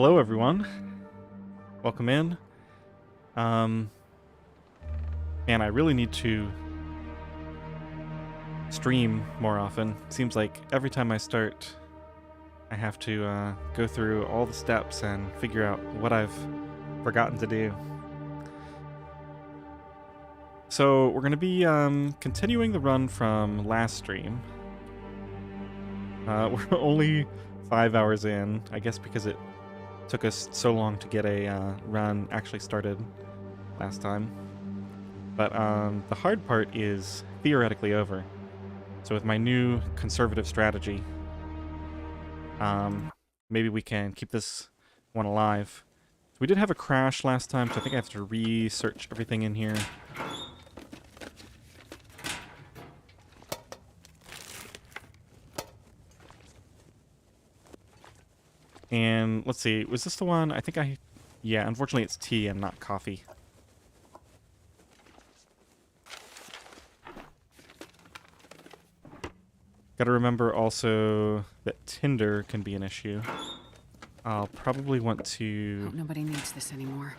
Hello, everyone. Welcome in. Man, I really need to stream more often. Seems like every time I start, I have to go through all the steps and figure out what I've forgotten to do. So we're going to be continuing the run from last stream. We're only 5 hours in, I guess because it took us so long to get a run actually started last time. But the hard part is theoretically over. So with my new conservative strategy, maybe we can keep this one alive. We did have a crash last time, so I think I have to research everything in here. And let's see, was this the one? I think yeah, unfortunately it's tea and not coffee. Gotta remember also that tinder can be an issue. I'll probably want to... Hope nobody needs this anymore.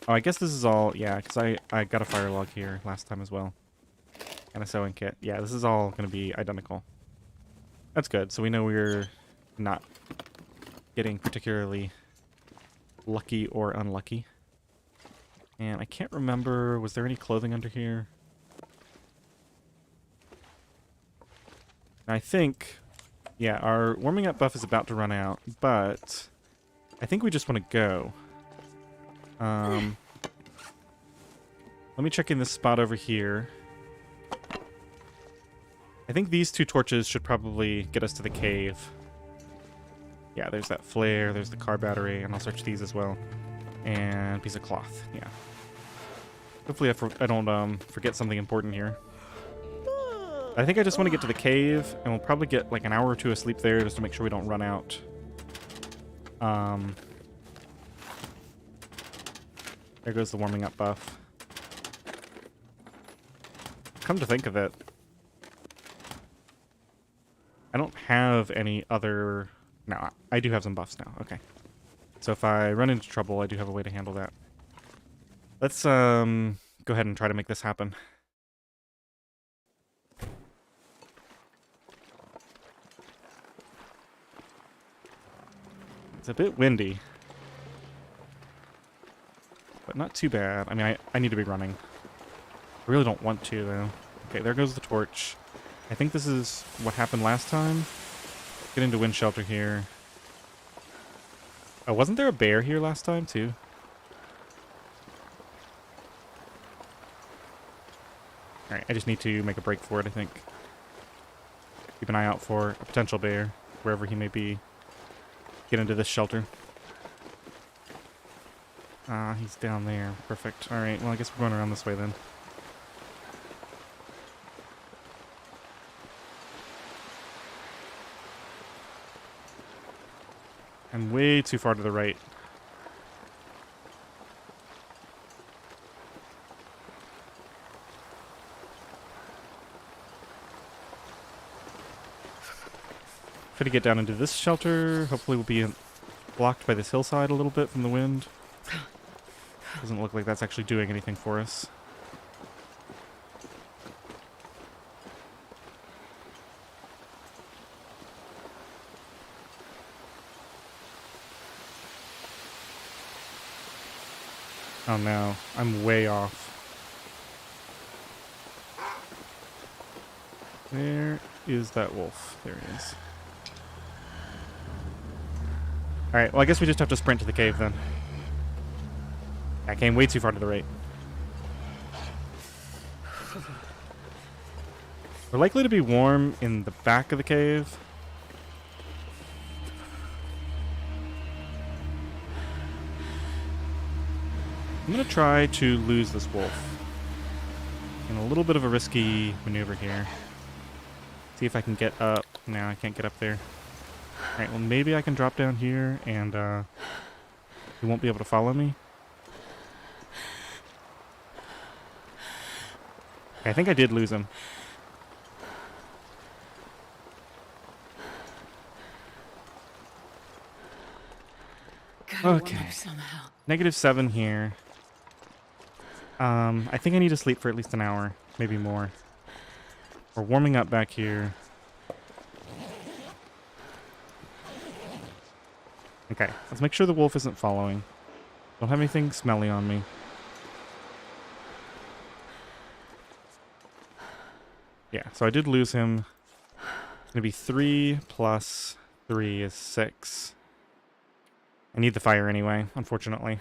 Oh, I guess this is all... Yeah, because I got a fire log here last time as well. And a sewing kit. Yeah, this is all going to be identical. That's good. So we know we're not getting particularly lucky or unlucky. And I can't remember... Was there any clothing under here? I think... Yeah, our warming up buff is about to run out, but I think we just want to go. Let me check in this spot over here. I think these two torches should probably get us to the cave. Yeah, there's that flare, there's the car battery, and I'll search these as well. And a piece of cloth, yeah. Hopefully I don't forget something important here. I think I just want to get to the cave, and we'll probably get like an hour or two of sleep there just to make sure we don't run out. There goes the warming up buff. Come to think of it, I don't have any other... No, I do have some buffs now. Okay. So if I run into trouble, I do have a way to handle that. Let's go ahead and try to make this happen. It's a bit windy, but not too bad. I mean, I need to be running. I really don't want to, though. Okay, there goes the torch. I think this is what happened last time. Get into wind shelter here. Oh, wasn't there a bear here last time, too? Alright, I just need to make a break for it, I think. Keep an eye out for a potential bear, wherever he may be. Get into this shelter. Ah, he's down there. Perfect. Alright, well, I guess we're going around this way then. I'm way too far to the right. Try to get down into this shelter. Hopefully we'll be blocked by this hillside a little bit from the wind. Doesn't look like that's actually doing anything for us. Oh no, I'm way off. Where is that wolf? There he is. Alright, well I guess we just have to sprint to the cave then. I came way too far to the right. We're likely to be warm in the back of the cave. I'm going to try to lose this wolf. In a little bit of a risky maneuver here. See if I can get up. No, I can't get up there. Alright, well maybe I can drop down here and he won't be able to follow me. I think I did lose him. Warm Okay. up somehow. -7 here. I think I need to sleep for at least an hour, maybe more. We're warming up back here. Okay, let's make sure the wolf isn't following. Don't have anything smelly on me. Yeah, so I did lose him. It's gonna be 3 plus 3 is 6. I need the fire anyway, unfortunately.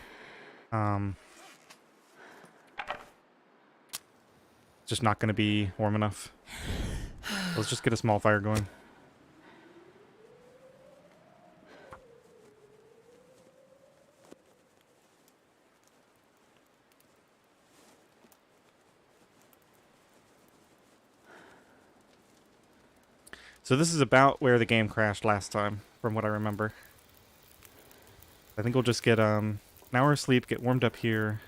It's just not gonna be warm enough. Let's just get a small fire going. So this is about where the game crashed last time, from what I remember. I think we'll just get an hour of sleep, get warmed up here.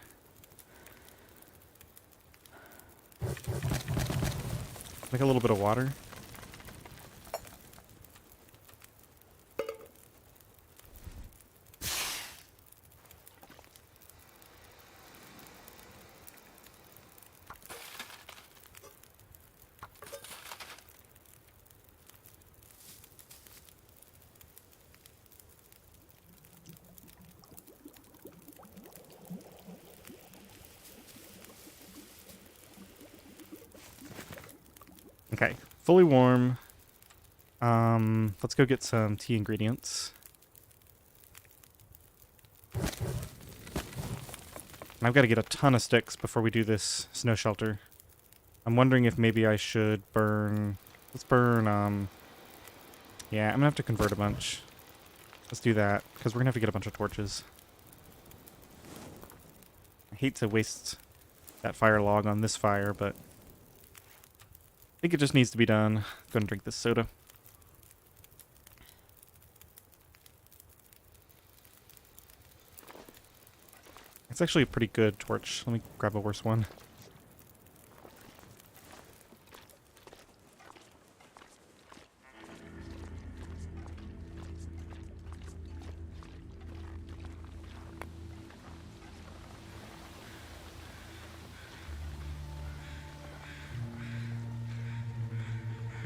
Make a little bit of water. Okay, fully warm. Let's go get some tea ingredients. And I've got to get a ton of sticks before we do this snow shelter. I'm wondering if maybe I should burn... Let's burn, yeah, I'm gonna have to convert a bunch. Let's do that, because we're gonna have to get a bunch of torches. I hate to waste that fire log on this fire, but I think it just needs to be done. Go ahead and drink this soda. It's actually a pretty good torch. Let me grab a worse one.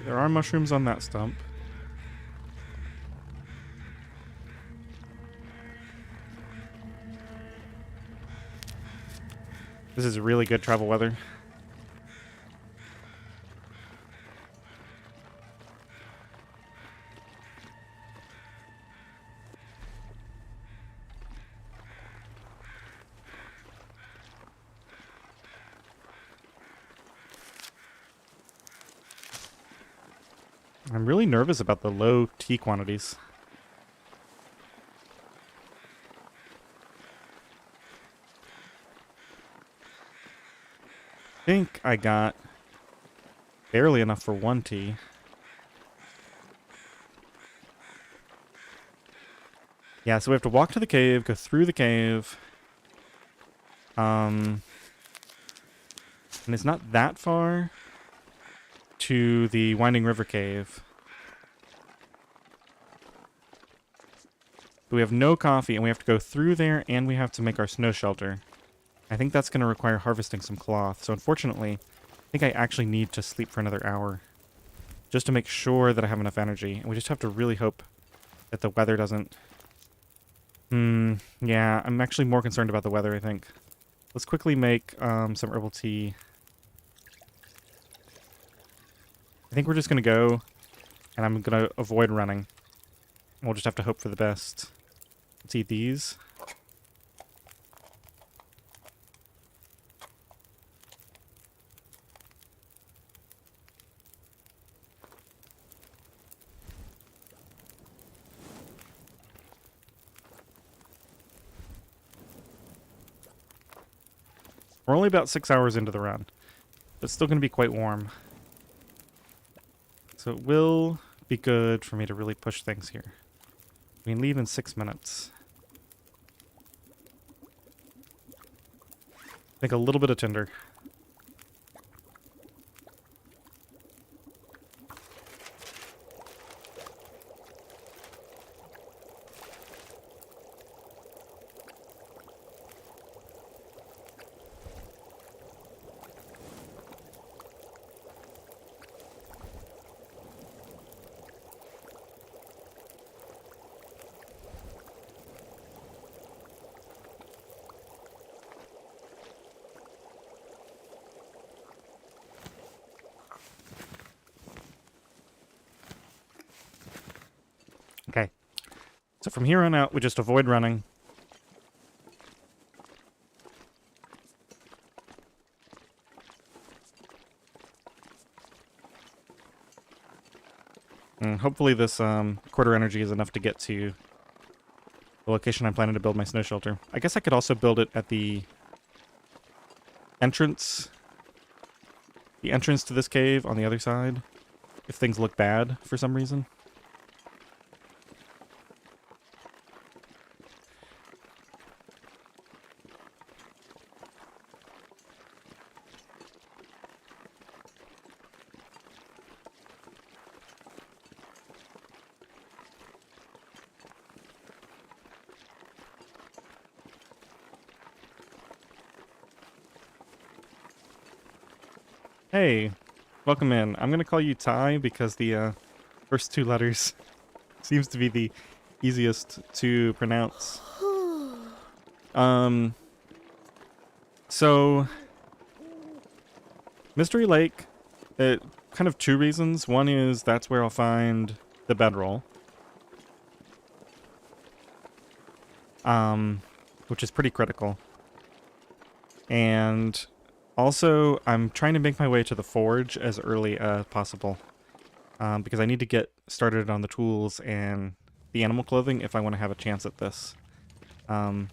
There are mushrooms on that stump. This is really good travel weather. I'm really nervous about the low tea quantities. I think I got barely enough for one tea. Yeah, so we have to walk to the cave, go through the cave. And it's not that far to the Winding River Cave. But we have no coffee, and we have to go through there, and we have to make our snow shelter. I think that's going to require harvesting some cloth. So unfortunately, I think I actually need to sleep for another hour. Just to make sure that I have enough energy. And we just have to really hope that the weather doesn't... yeah, I'm actually more concerned about the weather, I think. Let's quickly make some herbal tea. I think we're just going to go, and I'm going to avoid running. And we'll just have to hope for the best. Let's eat these. We're only about 6 hours into the run. But it's still going to be quite warm. So it will be good for me to really push things here. We can leave in 6 minutes. Make a little bit of tinder. So from here on out, we just avoid running. And hopefully this quarter energy is enough to get to the location I'm planning to build my snow shelter. I guess I could also build it at the entrance. The entrance to this cave on the other side, if things look bad for some reason. Hey, welcome in. I'm gonna call you Ty because the first two letters seems to be the easiest to pronounce. So Mystery Lake, kind of two reasons. One is that's where I'll find the bedroll. Which is pretty critical. And also, I'm trying to make my way to the forge as early as possible. Because I need to get started on the tools and the animal clothing if I want to have a chance at this. Doing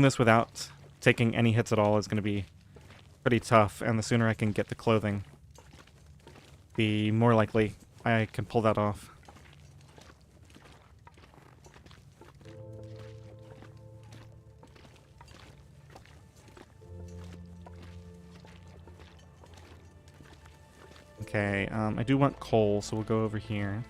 this without taking any hits at all is going to be pretty tough, and the sooner I can get the clothing, the more likely I can pull that off. Okay, I do want coal, so we'll go over here.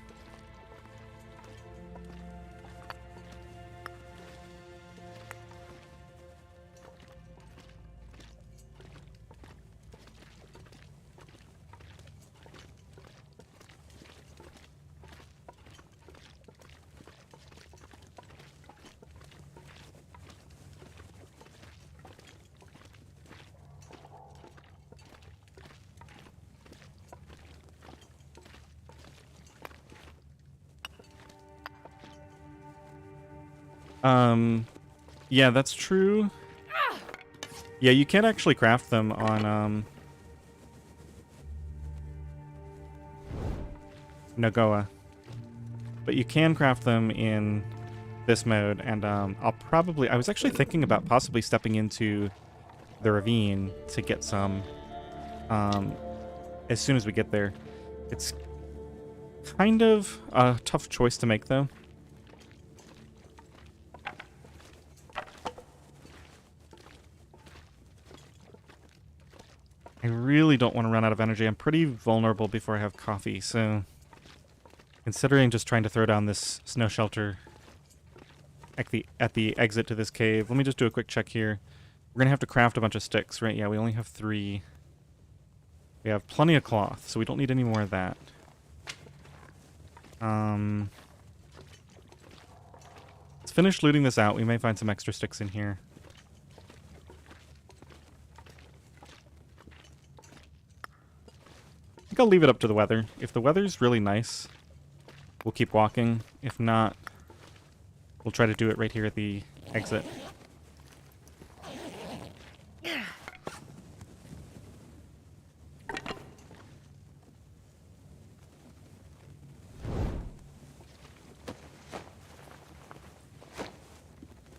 Yeah, that's true. Yeah, you can't actually craft them on, Nogoa. But you can craft them in this mode, and, I was actually thinking about possibly stepping into the ravine to get some, as soon as we get there. It's kind of a tough choice to make, though. I really don't want to run out of energy. I'm pretty vulnerable before I have coffee, so considering just trying to throw down this snow shelter at the exit to this cave. Let me just do a quick check here. We're going to have to craft a bunch of sticks, right? Yeah, we only have 3. We have plenty of cloth, so we don't need any more of that. Let's finish looting this out. We may find some extra sticks in here. I think I'll leave it up to the weather. If the weather's really nice, we'll keep walking. If not, we'll try to do it right here at the exit.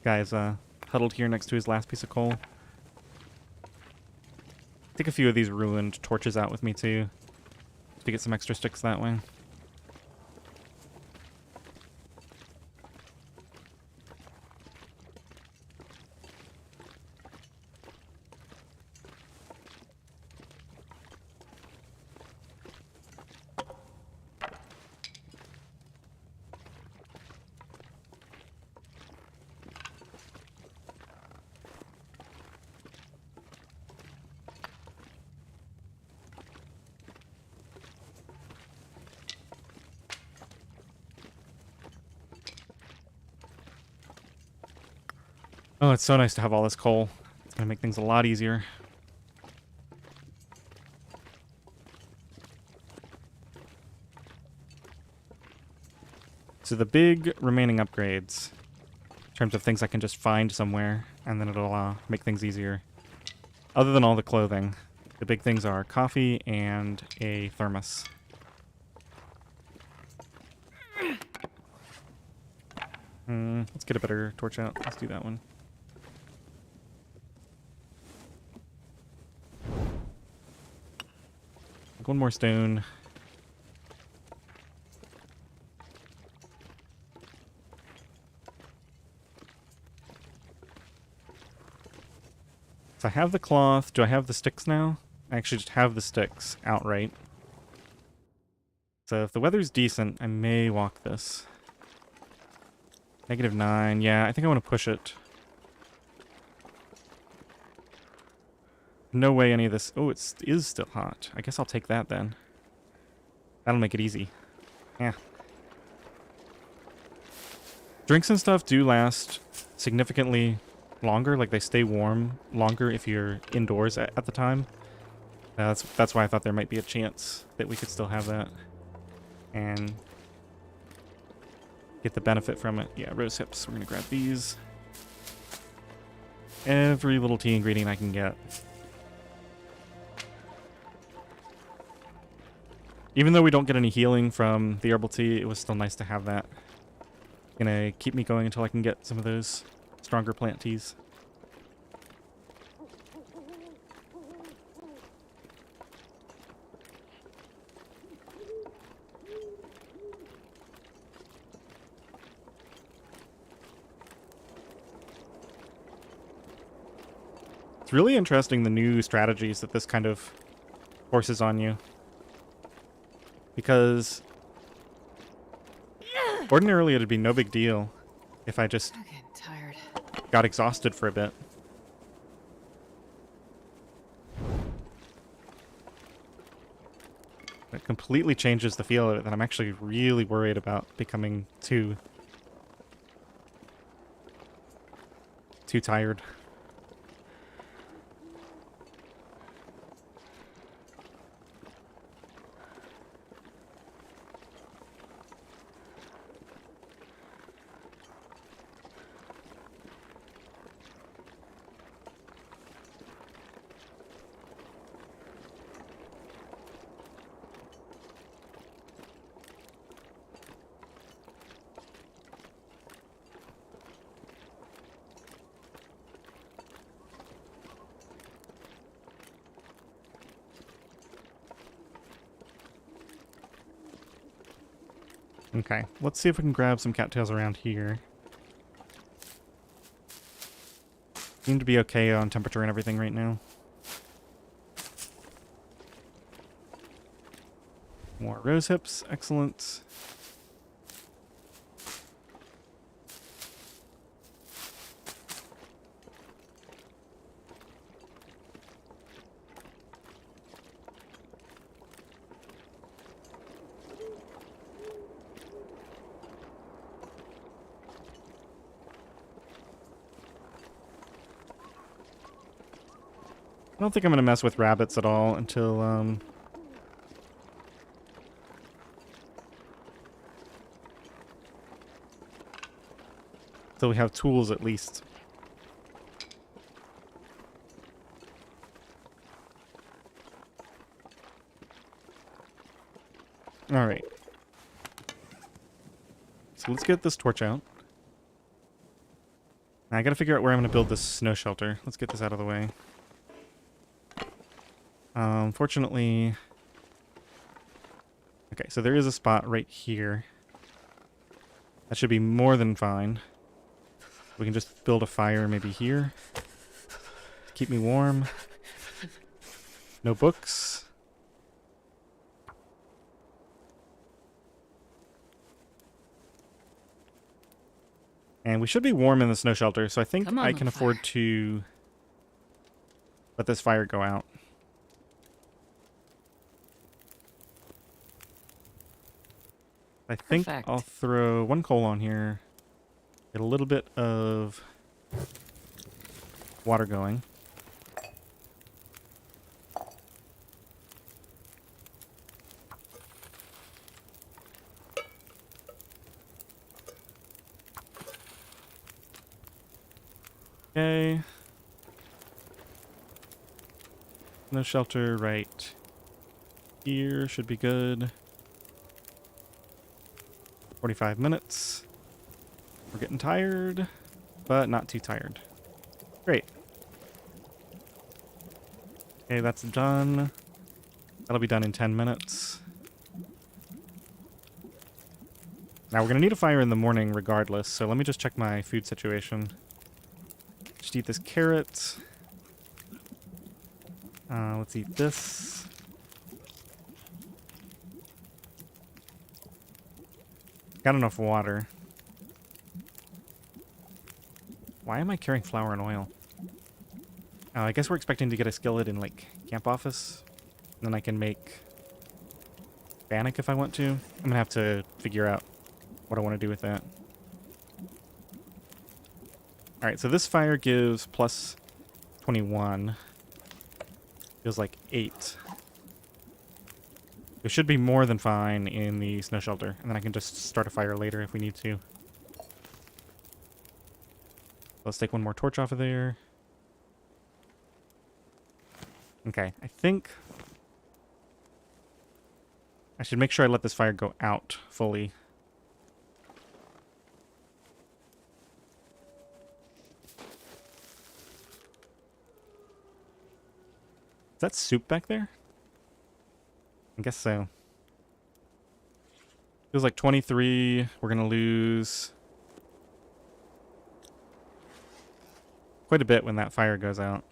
Guy's huddled here next to his last piece of coal. Take a few of these ruined torches out with me too, to get some extra sticks that way. Oh, it's so nice to have all this coal. It's gonna make things a lot easier. So the big remaining upgrades, in terms of things I can just find somewhere, and then it'll make things easier. Other than all the clothing, the big things are coffee and a thermos. Let's get a better torch out. Let's do that one. One more stone. So I have the cloth. Do I have the sticks now? I actually just have the sticks outright. So if the weather's decent, I may walk this. -9. Yeah, I think I want to push it. No way any of this... Oh, it is still hot. I guess I'll take that then. That'll make it easy. Yeah. Drinks and stuff do last significantly longer. Like, they stay warm longer if you're indoors at the time. That's why I thought there might be a chance that we could still have that. And get the benefit from it. Yeah, rose hips. We're going to grab these. Every little tea ingredient I can get. Even though we don't get any healing from the herbal tea, it was still nice to have that. Gonna keep me going until I can get some of those stronger plant teas. It's really interesting, the new strategies that this kind of forces on you. Because ordinarily it'd be no big deal if I just got exhausted for a bit. It completely changes the feel of it, that I'm actually really worried about becoming too tired. Okay, let's see if we can grab some cattails around here. Seem to be okay on temperature and everything right now. More rose hips, excellent. I don't think I'm going to mess with rabbits at all until, we have tools at least. Alright. So let's get this torch out. Now I gotta figure out where I'm gonna build this snow shelter. Let's get this out of the way. Fortunately... Okay, so there is a spot right here. That should be more than fine. We can just build a fire maybe here. Keep me warm. No books. And we should be warm in the snow shelter, so I think I can afford to let this fire go out. I think I'll throw one coal on here. Get a little bit of water going. Okay. No shelter right here. Should be good. 45 minutes. We're getting tired, but not too tired. Great. Okay, that's done. That'll be done in 10 minutes. Now we're going to need a fire in the morning regardless, so let me just check my food situation. Just eat this carrot. Let's eat this. Got enough water. Why am I carrying flour and oil? I guess we're expecting to get a skillet in, like, camp office. And then I can make bannock if I want to. I'm going to have to figure out what I want to do with that. Alright, so this fire gives plus 21. Feels like 8. It should be more than fine in the snow shelter. And then I can just start a fire later if we need to. Let's take one more torch off of there. Okay, I think I should make sure I let this fire go out fully. Is that soup back there? I guess so. Feels like 23. We're going to lose quite a bit when that fire goes out.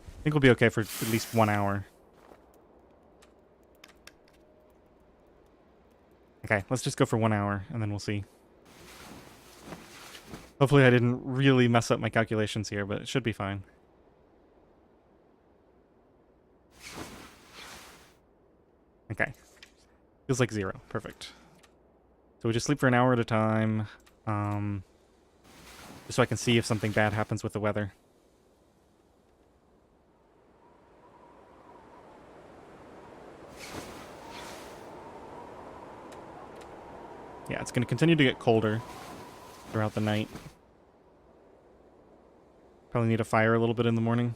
I think we'll be okay for at least 1 hour. Okay, let's just go for 1 hour, and then we'll see. Hopefully I didn't really mess up my calculations here, but it should be fine. Okay. Feels like 0. Perfect. So we just sleep for an hour at a time, just so I can see if something bad happens with the weather. Yeah, it's going to continue to get colder throughout the night. Probably need a fire a little bit in the morning.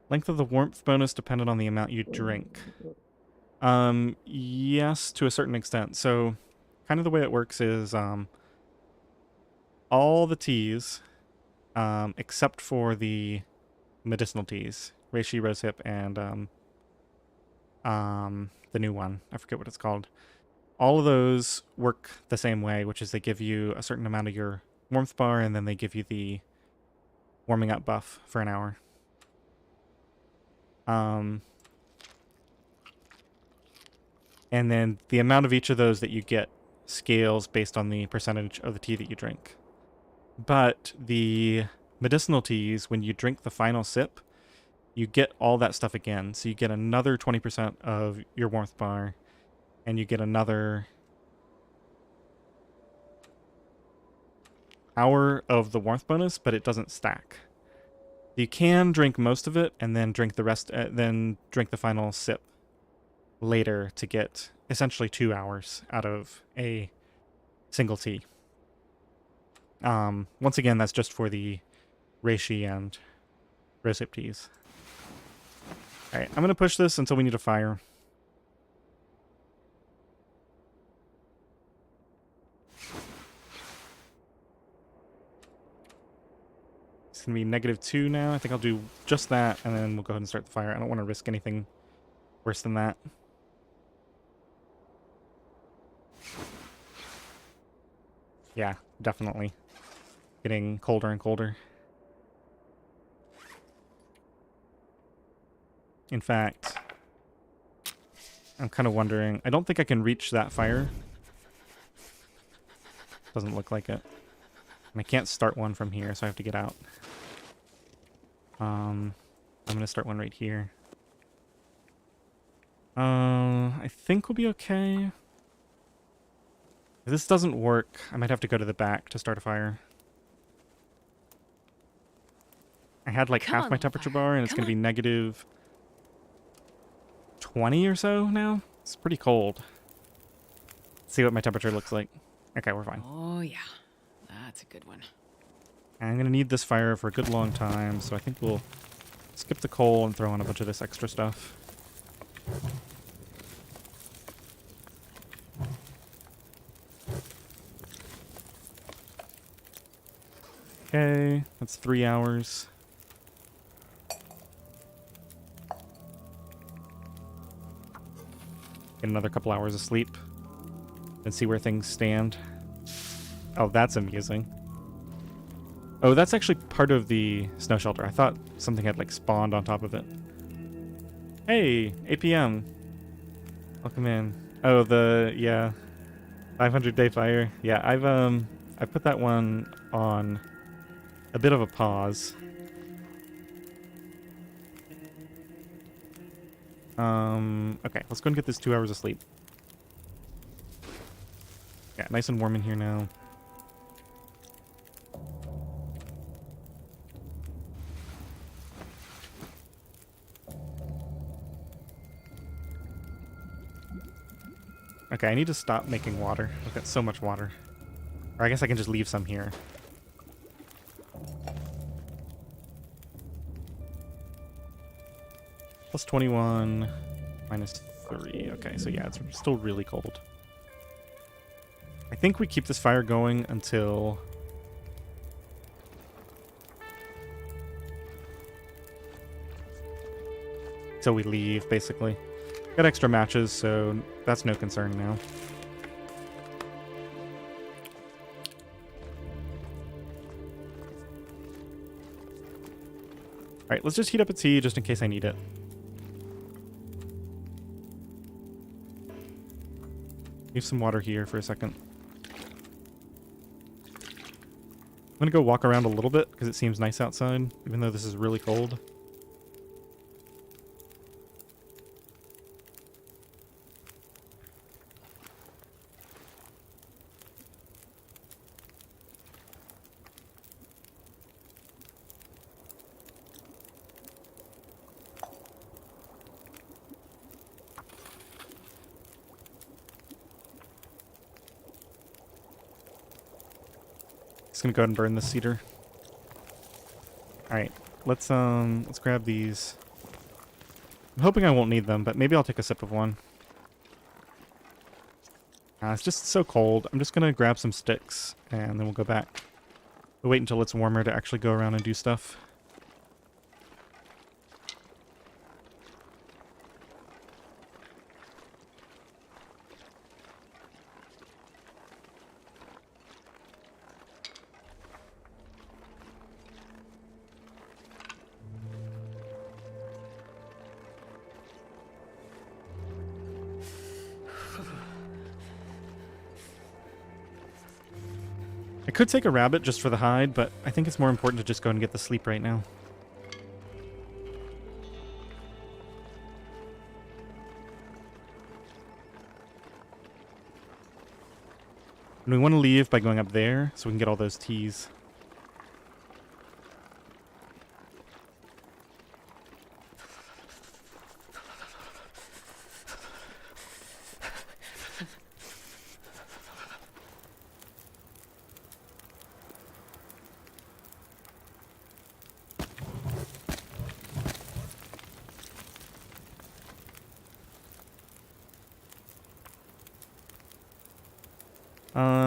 Length of the warmth bonus dependent on the amount you drink. Yes, to a certain extent. So, kind of the way it works is all the teas, except for the medicinal teas, reishi, rosehip, and the new one. I forget what it's called. All of those work the same way, which is they give you a certain amount of your warmth bar, and then they give you the warming up buff for an hour. And then the amount of each of those that you get scales based on the percentage of the tea that you drink. But the medicinal teas, when you drink the final sip, you get all that stuff again. So you get another 20% of your warmth bar, and you get another hour of the warmth bonus, but it doesn't stack. You can drink most of it and then drink the rest, then drink the final sip later to get essentially 2 hours out of a single tea. Once again, that's just for the reishi and rosehip teas. Alright, I'm going to push this until we need a fire. It's going to be -2 now. I think I'll do just that, and then we'll go ahead and start the fire. I don't want to risk anything worse than that. Yeah, definitely. Getting colder and colder. In fact, I'm kind of wondering... I don't think I can reach that fire. Doesn't look like it. And I can't start one from here, so I have to get out. I'm going to start one right here. I think we'll be okay. If this doesn't work, I might have to go to the back to start a fire. I had like half my temperature bar, and it's going to be 20 or so now. It's pretty cold. Let's see what my temperature looks like. Okay, we're fine. Oh, yeah. That's a good one. I'm going to need this fire for a good long time, so I think we'll skip the coal and throw on a bunch of this extra stuff. Okay, that's 3 hours. Get another couple hours of sleep and see where things stand. Oh, that's amusing. Oh, that's actually part of the snow shelter. I thought something had like spawned on top of it. Hey, 8 p.m. Welcome in. Oh, yeah, 500-day fire. Yeah, I've put that one on a bit of a pause. Okay, let's go and get this 2 hours of sleep. Yeah, nice and warm in here now. Okay, I need to stop making water. I've got so much water. Or I guess I can just leave some here. Plus 21, minus 3. Okay, so yeah, it's still really cold. I think we keep this fire going until... until we leave, basically. Got extra matches, so that's no concern now. Alright, let's just heat up a tea just in case I need it. Leave some water here for a second. I'm gonna go walk around a little bit because it seems nice outside, even though this is really cold. Just gonna go ahead and burn this cedar. Alright, let's grab these. I'm hoping I won't need them, but maybe I'll take a sip of one. It's just so cold. I'm just gonna grab some sticks and then we'll go back. We'll wait until it's warmer to actually go around and do stuff. I could take a rabbit just for the hide, but I think it's more important to just go and get the sleep right now. And we want to leave by going up there so we can get all those teas.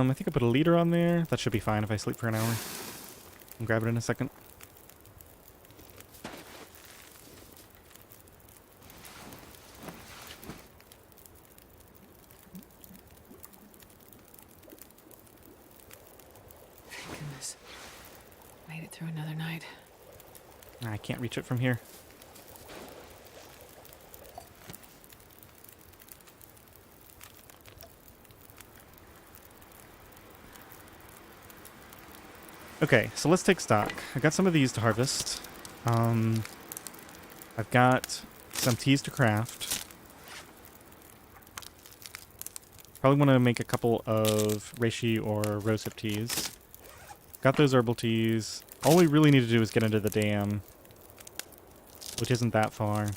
I think I put a liter on there. That should be fine if I sleep for an hour. I'll grab it in a second. Thank goodness. Made it through another night. I can't reach it from here. Okay, so let's take stock. I got some of these to harvest. I've got some teas to craft. Probably want to make a couple of reishi or rosehip teas. Got those herbal teas. All we really need to do is get into the dam, which isn't that far.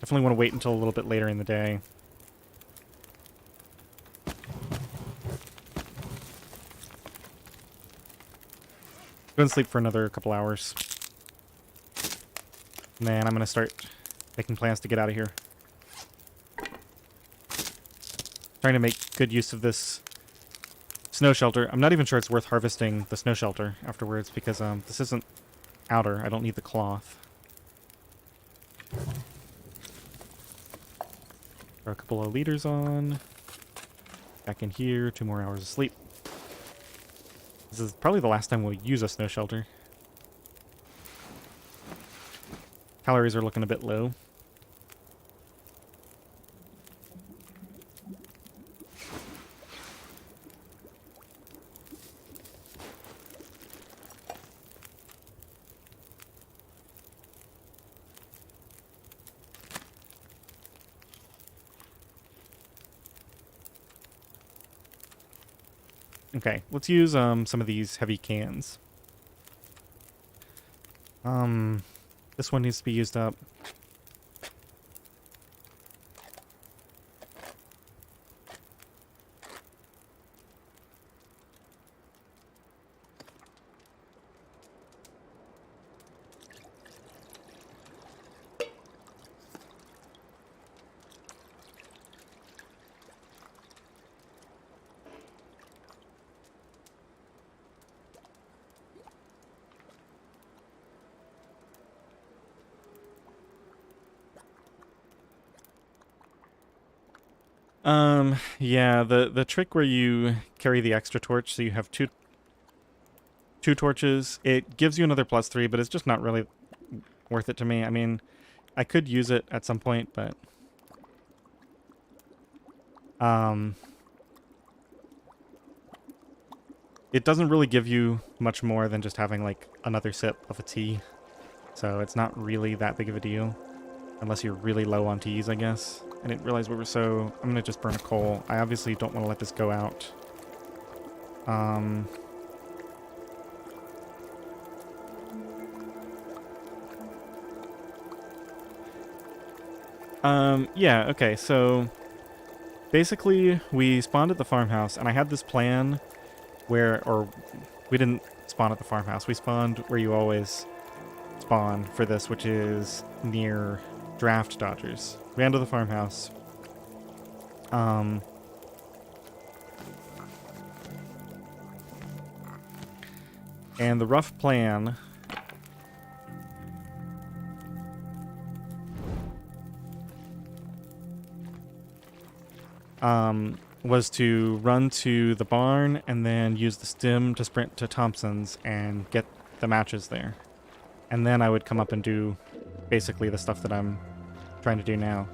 Definitely want to wait until a little bit later in the day. Go and sleep for another couple hours. And then I'm going to start making plans to get out of here. Trying to make good use of this snow shelter. I'm not even sure it's worth harvesting the snow shelter afterwards because this isn't outer. I don't need the cloth. Throw a couple of liters on. Back in here, 2 more hours of sleep. This is probably the last time we'll use a snow shelter. Calories are looking a bit low. Okay, let's use some of these heavy cans. This one needs to be used up. Yeah, the trick where you carry the extra torch, so you have two torches, it gives you another +3, but it's just not really worth it to me. I mean, I could use it at some point, but it doesn't really give you much more than just having like another sip of a tea. So it's not really that big of a deal. Unless you're really low on teas, I guess. I didn't realize we were so... I'm going to just burn a coal. I obviously don't want to let this go out. Yeah, okay, so... Basically, we spawned at the farmhouse, and I had this plan where... Or, we didn't spawn at the farmhouse. We spawned where you always spawn for this, which is near draft dodgers. We ran to the farmhouse. And the rough plan was to run to the barn and then use the stim to sprint to Thompson's and get the matches there. And then I would come up and do basically the stuff that I'm trying to do now.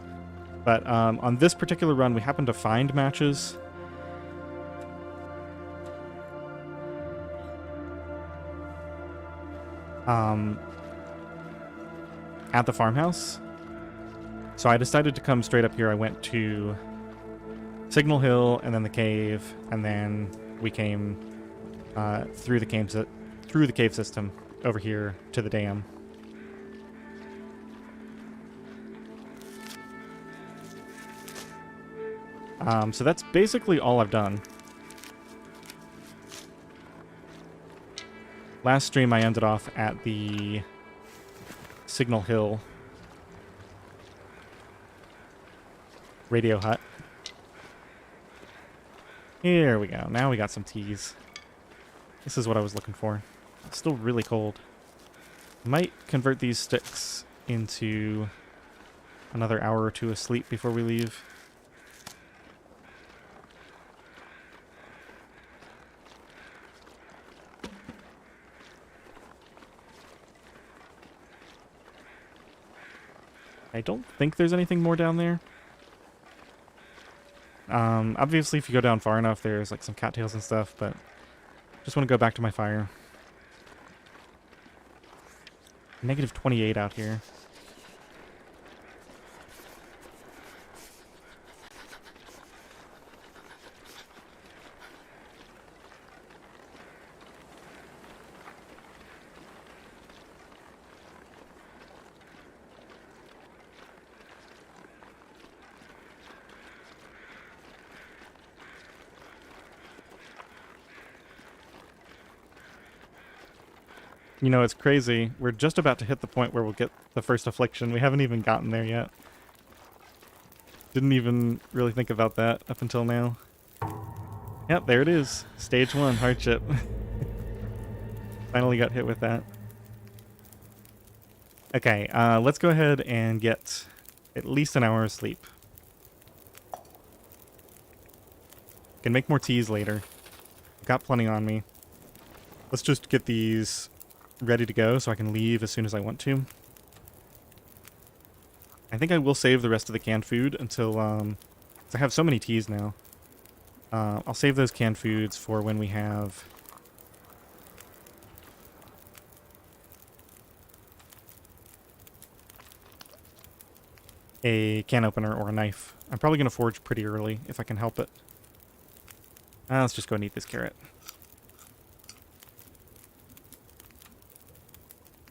But on this particular run, we happened to find matches. At the farmhouse. So I decided to come straight up here. I went to Signal Hill and then the cave, and then we came through the cave system over here to the dam. So that's basically all I've done. Last stream I ended off at the Signal Hill radio hut. Here we go. Now we got some teas. This is what I was looking for. It's still really cold. Might convert these sticks into another hour or two of sleep before we leave. I don't think there's anything more down there. Obviously, if you go down far enough, there's like some cattails and stuff, but just want to go back to my fire. Negative 28 out here. You know, it's crazy. We're just about to hit the point where we'll get the first affliction. We haven't even gotten there yet. Didn't even really think about that up until now. Yep, there it is. Stage 1, hardship. Finally got hit with that. Okay, let's go ahead and get at least an hour of sleep. Can make more teas later. Got plenty on me. Let's just get these ready to go so I can leave as soon as I want to. I think I will save the rest of the canned food until, 'cause I have so many teas now. I'll save those canned foods for when we have a can opener or a knife. I'm probably going to forge pretty early if I can help it. Let's just go and eat this carrot.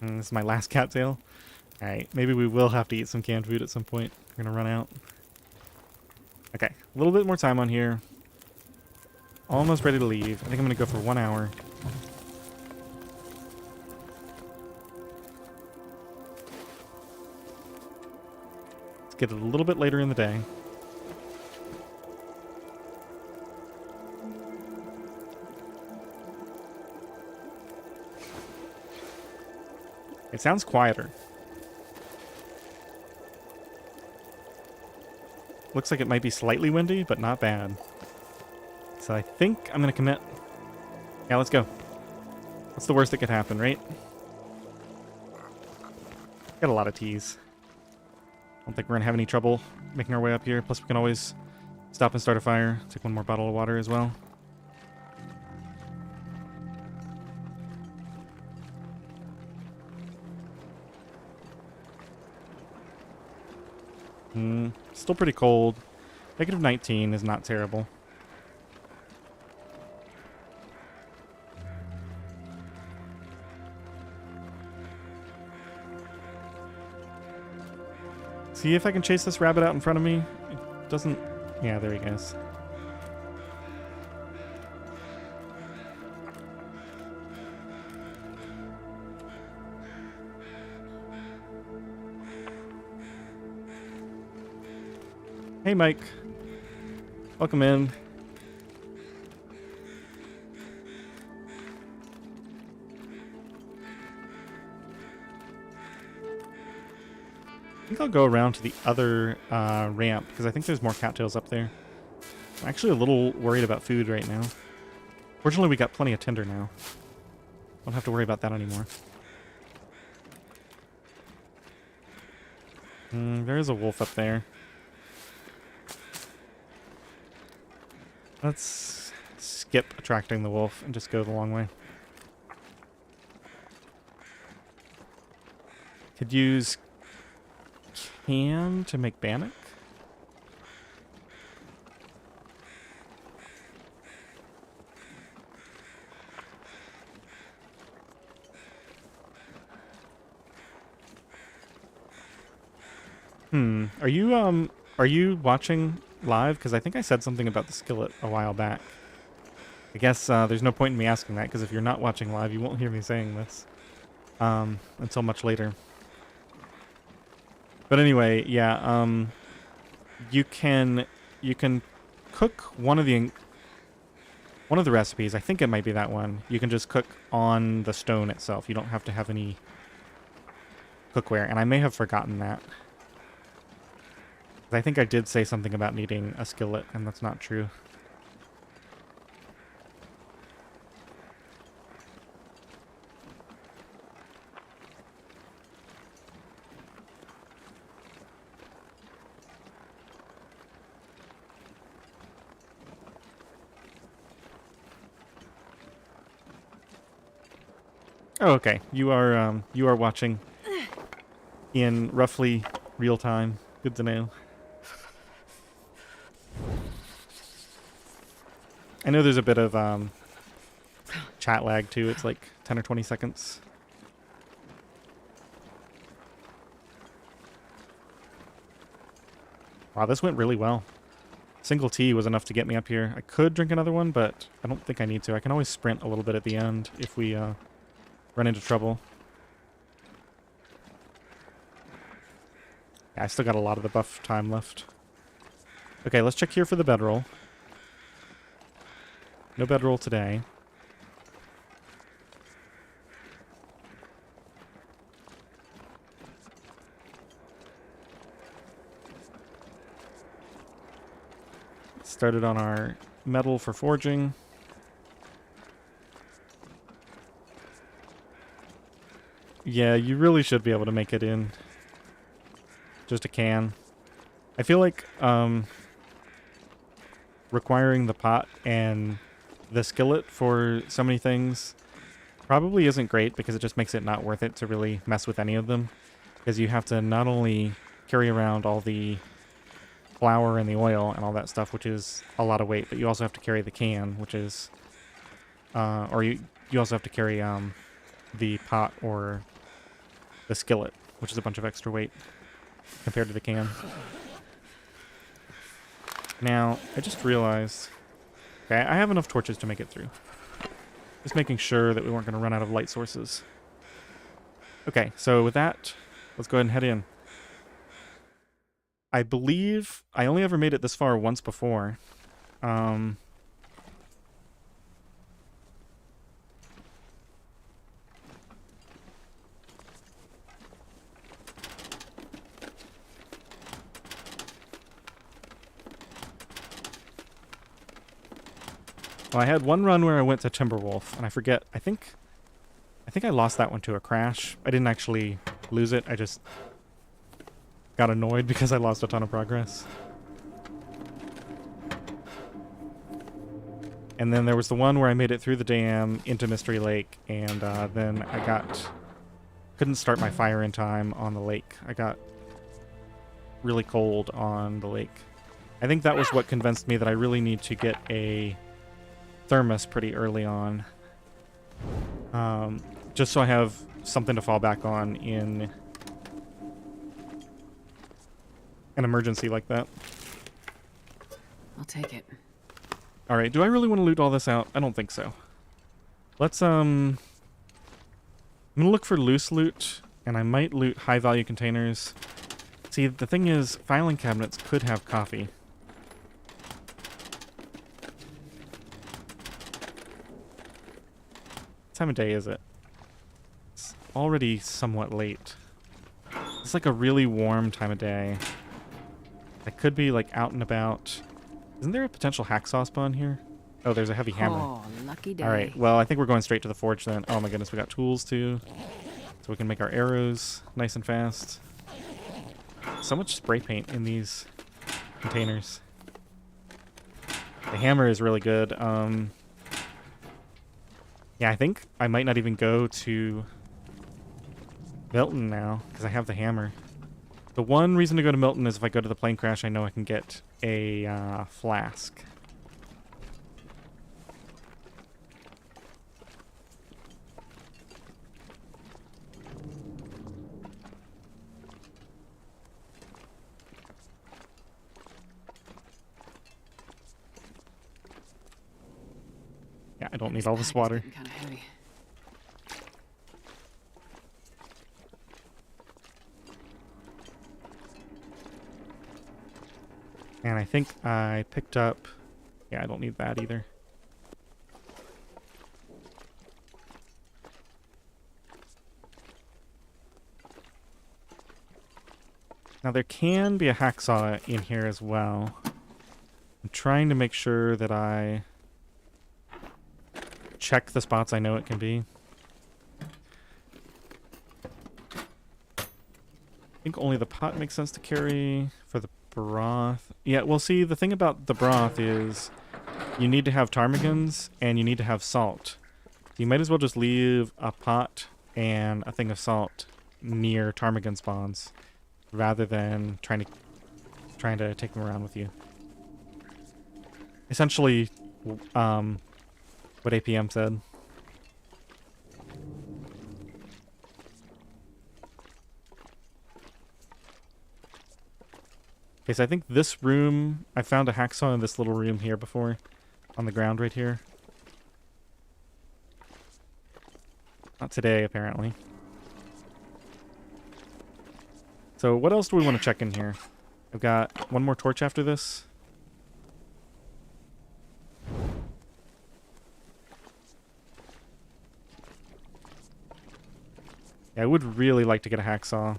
This is my last cattail. Alright, maybe we will have to eat some canned food at some point. We're going to run out. Okay, a little bit more time on here. Almost ready to leave. I think I'm going to go for 1 hour. Let's get it a little bit later in the day. It sounds quieter. Looks like it might be slightly windy, but not bad. So I think I'm going to commit. Yeah, let's go. What's the worst that could happen, right? Got a lot of teas. I don't think we're going to have any trouble making our way up here. Plus, we can always stop and start a fire. Take one more bottle of water as well. Still pretty cold. -19 is not terrible. See if I can chase this rabbit out in front of me. It doesn't... Yeah, there he goes. Hey, Mike. Welcome in. I think I'll go around to the other ramp, because I think there's more cattails up there. I'm actually a little worried about food right now. Fortunately, we got plenty of tinder now. Don't have to worry about that anymore. There is a wolf up there. Let's skip attracting the wolf and just go the long way. Could use can to make bannock. Are you watching live? Because I think I said something about the skillet a while back. I guess there's no point in me asking that, because if you're not watching live, you won't hear me saying this until much later. But anyway, yeah, you can cook one of the recipes. I think it might be that one. You can just cook on the stone itself. You don't have to have any cookware, and I may have forgotten that. I think I did say something about needing a skillet, and that's not true. Oh, okay. You are watching in roughly real time. Good to know. I know there's a bit of chat lag too. It's like 10 or 20 seconds. Wow, this went really well. Single tea was enough to get me up here. I could drink another one, but I don't think I need to. I can always sprint a little bit at the end if we run into trouble. Yeah, I still got a lot of the buff time left. Okay, let's check here for the bedroll. No bedroll today. Started on our metal for forging. Yeah, you really should be able to make it in just a can. I feel like requiring the pot and the skillet for so many things probably isn't great because it just makes it not worth it to really mess with any of them. Because you have to not only carry around all the flour and the oil and all that stuff, which is a lot of weight, but you also have to carry the can, which is, or you also have to carry the pot or the skillet, which is a bunch of extra weight compared to the can. Now, I just realized, okay, I have enough torches to make it through. Just making sure that we weren't going to run out of light sources. Okay, so with that, let's go ahead and head in. I believe I only ever made it this far once before. Well, I had one run where I went to Timberwolf, and I forget, I think I lost that one to a crash. I didn't actually lose it, I just got annoyed because I lost a ton of progress. And then there was the one where I made it through the dam into Mystery Lake, and then I couldn't start my fire in time on the lake. I got really cold on the lake. I think that was what convinced me that I really need to get a thermos pretty early on. Just so I have something to fall back on in an emergency like that. I'll take it. Alright, do I really want to loot all this out? I don't think so. Let's, I'm gonna look for loose loot, and I might loot high-value containers. See, the thing is, filing cabinets could have coffee. What time of day is it? It's already somewhat late. It's like a really warm time of day. I could be like out and about. Isn't there a potential hacksaw spawn here? Oh, there's a heavy hammer. Oh, lucky day. Alright, well, I think we're going straight to the forge then. Oh my goodness, we got tools too. So we can make our arrows nice and fast. So much spray paint in these containers. The hammer is really good. Yeah, I think I might not even go to Milton now, because I have the hammer. The one reason to go to Milton is if I go to the plane crash, I know I can get a flask. Yeah, I don't need all this water. Kind of heavy. And I think I picked up... Yeah, I don't need that either. Now there can be a hacksaw in here as well. I'm trying to make sure that I check the spots I know it can be. I think only the pot makes sense to carry for the broth. Yeah, well, see, the thing about the broth is you need to have ptarmigans and you need to have salt. You might as well just leave a pot and a thing of salt near ptarmigan spawns rather than trying to take them around with you. Essentially, what APM said. Okay, so I think this room, I found a hacksaw in this little room here before, on the ground right here. Not today, apparently. So what else do we want to check in here? I've got one more torch after this. Yeah, I would really like to get a hacksaw.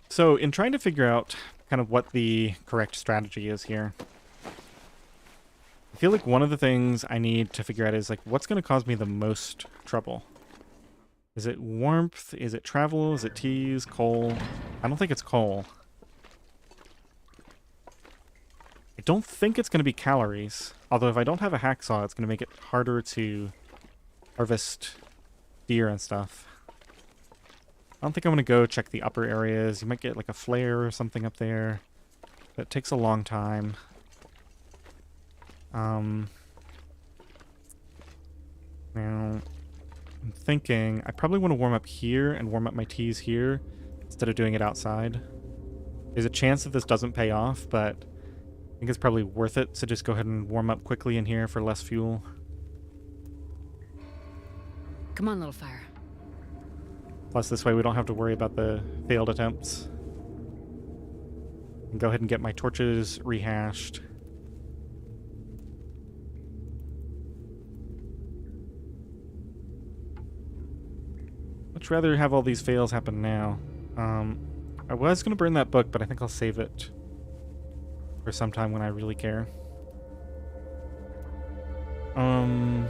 So, in trying to figure out kind of what the correct strategy is here, I feel like one of the things I need to figure out is, like, what's going to cause me the most trouble? Is it warmth? Is it travel? Is it teas? Coal? I don't think it's coal. I don't think it's going to be calories. Although if I don't have a hacksaw, it's going to make it harder to harvest deer and stuff. I don't think I'm going to go check the upper areas. You might get like a flare or something up there. That takes a long time. Now, I'm thinking I probably want to warm up here and warm up my teas here instead of doing it outside. There's a chance that this doesn't pay off, but I think it's probably worth it to just go ahead and warm up quickly in here for less fuel. Come on, little fire. Plus, this way we don't have to worry about the failed attempts. And go ahead and get my torches rehashed. Much rather have all these fails happen now. I was going to burn that book, but I think I'll save it for some time when I really care. You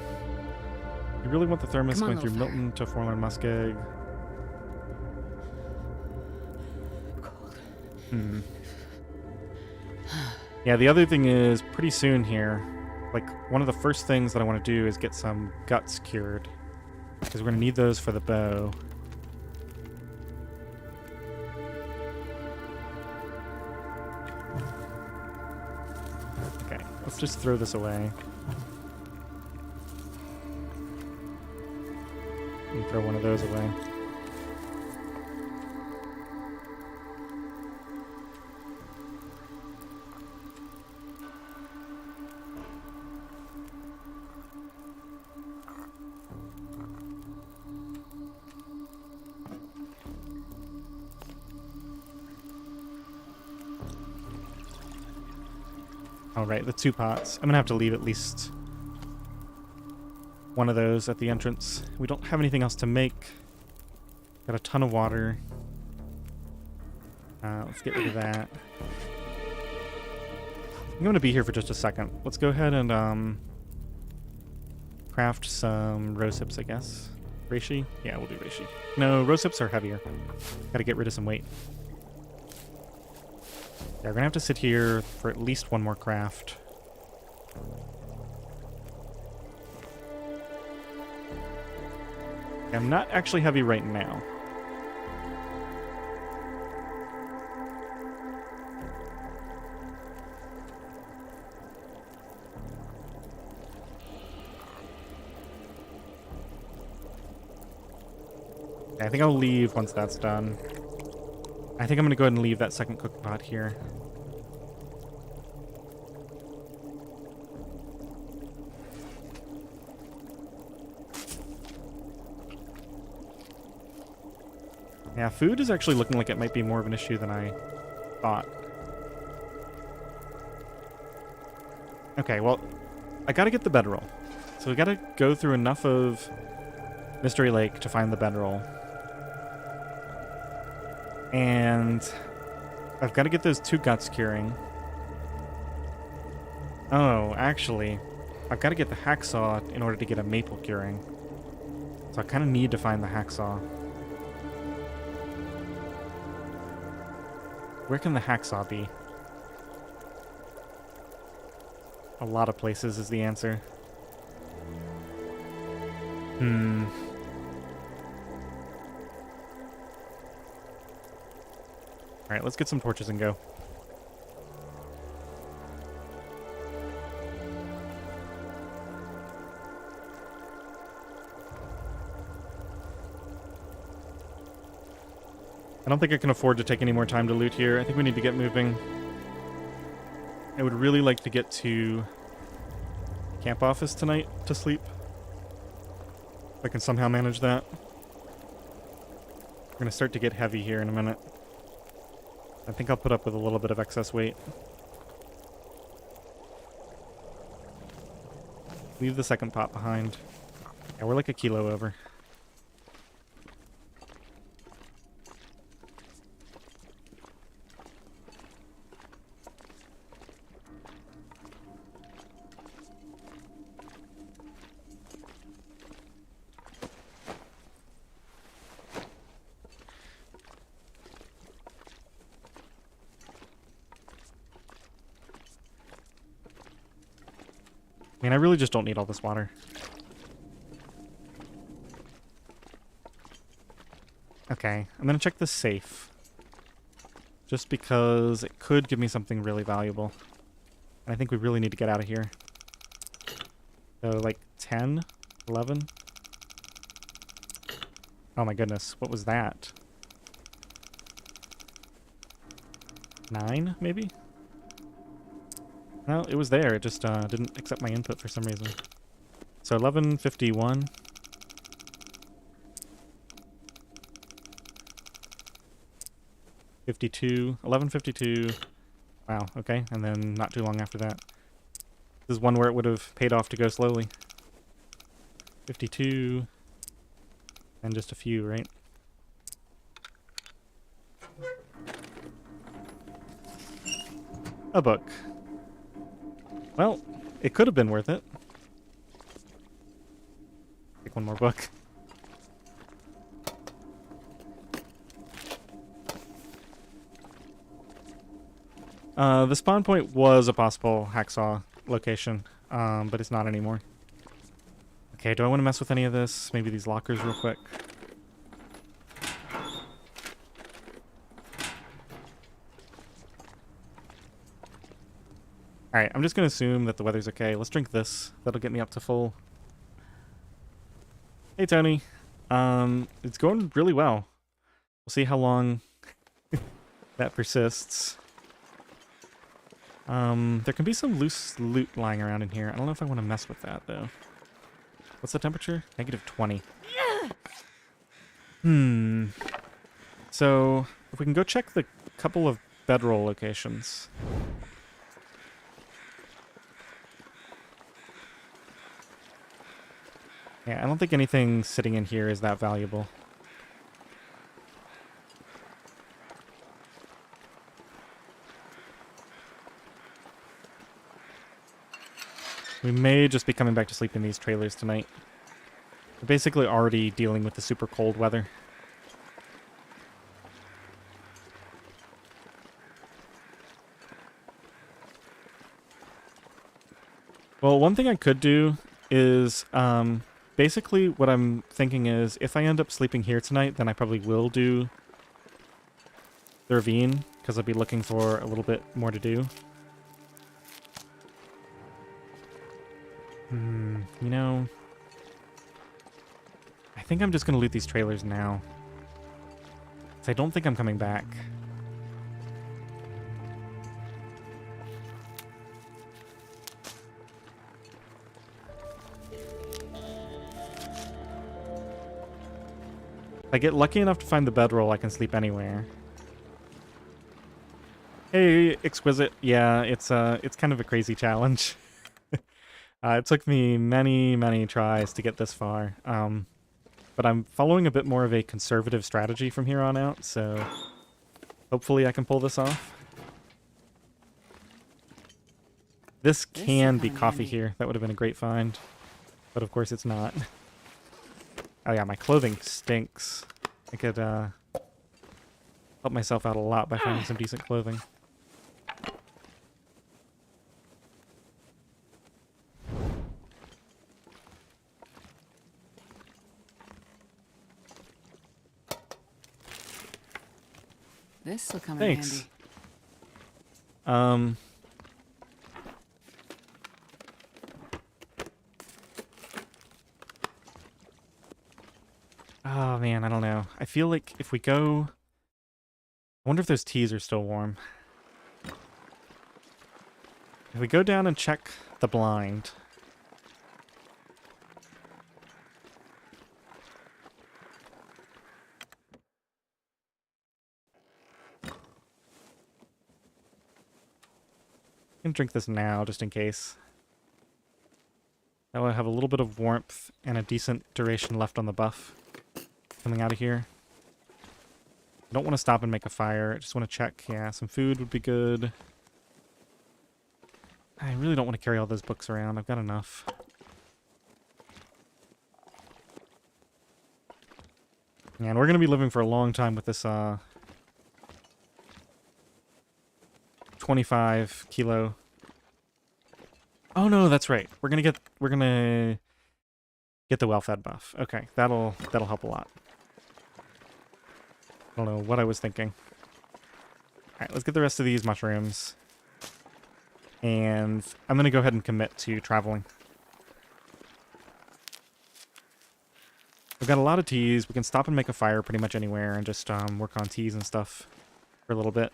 really want the thermos going through Milton to Forlorn Muskeg. Yeah, the other thing is, pretty soon here, like, one of the first things that I want to do is get some guts cured. Because we're going to need those for the bow. Okay, let's just throw this away. And throw one of those away. Alright, the 2 pots. I'm gonna have to leave at least one of those at the entrance. We don't have anything else to make. Got a ton of water. Let's get rid of that. I'm gonna be here for just a second. Let's go ahead and craft some rose hips, I guess. Reishi? Yeah, we'll do reishi. No, rose hips are heavier. Gotta get rid of some weight. Yeah, we're gonna have to sit here for at least one more craft. I'm not actually heavy right now. I think I'll leave once that's done. I think I'm going to go ahead and leave that second cooking pot here. Yeah, food is actually looking like it might be more of an issue than I thought. Okay, well, I gotta get the bedroll. So we gotta go through enough of Mystery Lake to find the bedroll. And I've got to get those 2 guts curing. Oh, actually, I've got to get the hacksaw in order to get a maple curing. So I kind of need to find the hacksaw. Where can the hacksaw be? A lot of places is the answer. Alright, let's get some torches and go. I don't think I can afford to take any more time to loot here. I think we need to get moving. I would really like to get to camp office tonight to sleep. If I can somehow manage that. We're going to start to get heavy here in a minute. I think I'll put up with a little bit of excess weight. Leave the second pot behind. Yeah, we're like a kilo over. I mean, I really just don't need all this water. Okay, I'm gonna check the safe. Just because it could give me something really valuable. And I think we really need to get out of here. So, like, 10? 11? Oh my goodness, what was that? 9, maybe? No, it was there. It just didn't accept my input for some reason. So 1151. $52. 1152. Wow, okay. And then not too long after that. This is one where it would have paid off to go slowly. 52. And just a few, right? A book. Well, it could have been worth it. Take one more book. The spawn point was a possible hacksaw location, but it's not anymore. Okay, do I want to mess with any of this? Maybe these lockers real quick. Alright, I'm just going to assume that the weather's okay. Let's drink this. That'll get me up to full. Hey, Tony. It's going really well. We'll see how long that persists. There can be some loose loot lying around in here. I don't know if I want to mess with that, though. What's the temperature? -20. So, if we can go check the couple of bedroll locations. Yeah, I don't think anything sitting in here is that valuable. We may just be coming back to sleep in these trailers tonight. We're basically already dealing with the super cold weather. Well, one thing I could do is, basically what I'm thinking is, if I end up sleeping here tonight, then I probably will do the ravine, because I'll be looking for a little bit more to do. You know, I think I'm just going to loot these trailers now. 'Cause I don't think I'm coming back. If I get lucky enough to find the bedroll, I can sleep anywhere. Hey, Exquisite. Yeah, it's kind of a crazy challenge. It took me many tries to get this far. But I'm following a bit more of a conservative strategy from here on out, so hopefully I can pull this off. This can be coffee here. That would have been a great find. But of course it's not. Oh yeah, my clothing stinks. I could help myself out a lot by finding some decent clothing. This will come in Thanks. handy. Oh man, I don't know. I feel like if we go... I wonder if those teas are still warm. If we go down and check the blind... I can drink this now, just in case. That will have a little bit of warmth and a decent duration left on the buff coming out of here. I don't want to stop and make a fire. I just want to check. Yeah, some food would be good. I really don't want to carry all those books around. I've got enough. Yeah, and we're going to be living for a long time with this 25 kilo. Oh no, that's right. We're gonna get the well-fed buff. Okay, that'll help a lot. I don't know what I was thinking. Alright, let's get the rest of these mushrooms. And I'm gonna go ahead and commit to traveling. We've got a lot of teas. We can stop and make a fire pretty much anywhere and just work on teas and stuff for a little bit.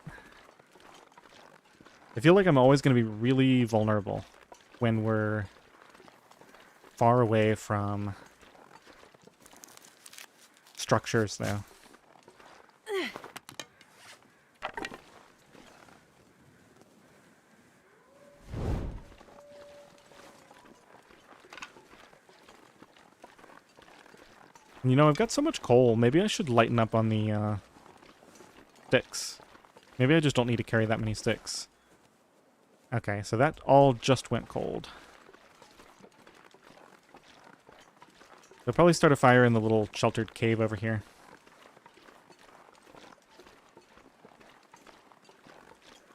I feel like I'm always going to be really vulnerable when we're far away from structures, though. You know, I've got so much coal. Maybe I should lighten up on the sticks. Maybe I just don't need to carry that many sticks. Okay, so that all just went cold. They'll probably start a fire in the little sheltered cave over here.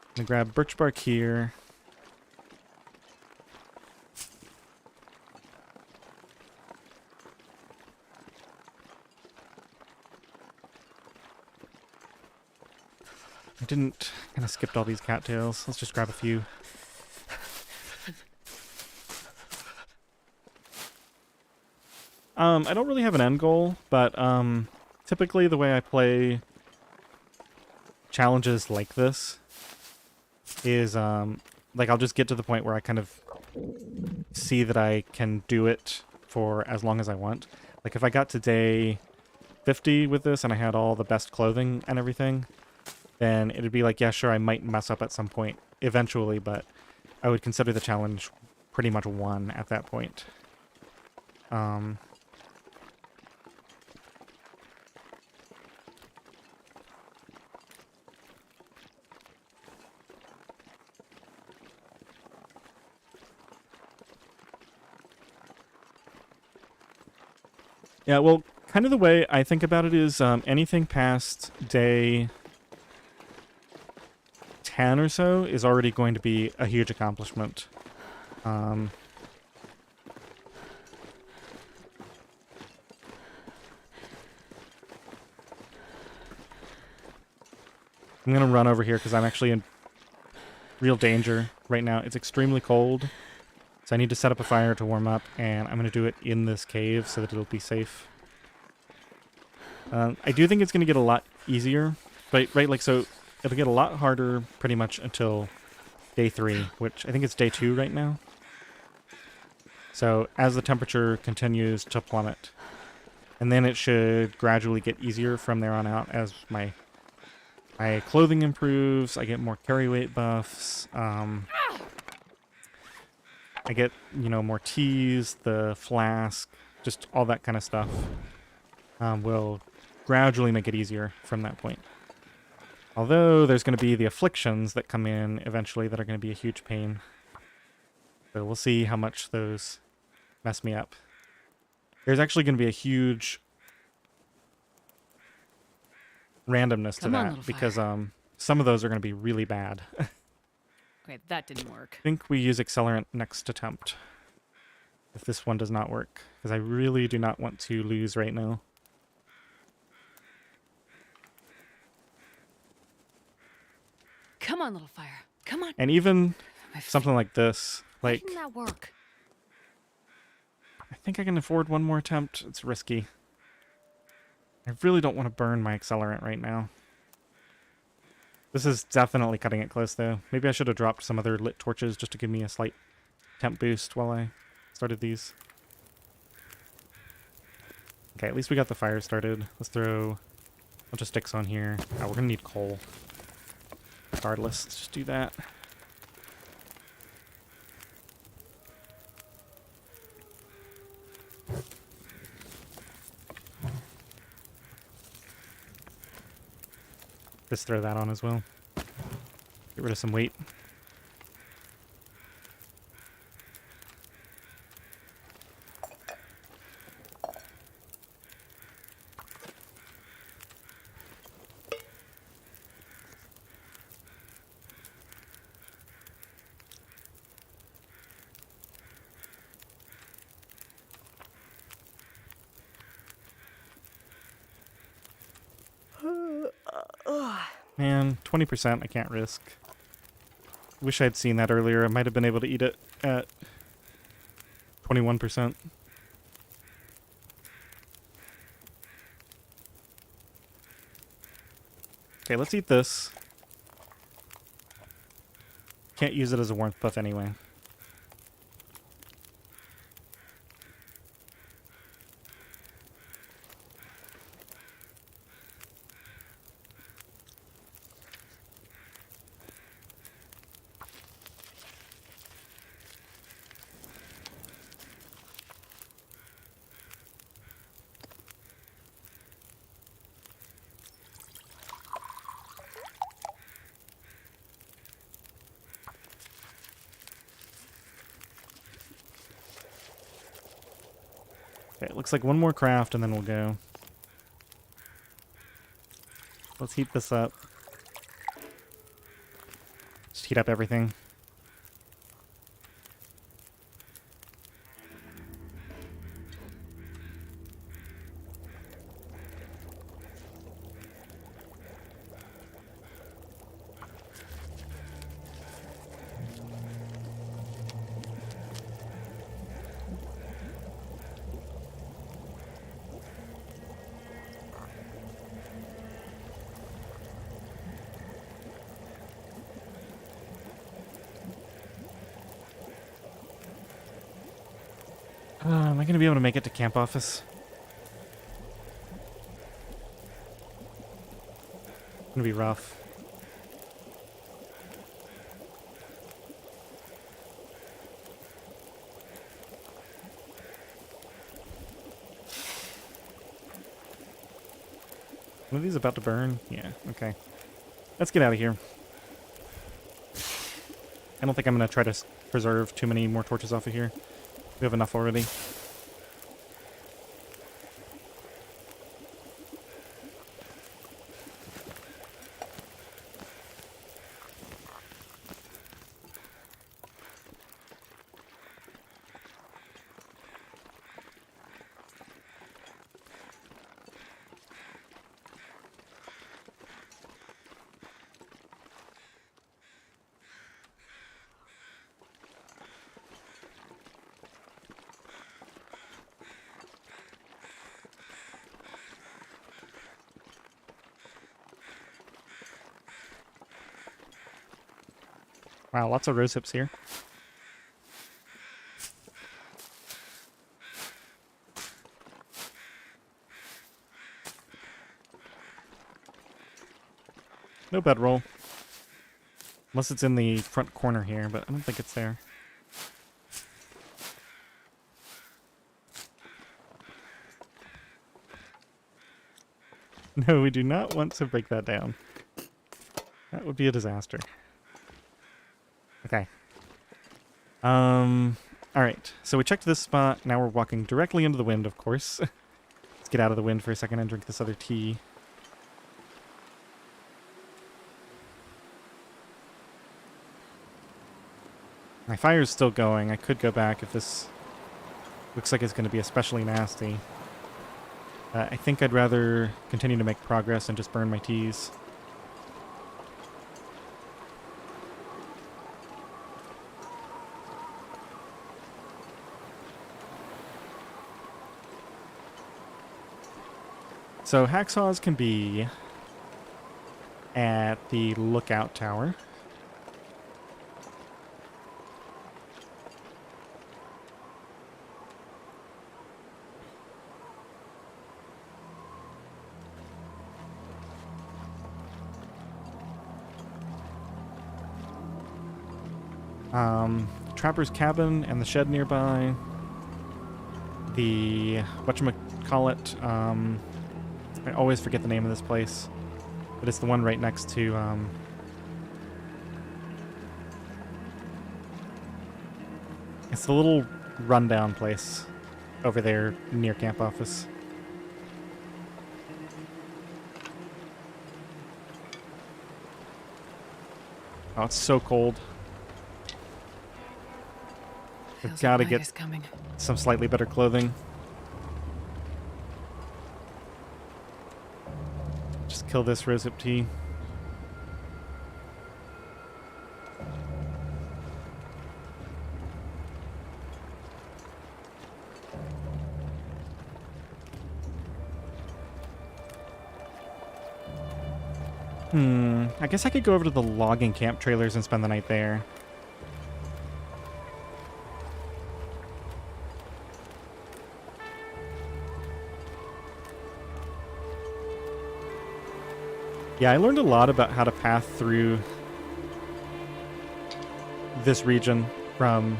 I'm gonna grab birch bark here. I didn't kind of skipped all these cattails. Let's just grab a few. I don't really have an end goal, but typically the way I play challenges like this is like I'll just get to the point where I kind of see that I can do it for as long as I want. Like if I got to day 50 with this and I had all the best clothing and everything, then it'd be like, yeah, sure, I might mess up at some point eventually, but I would consider the challenge pretty much won at that point. Yeah, well, kind of the way I think about it is anything past day 10 or so is already going to be a huge accomplishment. I'm going to run over here because I'm actually in real danger right now. It's extremely cold, so I need to set up a fire to warm up, and I'm going to do it in this cave so that it'll be safe. I do think it's going to get a lot easier, but right, like, so it'll get a lot harder pretty much until day 3, which I think it's day 2 right now. So as the temperature continues to plummet, and then it should gradually get easier from there on out as my clothing improves, I get more carry weight buffs, I get, you know, more teas, the flask, just all that kind of stuff will gradually make it easier from that point. Although there's going to be the afflictions that come in eventually that are going to be a huge pain. So we'll see how much those mess me up. There's actually going to be a huge randomness to that because some of those are going to be really bad. Okay, that didn't work. I think we use accelerant next attempt if this one does not work, because I really do not want to lose right now. Come on, little fire. Come on. And even My feet. something like this, Why like, didn't that work? I think I can afford one more attempt. It's risky. I really don't want to burn my accelerant right now. This is definitely cutting it close, though. Maybe I should have dropped some other lit torches just to give me a slight temp boost while I started these. Okay, at least we got the fire started. Let's throw a bunch of sticks on here. Oh, we're gonna need coal. Regardless, let's just do that. Just throw that on as well. Get rid of some weight. Man, 20% I can't risk. Wish I'd seen that earlier. I might have been able to eat it at 21%. Okay, let's eat this. Can't use it as a warmth buff anyway. Okay, it looks like one more craft and then we'll go. Let's heat this up. Just heat up everything. Am I going to be able to make it to camp office? It's going to be rough. One of these about to burn? Yeah, okay. Let's get out of here. I don't think I'm going to try to preserve too many more torches off of here. We have enough already. Wow, lots of rose hips here. No bedroll. Unless it's in the front corner here, but I don't think it's there. No, we do not want to break that down. That would be a disaster. Okay. Alright. So we checked this spot. Now we're walking directly into the wind, of course. Let's get out of the wind for a second and drink this other tea. My fire's still going. I could go back if this looks like it's going to be especially nasty. I think I'd rather continue to make progress and just burn my teas. So hacksaws can be at the lookout tower. Trapper's cabin and the shed nearby. The whatchamacallit, I always forget the name of this place, but it's the one right next to it's the little rundown place over there near camp office. Oh, it's so cold. We've Feels got to like get night is coming. some slightly better clothing. Just kill this rosehip tea. I guess I could go over to the logging camp trailers and spend the night there. Yeah, I learned a lot about how to path through this region from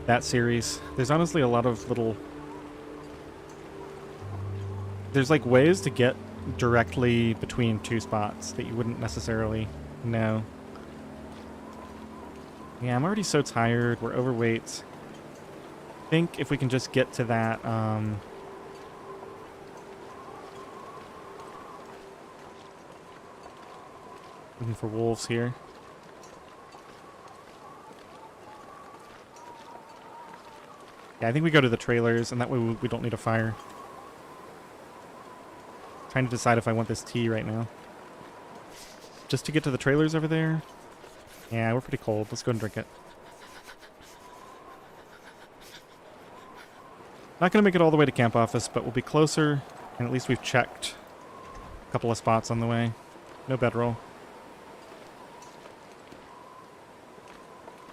that series. There's honestly a lot of little... There's like ways to get directly between two spots that you wouldn't necessarily know. Yeah, I'm already so tired. We're overweight. I think if we can just get to that... Looking for wolves here. Yeah, I think we go to the trailers, and that way we don't need a fire. Trying to decide if I want this tea right now. Just to get to the trailers over there? Yeah, we're pretty cold. Let's go and drink it. Not going to make it all the way to camp office, but we'll be closer, and at least we've checked a couple of spots on the way. No bedroll.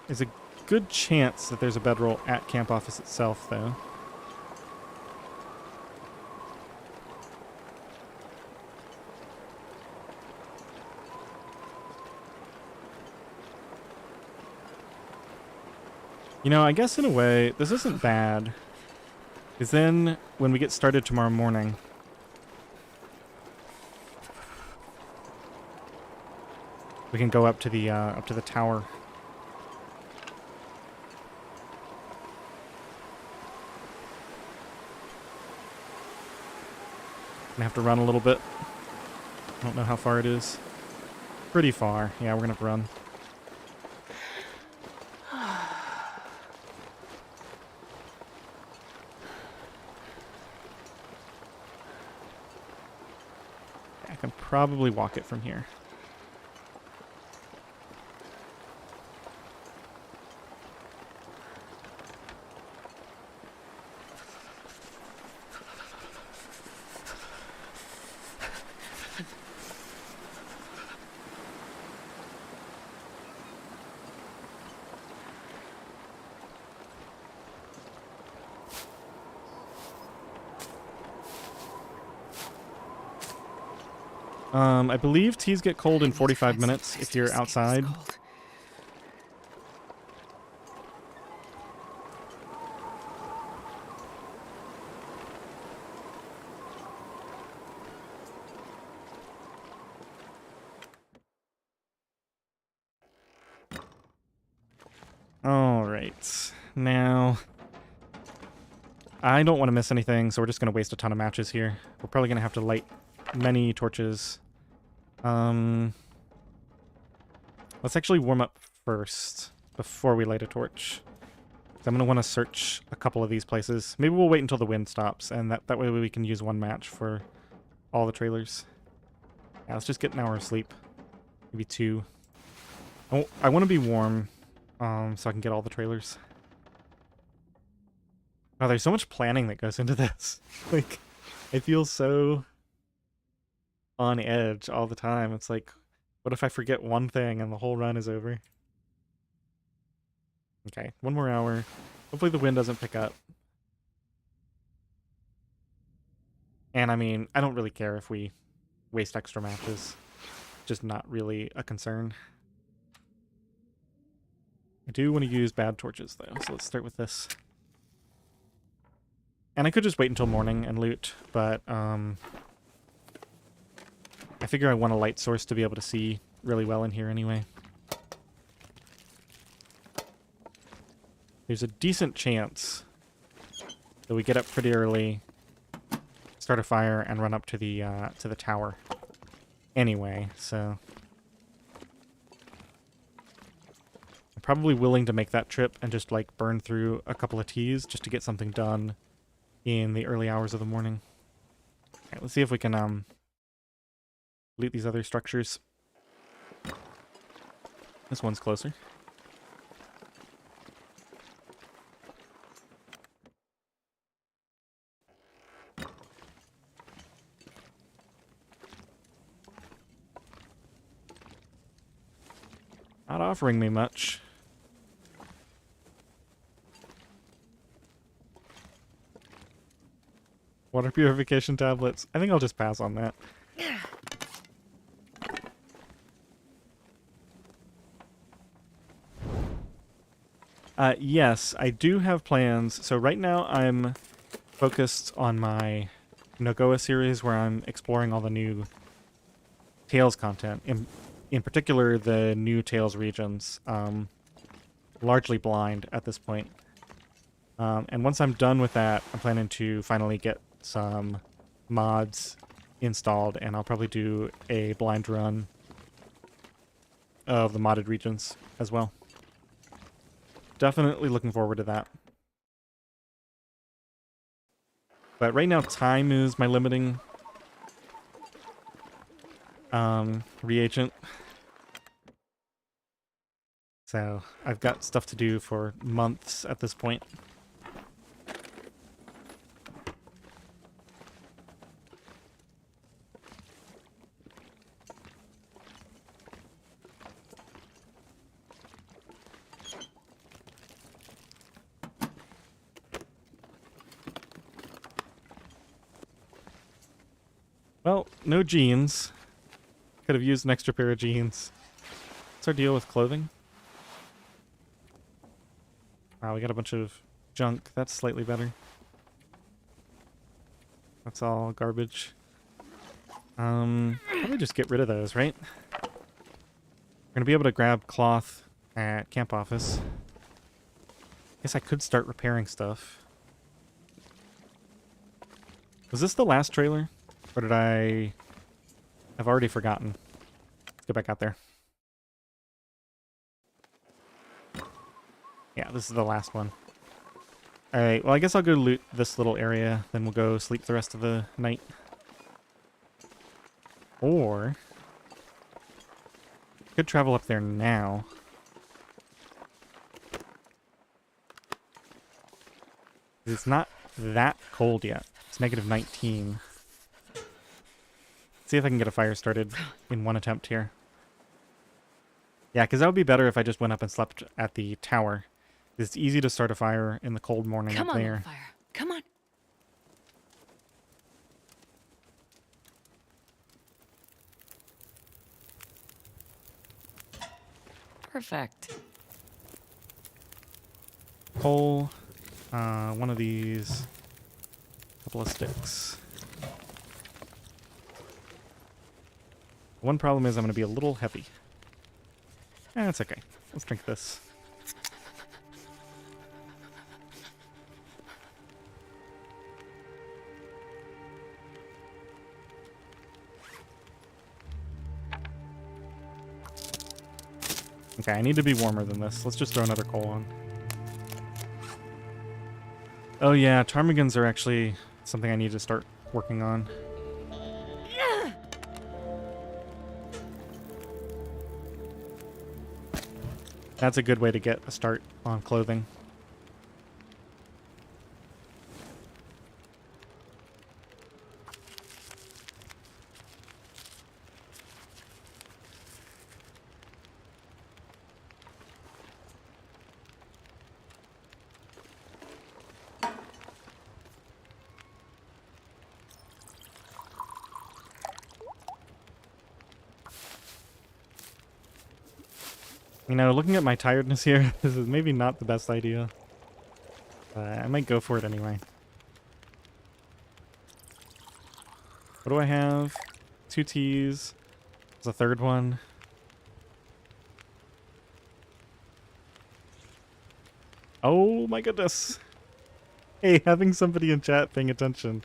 There's a good chance that there's a bedroll at camp office itself, though. You know, I guess in a way, this isn't bad. Because then, when we get started tomorrow morning, we can go up to the tower. Gonna have to run a little bit. I don't know how far it is. Pretty far. Yeah, we're gonna have to run. I can probably walk it from here. I believe teas get cold in 45 minutes if you're outside. All right. Now, I don't want to miss anything, so we're just going to waste a ton of matches here. We're probably going to have to light many torches. Let's actually warm up first before we light a torch. I'm going to want to search a couple of these places. Maybe we'll wait until the wind stops, and that way we can use one match for all the trailers. Yeah, let's just get an hour of sleep. Maybe 2. I want to be warm, so I can get all the trailers. Oh, there's so much planning that goes into this. Like, I feel so on edge all the time. It's like, what if I forget one thing and the whole run is over? Okay, 1 more hour. Hopefully the wind doesn't pick up. And I mean, I don't really care if we waste extra matches. Just not really a concern. I do want to use bad torches, though, so let's start with this. And I could just wait until morning and loot, but I figure I want a light source to be able to see really well in here anyway. There's a decent chance that we get up pretty early, start a fire, and run up to the tower. Anyway, so I'm probably willing to make that trip and just like burn through a couple of teas just to get something done in the early hours of the morning. Okay, let's see if we can loot these other structures. This one's closer. Not offering me much. Water purification tablets. I think I'll just pass on that. Yes, I do have plans. So right now I'm focused on my Nogoa series where I'm exploring all the new Tales content. In particular, the new Tales regions. Largely blind at this point. And once I'm done with that, I'm planning to finally get some mods installed, and I'll probably do a blind run of the modded regions as well. Definitely looking forward to that. But right now, time is my limiting reagent. So I've got stuff to do for months at this point. Well, no jeans. Could have used an extra pair of jeans. What's our deal with clothing? Wow, we got a bunch of junk. That's slightly better. That's all garbage. Probably just get rid of those, right? We're gonna be able to grab cloth at camp office. Guess I could start repairing stuff. Was this the last trailer? Or did I... I've already forgotten. Let's go back out there. Yeah, this is the last one. Alright, well I guess I'll go loot this little area, then we'll go sleep the rest of the night. Or... could travel up there now. It's not that cold yet. It's negative 19. See if I can get a fire started in one attempt here. Yeah, because that would be better if I just went up and slept at the tower. It's easy to start a fire in the cold morning up there. Come on, fire. Come on. Perfect. Coal. One of these. Couple of sticks. One problem is I'm going to be a little heavy. That's okay. Let's drink this. Okay, I need to be warmer than this. Let's just throw another coal on. Oh yeah, ptarmigans are actually something I need to start working on. That's a good way to get a start on clothing. You know, looking at my tiredness here, this is maybe not the best idea. I might go for it anyway. What do I have? 2 T's. There's a third one. Oh my goodness. Hey, having somebody in chat paying attention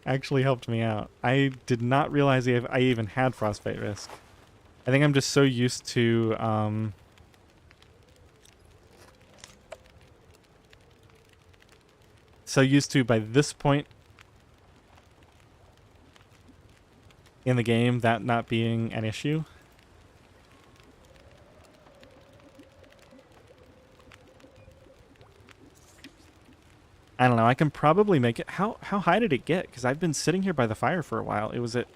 actually helped me out. I did not realize I even had frostbite risk. I think I'm just so used to by this point in the game that not being an issue. I don't know. I can probably make it. How high did it get? Because I've been sitting here by the fire for a while. It was at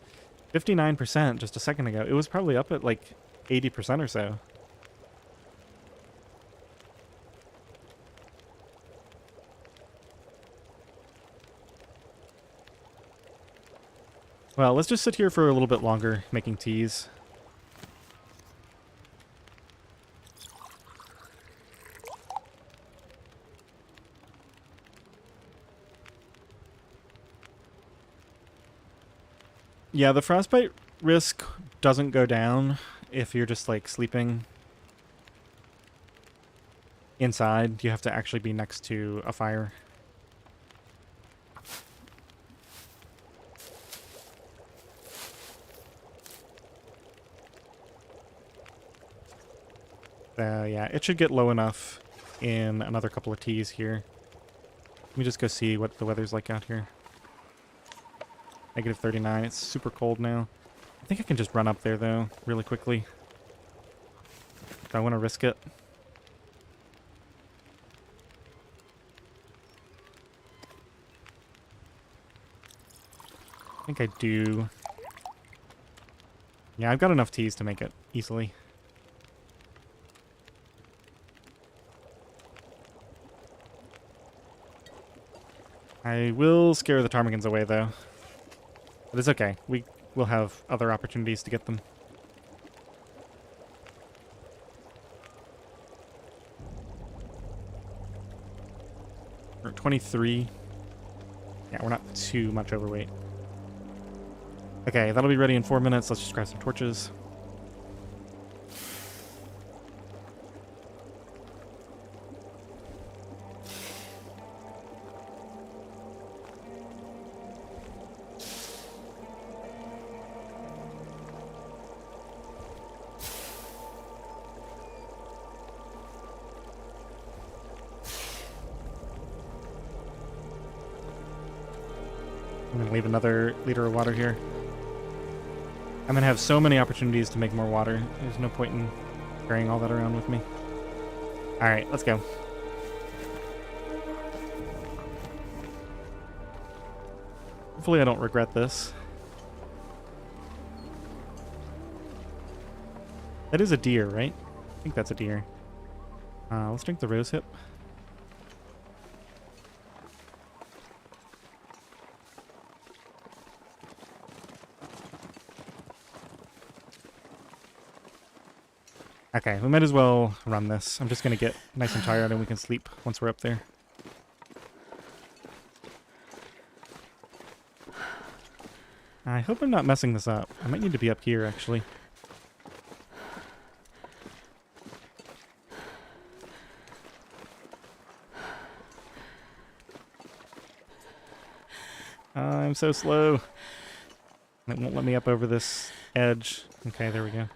59% just a second ago. It was probably up at like 80% or so. Well, let's just sit here for a little bit longer making teas. Yeah, the frostbite risk doesn't go down if you're just like sleeping inside. You have to actually be next to a fire. Yeah, it should get low enough in another couple of teas here. Let me just go see what the weather's like out here. -39. It's super cold now. I think I can just run up there, though, really quickly. Do I want to risk it? I think I do. Yeah, I've got enough teas to make it easily. I will scare the ptarmigans away, though. But it's okay. We will have other opportunities to get them. We're at 23. Yeah, we're not too much overweight. Okay, that'll be ready in 4 minutes. Let's just grab some torches. I'm going to leave another liter of water here. I'm going to have so many opportunities to make more water. There's no point in carrying all that around with me. Alright, let's go. Hopefully I don't regret this. That is a deer, right? I think that's a deer. Let's drink the rose hip. Okay, we might as well run this. I'm just going to get nice and tired and we can sleep once we're up there. I hope I'm not messing this up. I might need to be up here, actually. I'm so slow. It won't let me up over this edge. Okay, there we go.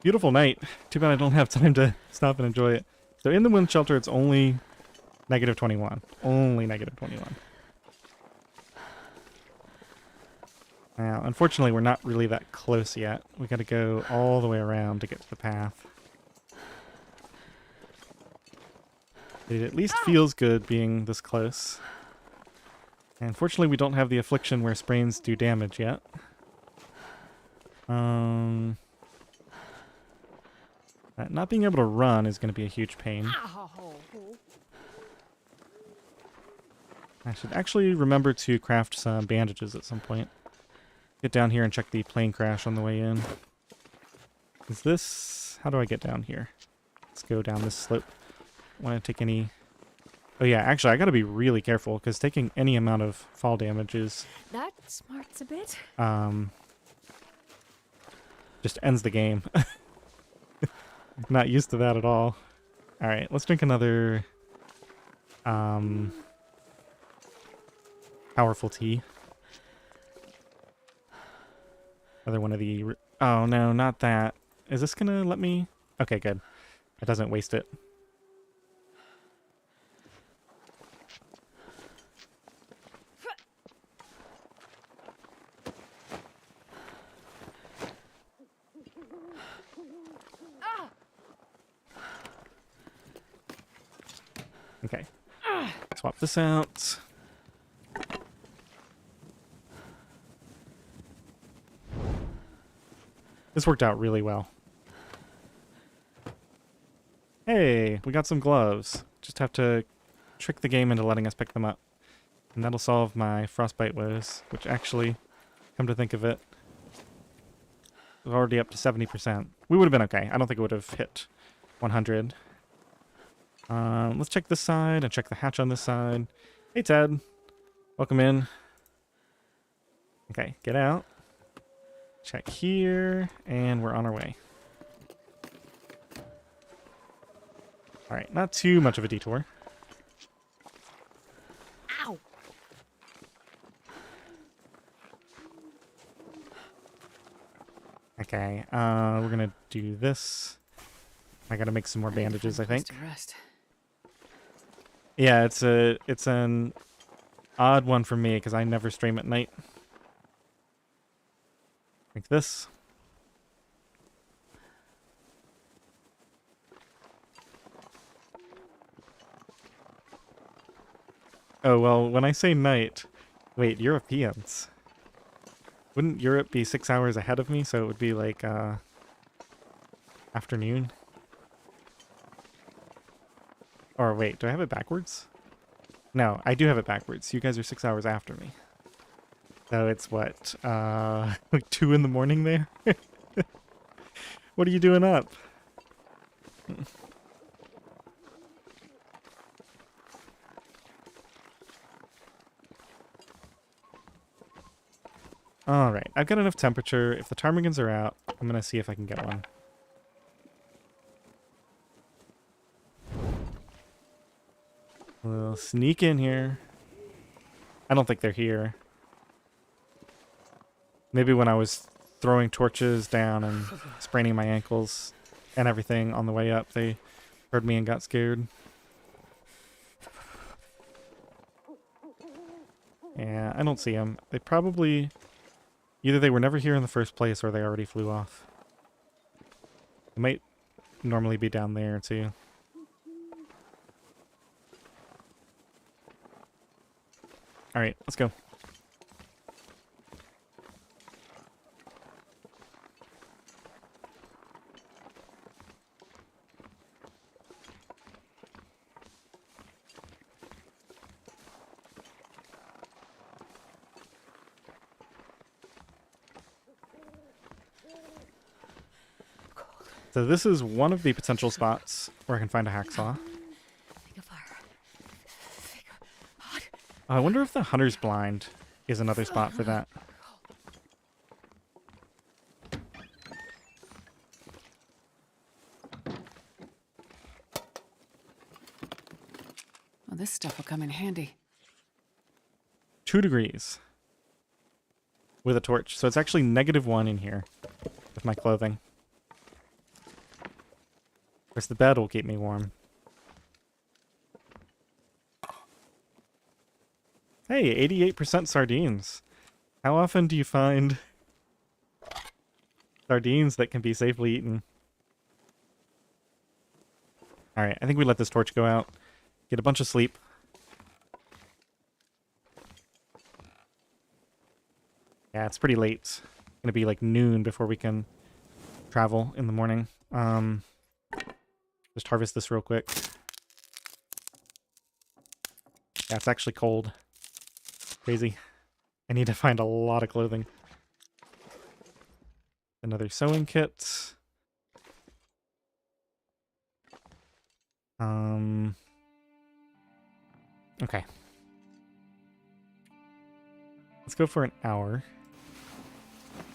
Beautiful night. Too bad I don't have time to stop and enjoy it. So in the wind shelter, it's only -21. Only -21. Now, unfortunately, we're not really that close yet. We got to go all the way around to get to the path. It at least feels good being this close. And unfortunately, we don't have the affliction where sprains do damage yet. Not being able to run is going to be a huge pain. I should actually remember to craft some bandages at some point. Get down here and check the plane crash on the way in. Is this... How do I get down here? Let's go down this slope. Want to take any... Oh yeah, actually I gotta be really careful, because taking any amount of fall damage is... That smarts a bit. Just ends the game. Not used to that at all. Alright, let's drink another... powerful tea. Another one of the... Oh no, not that. Is this gonna let me... Okay, good. It doesn't waste it. Okay. Swap this out. This worked out really well. Hey, we got some gloves. Just have to trick the game into letting us pick them up. And that'll solve my frostbite woes, which actually, come to think of it, is already up to 70%. We would have been okay. I don't think it would have hit 100. Let's check this side and check the hatch on this side. Hey, Ted. Welcome in. Okay, get out. Check here, and we're on our way. Alright, not too much of a detour. Ow! Okay, we're gonna do this. I gotta make some more bandages, I think. Yeah, it's an odd one for me, because I never stream at night. Like this. Oh, well, when I say night... Wait, Europeans. Wouldn't Europe be 6 hours ahead of me, so it would be like, afternoon? Or wait, do I have it backwards? No, I do have it backwards. You guys are 6 hours after me. So it's what, like 2 in the morning there? What are you doing up? Alright, I've got enough temperature. If the ptarmigans are out, I'm gonna see if I can get one. We'll sneak in here. I don't think they're here. Maybe when I was throwing torches down and spraining my ankles and everything on the way up, they heard me and got scared. Yeah, I don't see them. They probably... Either they were never here in the first place or they already flew off. They might normally be down there too. Alright, let's go. So this is one of the potential spots where I can find a hacksaw. I wonder if the hunter's blind is another spot for that. Well, this stuff will come in handy. 2 degrees with a torch. So it's actually -1 in here with my clothing. Of course, the bed will keep me warm. Hey, 88% sardines. How often do you find sardines that can be safely eaten? Alright, I think we let this torch go out. get a bunch of sleep. Yeah, it's pretty late. It's gonna be like noon before we can travel in the morning. Just harvest this real quick. Yeah, it's actually cold. Crazy. I need to find a lot of clothing. Another sewing kit. Okay. Let's go for an hour.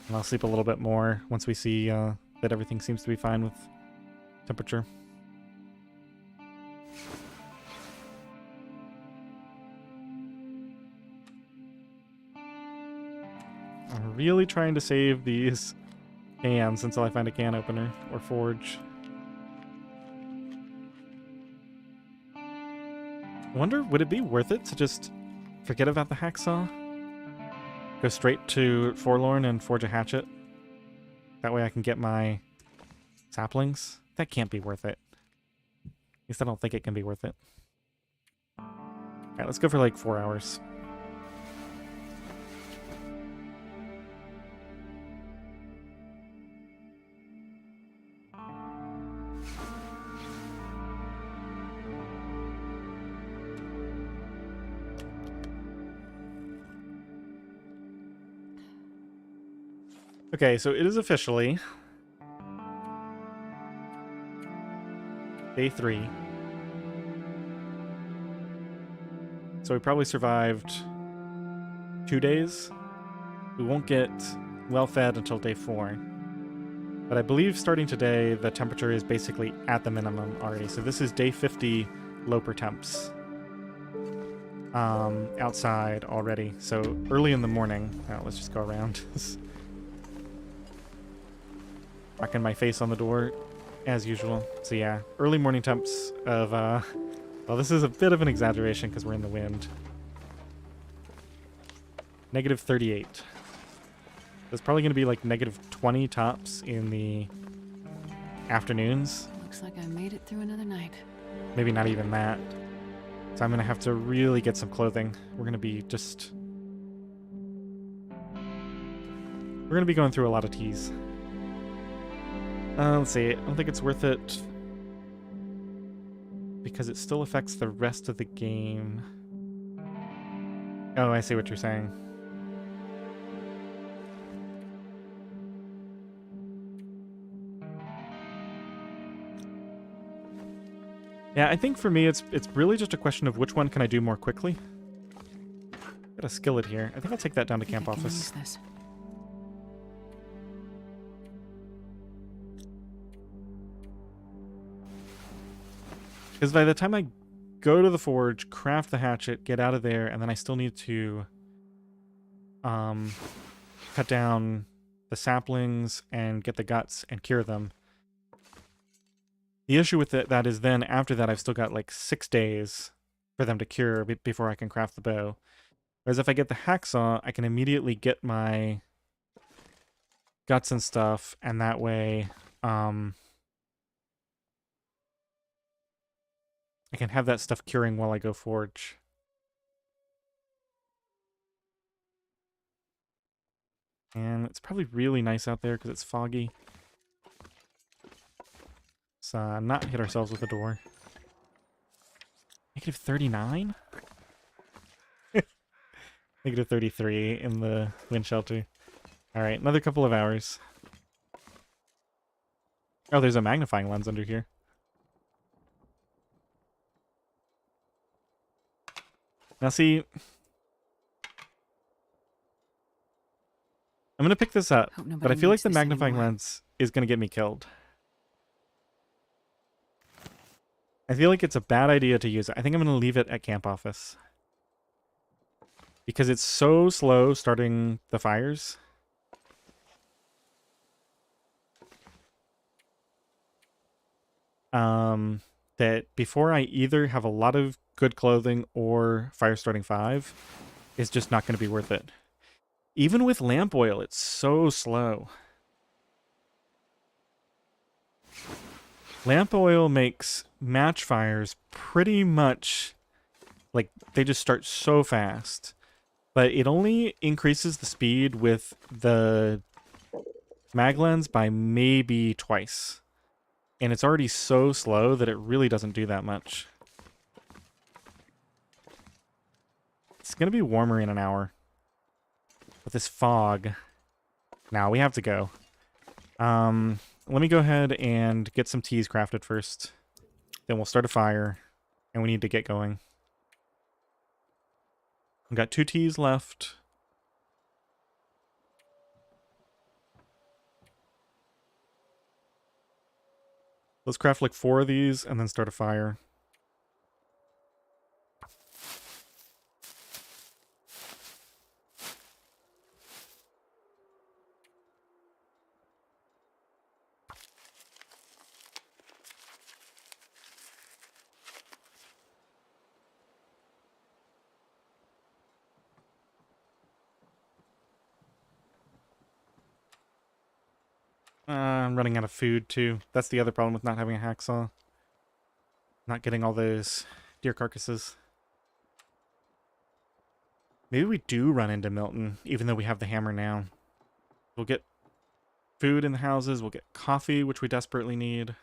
And I'll sleep a little bit more once we see that everything seems to be fine with temperature. I'm really trying to save these cans until I find a can opener or forge. I wonder, would it be worth it to just forget about the hacksaw? Go straight to Forlorn and forge a hatchet? That way I can get my saplings? That can't be worth it. At least I don't think it can be worth it. Alright, let's go for like 4 hours. Okay, so it is officially day 3. So we probably survived 2 days. We won't get well fed until day 4. But I believe starting today, the temperature is basically at the minimum already. So this is day 50 low per temps outside already. So early in the morning. Now let's just go around. Rocking my face on the door as usual. So yeah, early morning temps of, well, this is a bit of an exaggeration because we're in the wind. Negative 38. It's probably going to be like negative 20 tops in the afternoons. Looks like I made it through another night. Maybe not even that. So I'm going to have to really get some clothing. We're going to be just... We're going to be going through a lot of teas. Let's see. I don't think it's worth it because it still affects the rest of the game. Oh, I see what you're saying. Yeah, I think for me it's really just a question of which one can I do more quickly. Got a skillet here. I think I'll take that down to camp office. Because by the time I go to the forge, craft the hatchet, get out of there, and then I still need to cut down the saplings and get the guts and cure them. The issue with that is then after that I've still got like 6 days for them to cure before I can craft the bow. Whereas if I get the hacksaw, I can immediately get my guts and stuff, and that way I can have that stuff curing while I go forge. And it's probably really nice out there because it's foggy. Let's not hit ourselves with the door. Negative 39? Negative 33 in the wind shelter. Alright, another couple of hours. Oh, there's a magnifying lens under here. Now see, I'm going to pick this up, but I feel like the magnifying lens is going to get me killed. I feel like it's a bad idea to use it. I think I'm going to leave it at camp office. Because it's so slow starting the fires. That before I either have a lot of good clothing or fire starting 5 is just not going to be worth it. Even with lamp oil, it's so slow. Lamp oil makes match fires pretty much, like, they just start so fast. But it only increases the speed with the mag lens by maybe twice. And it's already so slow that it really doesn't do that much. It's going to be warmer in an hour. With this fog. Now we have to go. Let me go ahead and get some teas crafted first. Then we'll start a fire. And we need to get going. We've got 2 teas left. Let's craft like 4 of these and then start a fire. I'm running out of food too. That's the other problem with not having a hacksaw. Not getting all those deer carcasses. Maybe we do run into Milton, even though we have the hammer now. We'll get food in the houses. We'll get coffee, which we desperately need.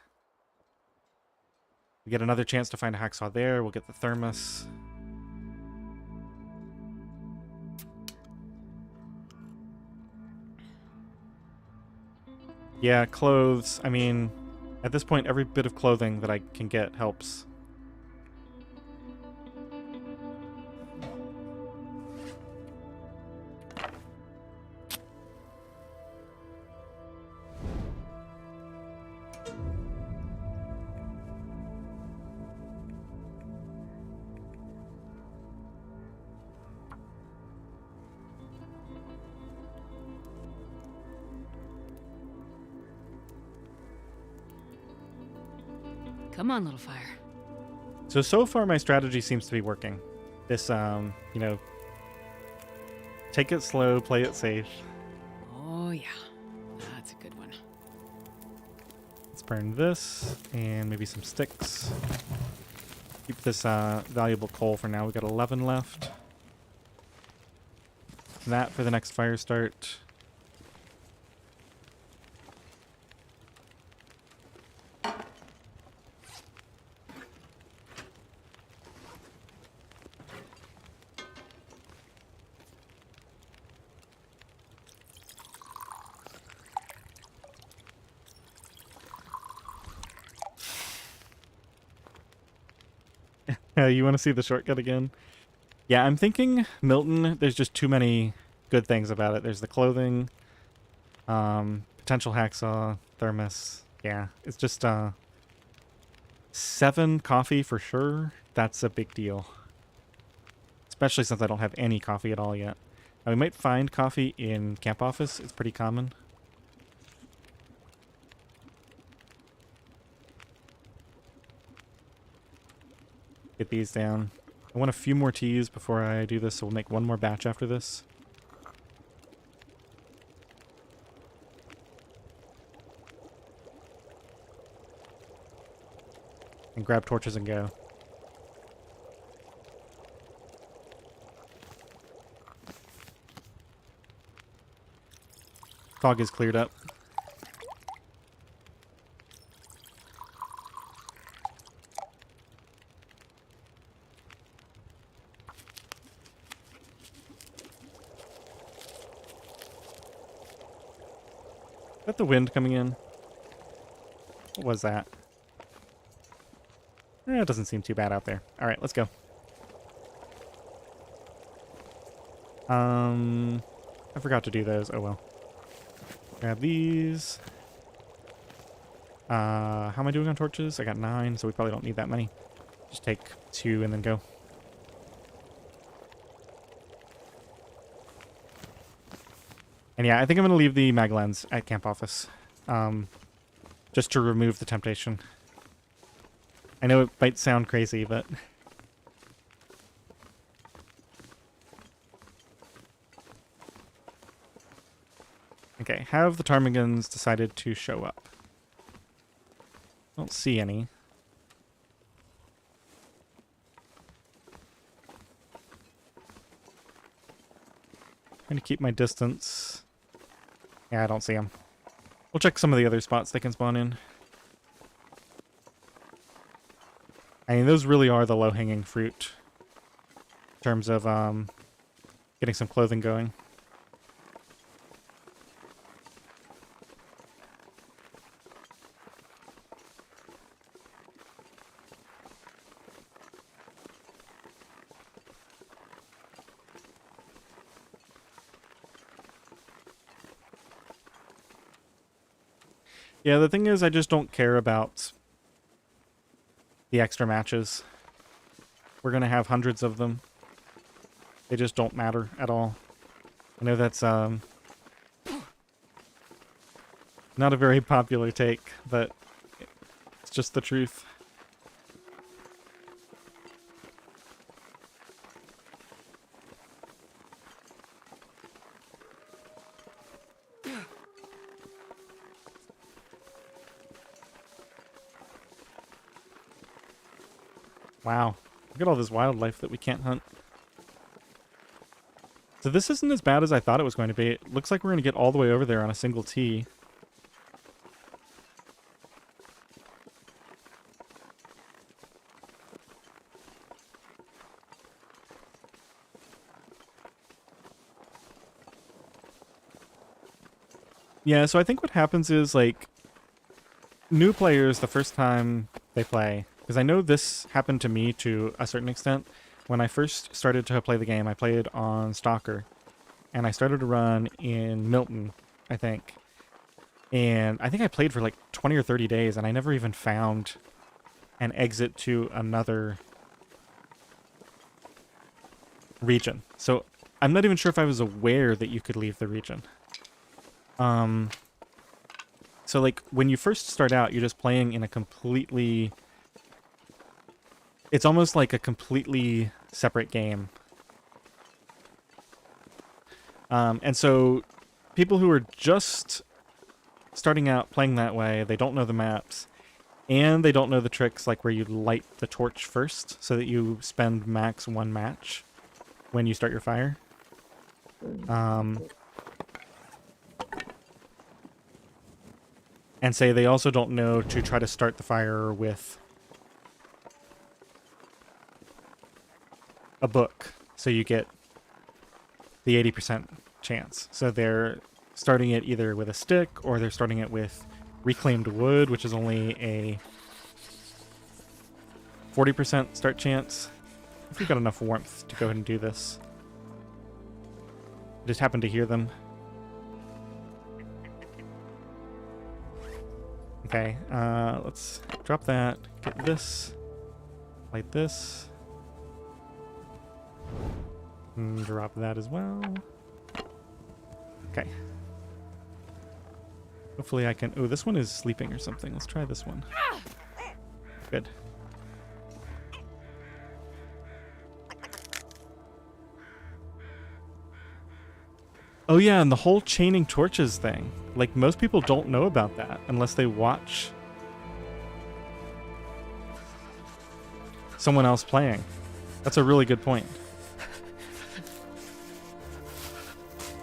We get another chance to find a hacksaw there. We'll get the thermos. Yeah, clothes. I mean, at this point, every bit of clothing that I can get helps. Come on, little fire. So far my strategy seems to be working. This, you know, take it slow, play it safe. Oh, yeah. That's a good one. Let's burn this, and maybe some sticks. Keep this valuable coal for now. We got 11 left. That for the next fire start. You want to see the shortcut again? Yeah, I'm thinking Milton, there's just too many good things about it. There's the clothing, potential hacksaw, thermos. Yeah, it's just 7 coffee for sure. That's a big deal. Especially since I don't have any coffee at all yet. Now, we might find coffee in camp office. It's pretty common. Get these down. I want a few more teas before I do this, so we'll make one more batch after this. And grab torches and go. Fog is cleared up. Is that the wind coming in? What was that? It doesn't seem too bad out there. Alright, let's go. I forgot to do those. Oh well. Grab these. How am I doing on torches? I got 9, so we probably don't need that many. Just take 2 and then go. And yeah, I think I'm going to leave the mag lens at camp office. Just to remove the temptation. I know it might sound crazy, but... Okay, have the ptarmigans decided to show up? Don't see any. Trying to keep my distance. Yeah, I don't see them. We'll check some of the other spots they can spawn in. I mean, those really are the low-hanging fruit in terms of getting some clothing going. Yeah, the thing is, I just don't care about the extra matches. We're going to have hundreds of them. They just don't matter at all. I know that's not a very popular take, but it's just the truth. Wow. Look at all this wildlife that we can't hunt. So this isn't as bad as I thought it was going to be. It looks like we're going to get all the way over there on a single T. Yeah, so I think what happens is, like, new players, the first time they play, because I know this happened to me to a certain extent. When I first started to play the game, I played on Stalker, and I started to run in Milton, I think. And I think I played for like 20 or 30 days, and I never even found an exit to another region. So I'm not even sure if I was aware that you could leave the region. So like when you first start out, you're just playing in a completely... It's almost like a completely separate game. And so people who are just starting out playing that way, they don't know the maps, and they don't know the tricks like where you light the torch first so that you spend max one match when you start your fire. And say they also don't know to try to start the fire with a book, so you get the 80% chance. So they're starting it either with a stick, or they're starting it with reclaimed wood, which is only a 40% start chance. If we've got enough warmth to go ahead and do this. I just happened to hear them. Okay, let's drop that, get this, light this, and drop that as well. Okay. Hopefully I can... Oh, this one is sleeping or something. Let's try this one. Good. Oh yeah, and the whole chaining torches thing. Like, most people don't know about that unless they watch someone else playing. That's a really good point.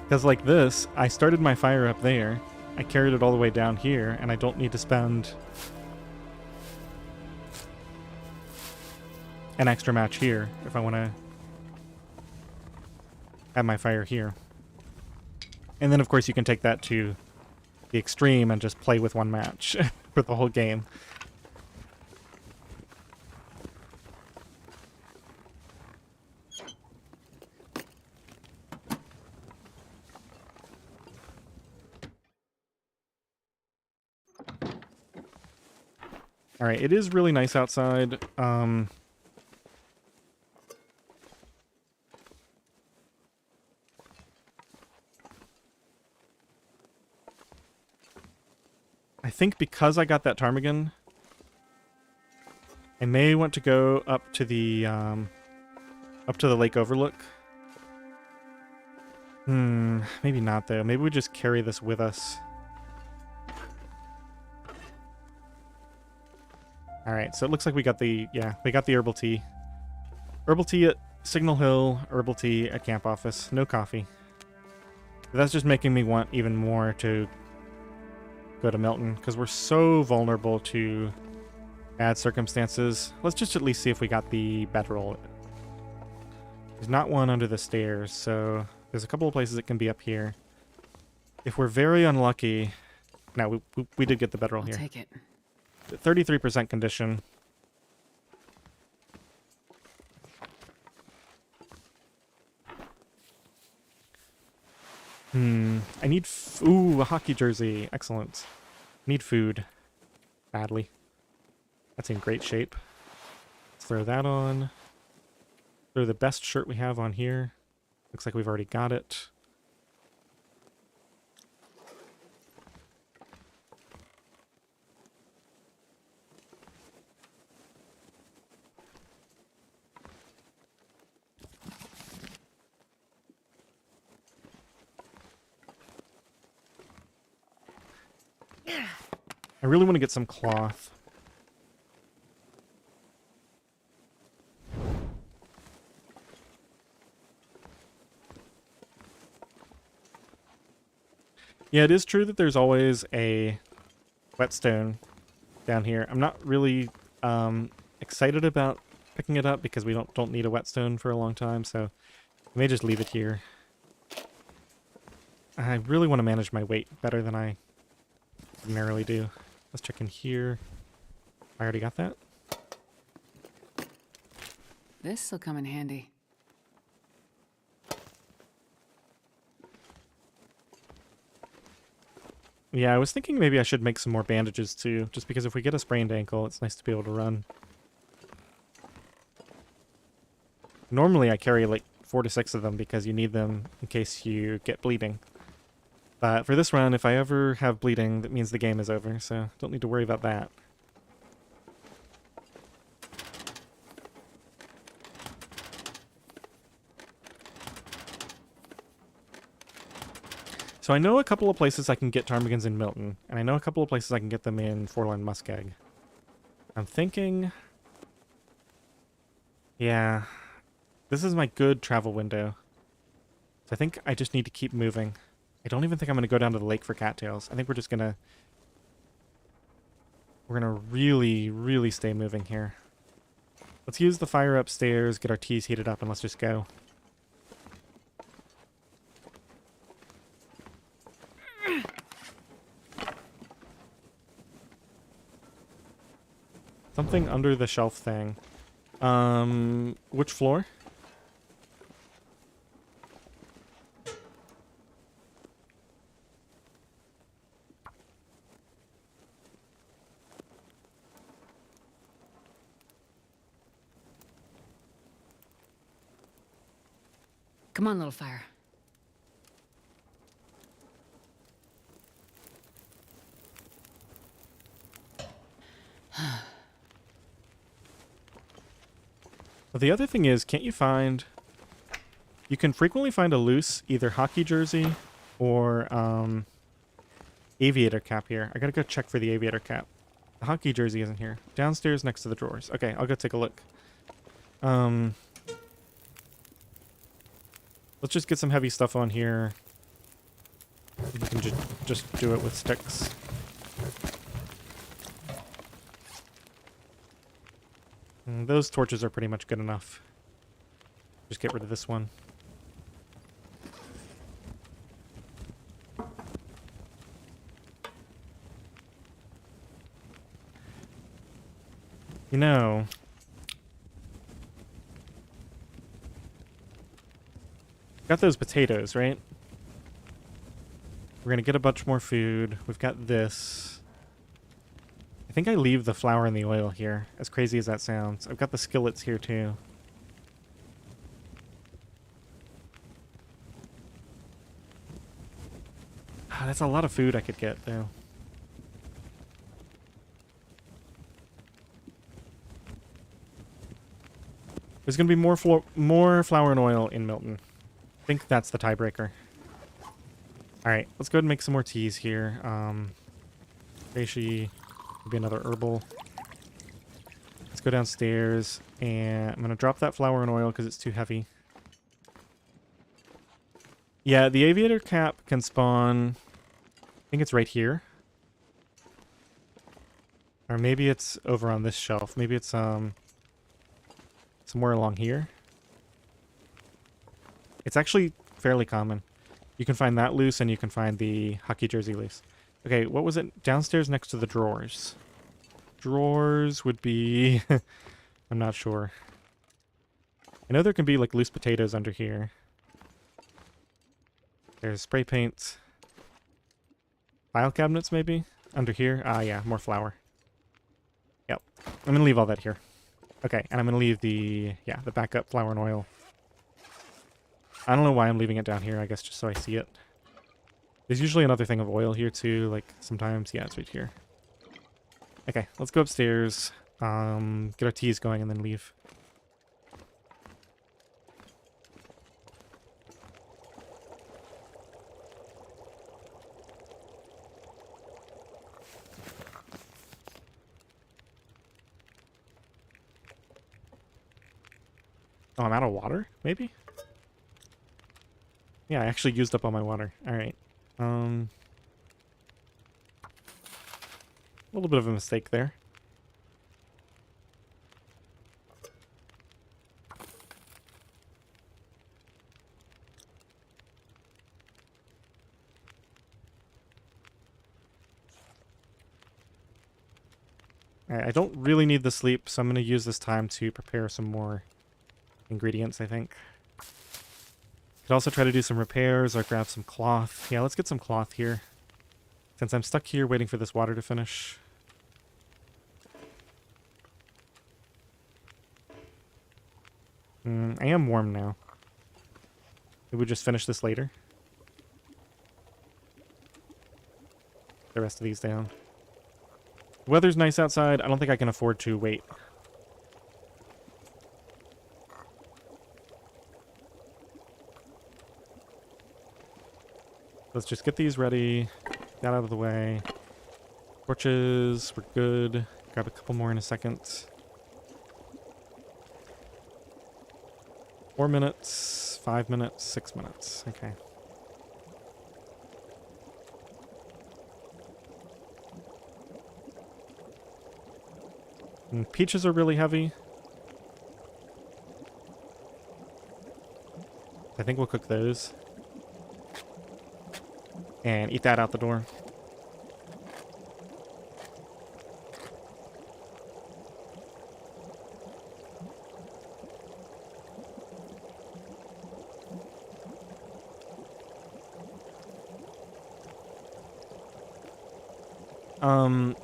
Because like this, I started my fire up there, I carried it all the way down here, and I don't need to spend an extra match here if I want to have my fire here. And then, of course, you can take that to the extreme and just play with one match for the whole game. All right, it is really nice outside. I think because I got that ptarmigan, I may want to go up to the lake overlook. Maybe not though. Maybe we just carry this with us. All right, so it looks like we got the herbal tea. Herbal tea at Signal Hill, herbal tea at camp office. No coffee. But that's just making me want even more to go to Milton because we're so vulnerable to bad circumstances. Let's just at least see if we got the bedroll. There's not one under the stairs, so there's a couple of places it can be up here. If we're very unlucky... No, we did get the bedroll here. I'll take it. 33% condition. I need... Ooh, a hockey jersey. Excellent. Need food. Badly. That's in great shape. Let's throw that on. Throw the best shirt we have on here. Looks like we've already got it. I really want to get some cloth. Yeah, it is true that there's always a whetstone down here. I'm not really excited about picking it up because we don't need a whetstone for a long time, so I may just leave it here. I really want to manage my weight better than I ordinarily do. Let's check in here. I already got that. This'll come in handy. Yeah, I was thinking maybe I should make some more bandages too, just because if we get a sprained ankle, it's nice to be able to run. Normally I carry like 4 to 6 of them because you need them in case you get bleeding. But for this run, if I ever have bleeding, that means the game is over, so don't need to worry about that. So I know a couple of places I can get ptarmigans in Milton, and I know a couple of places I can get them in Forlorn Muskeg. I'm thinking... Yeah, this is my good travel window. So I think I just need to keep moving. I don't even think I'm going to go down to the lake for cattails. I think we're just going to... We're going to really, really stay moving here. Let's use the fire upstairs, get our teas heated up, and let's just go. Something under the shelf thing. Which floor? Come on, little fire. Well, the other thing is, can't you find... You can frequently find a loose either hockey jersey or aviator cap here. I gotta go check for the aviator cap. The hockey jersey isn't here. Downstairs next to the drawers. Okay, I'll go take a look. Let's just get some heavy stuff on here. We can just do it with sticks. Those torches are pretty much good enough. Just get rid of this one. You know... Got those potatoes, right? We're gonna get a bunch more food. We've got this. I think I leave the flour and the oil here, as crazy as that sounds. I've got the skillets here too. That's a lot of food I could get, though. There's gonna be more flour and oil in Milton. I think that's the tiebreaker. Alright, let's go ahead and make some more teas here. Reishi, maybe another herbal. Let's go downstairs, and I'm going to drop that flour and oil because it's too heavy. Yeah, the aviator cap can spawn... I think it's right here. Or maybe it's over on this shelf. Maybe it's somewhere along here. It's actually fairly common. You can find that loose, and you can find the hockey jersey loose. Okay, what was it? Downstairs next to the drawers. Drawers would be... I'm not sure. I know there can be, like, loose potatoes under here. There's spray paint. File cabinets, maybe? Under here? Ah, yeah, more flour. Yep. I'm gonna leave all that here. Okay, and I'm gonna leave the backup flour and oil. I don't know why I'm leaving it down here, I guess just so I see it. There's usually another thing of oil here too, like sometimes. Yeah, it's right here. Okay, let's go upstairs, get our teas going, and then leave. Oh, I'm out of water? Maybe? Yeah, I actually used up all my water. Alright. A little bit of a mistake there. Alright, I don't really need the sleep, so I'm going to use this time to prepare some more ingredients, I think. Could also try to do some repairs or grab some cloth. Yeah, let's get some cloth here. Since I'm stuck here waiting for this water to finish. I am warm now. We would just finish this later. The rest of these down. The weather's nice outside. I don't think I can afford to wait. Let's just get these ready. That out of the way. Torches, we're good. Grab a couple more in a second. 4 minutes, 5 minutes, 6 minutes. Okay. And peaches are really heavy. I think we'll cook those. And eat that out the door.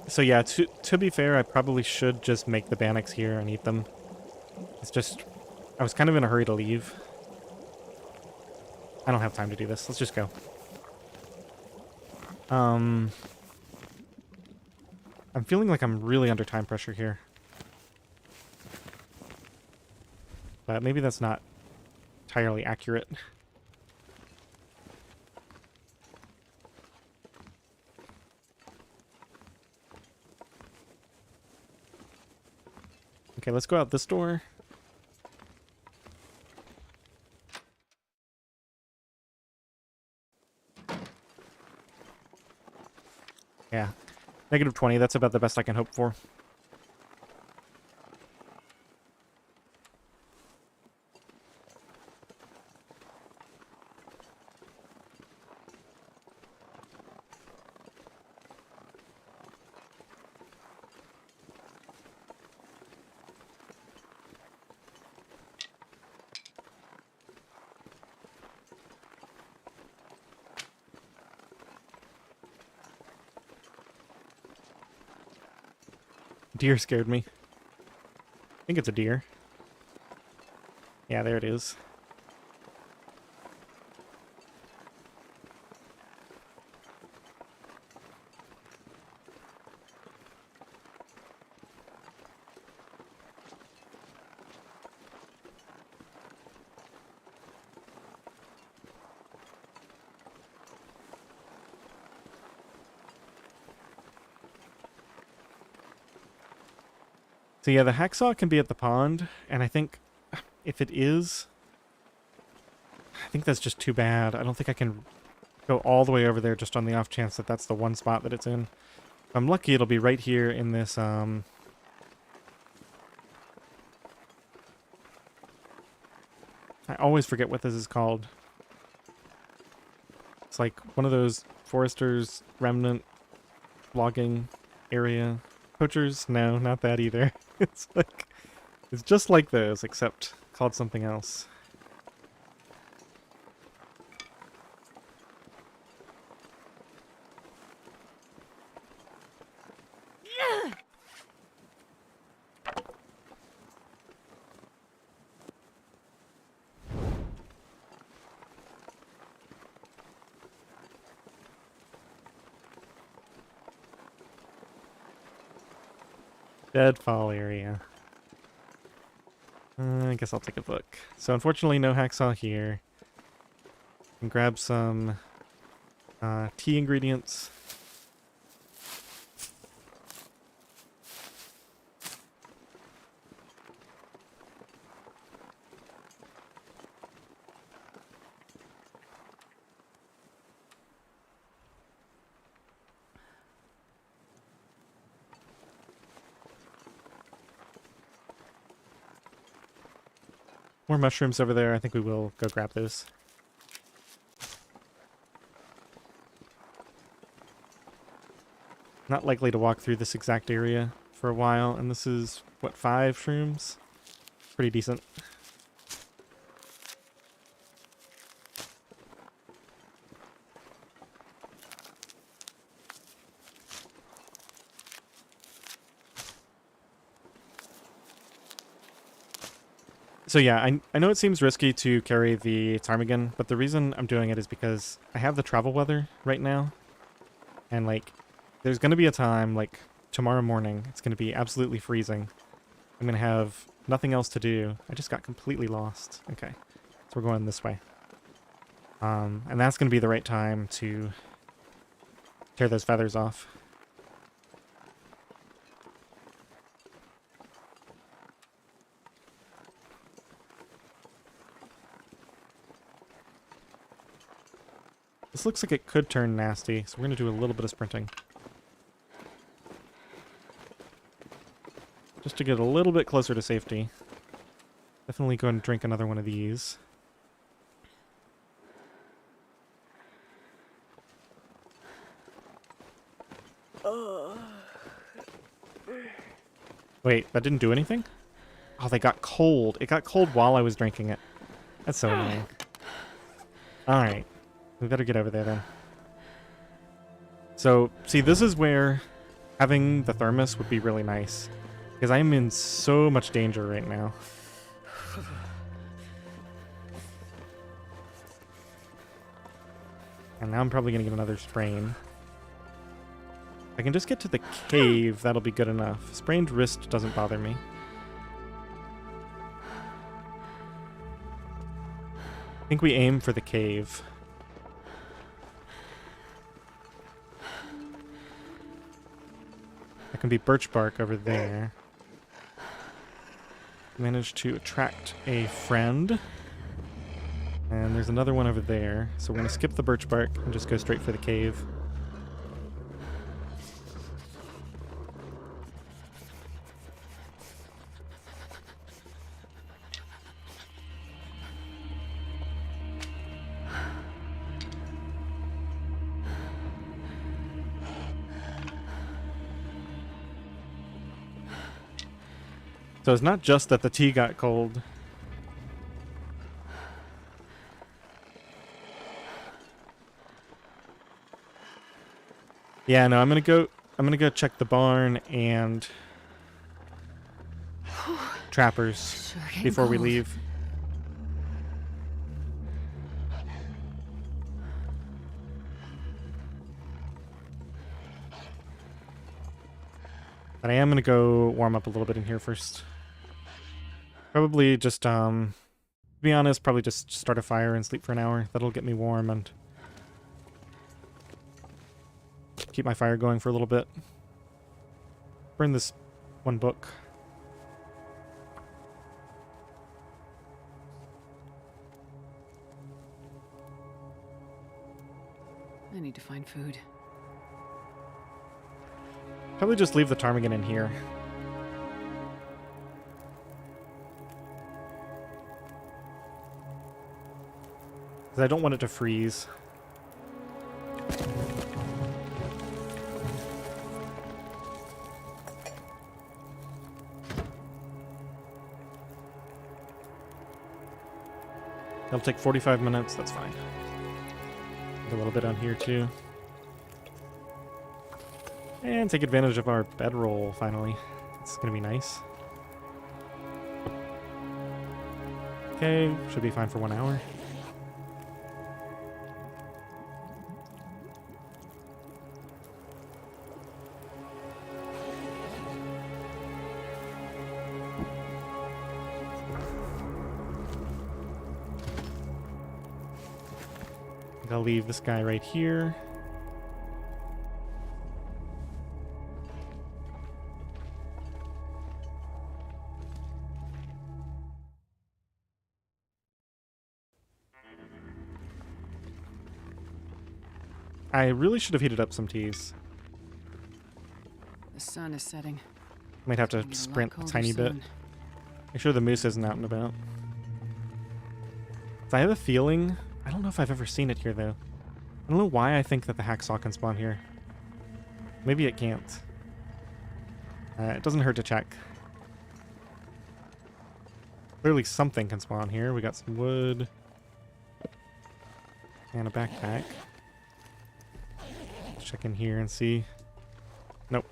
So yeah, to be fair, I probably should just make the bannocks here and eat them. It's just, I was kind of in a hurry to leave. I don't have time to do this. Let's just go. I'm feeling like I'm really under time pressure here. But maybe that's not entirely accurate. Okay, let's go out this door. Yeah. -20, that's about the best I can hope for. Deer scared me. I think it's a deer. Yeah, there it is. So yeah, the hacksaw can be at the pond, and I think if it is, I think that's just too bad. I don't think I can go all the way over there just on the off chance that that's the one spot that it's in. If I'm lucky, it'll be right here in this, I always forget what this is called. It's like one of those foresters, remnant, logging area. Poachers? No, not that either. It's like, it's just like those, except called something else. Deadfall area. I guess I'll take a look. So unfortunately no hacksaw here. Can grab some tea ingredients. More mushrooms over there. I think we will go grab those. Not likely to walk through this exact area for a while, and this is, what, 5 shrooms? Pretty decent. So yeah, I know it seems risky to carry the ptarmigan, but the reason I'm doing it is because I have the travel weather right now. And like, there's going to be a time, like tomorrow morning, it's going to be absolutely freezing. I'm going to have nothing else to do. I just got completely lost. Okay, so we're going this way. And that's going to be the right time to tear those feathers off. This looks like it could turn nasty, so we're going to do a little bit of sprinting. Just to get a little bit closer to safety. Definitely go and drink another one of these. Wait, that didn't do anything? Oh, they got cold. It got cold while I was drinking it. That's so annoying. Alright. We better get over there then. So, see, this is where having the thermos would be really nice. Because I am in so much danger right now. And now I'm probably going to get another sprain. If I can just get to the cave, that'll be good enough. Sprained wrist doesn't bother me. I think we aim for the cave. That can be birch bark over there. Managed to attract a friend. And there's another one over there. So we're going to skip the birch bark and just go straight for the cave. So it's not just that the tea got cold. Yeah, no, I'm gonna go check the barn and trappers before we leave. But I am gonna go warm up a little bit in here first. Probably just, to be honest, probably just start a fire and sleep for an hour. That'll get me warm and keep my fire going for a little bit. Burn this one book. I need to find food. Probably just leave the ptarmigan in here. Because I don't want it to freeze. It'll take 45 minutes, that's fine. A little bit on here too. And take advantage of our bedroll finally. It's gonna be nice. Okay, should be fine for 1 hour. I'll leave this guy right here. I really should have heated up some teas. The sun is setting. Might have It's to gonna get a lot sprint a colder tiny bit. soon. Make sure the moose isn't out and about. So I have a feeling... I don't know if I've ever seen it here, though. I don't know why I think that the hacksaw can spawn here. Maybe it can't. It doesn't hurt to check. Clearly something can spawn here. We got some wood. And a backpack. Let's check in here and see. Nope.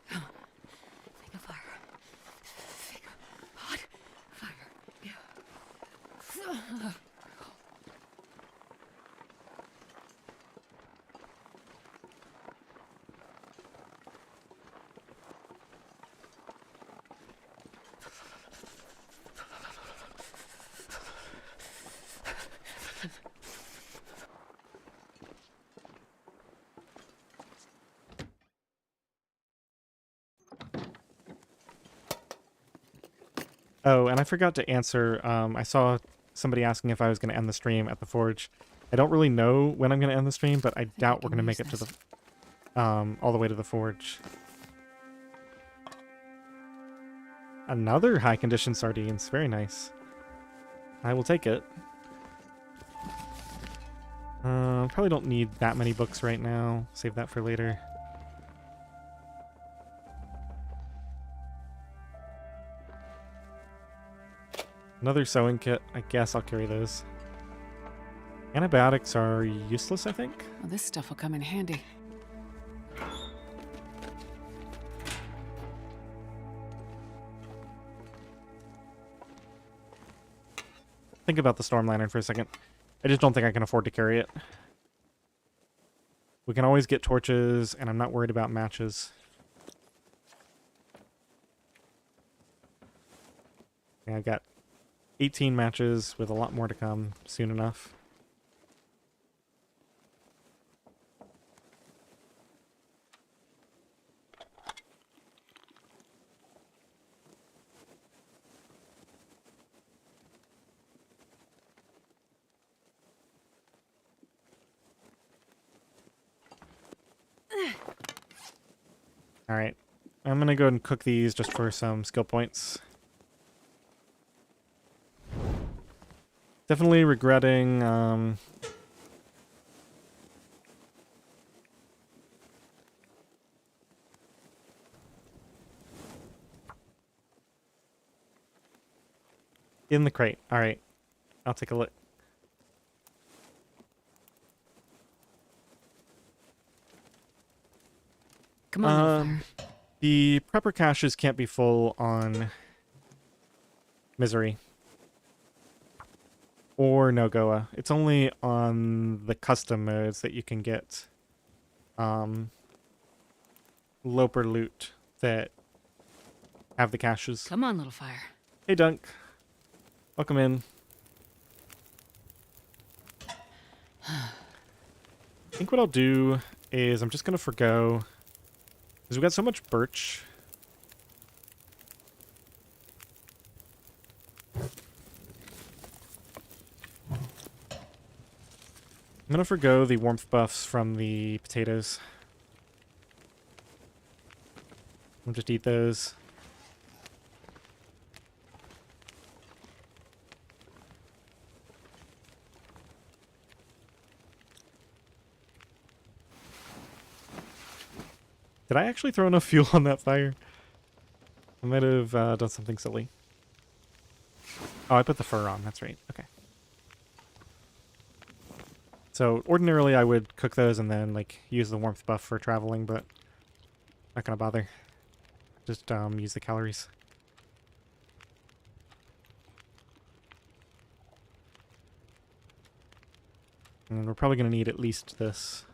Make a fire. Make a hot fire. Yeah. Oh, and I forgot to answer. I saw somebody asking if I was going to end the stream at the forge. I don't really know when I'm going to end the stream, but I doubt we're going to make it to the all the way to the forge. Another high condition sardines. Very nice. I will take it. Probably don't need that many books right now. Save that for later. Another sewing kit. I guess I'll carry those. Antibiotics are useless, I think. Well, this stuff will come in handy. Think about the storm lantern for a second. I just don't think I can afford to carry it. We can always get torches, and I'm not worried about matches. Yeah, I got 18 matches with a lot more to come soon enough. Alright. I'm gonna go ahead and cook these just for some skill points. Definitely regretting in the crate. Alright. I'll take a look. Come on, little fire. The prepper caches can't be full on Misery or No Goa. It's only on the custom modes that you can get Loper loot that have the caches. Come on, little fire. Hey, Dunk. Welcome in. I think what I'll do is I'm just going to forgo... because we've got so much birch. I'm gonna forgo the warmth buffs from the potatoes. I'll just eat those. Did I actually throw enough fuel on that fire? I might have done something silly. Oh, I put the fur on. That's right. Okay. So ordinarily I would cook those and then like use the warmth buff for traveling, but not gonna bother. Just use the calories. And we're probably gonna need at least this.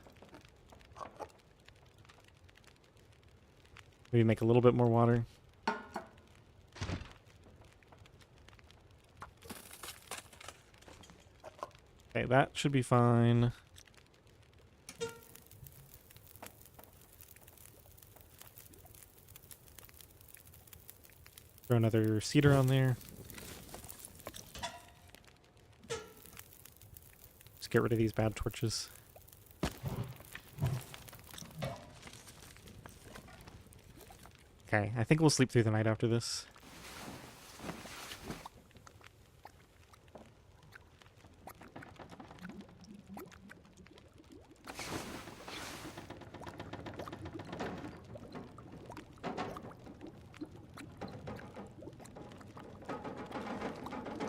Maybe make a little bit more water. Okay, that should be fine. Throw another cedar on there. Just get rid of these bad torches. Okay, I think we'll sleep through the night after this.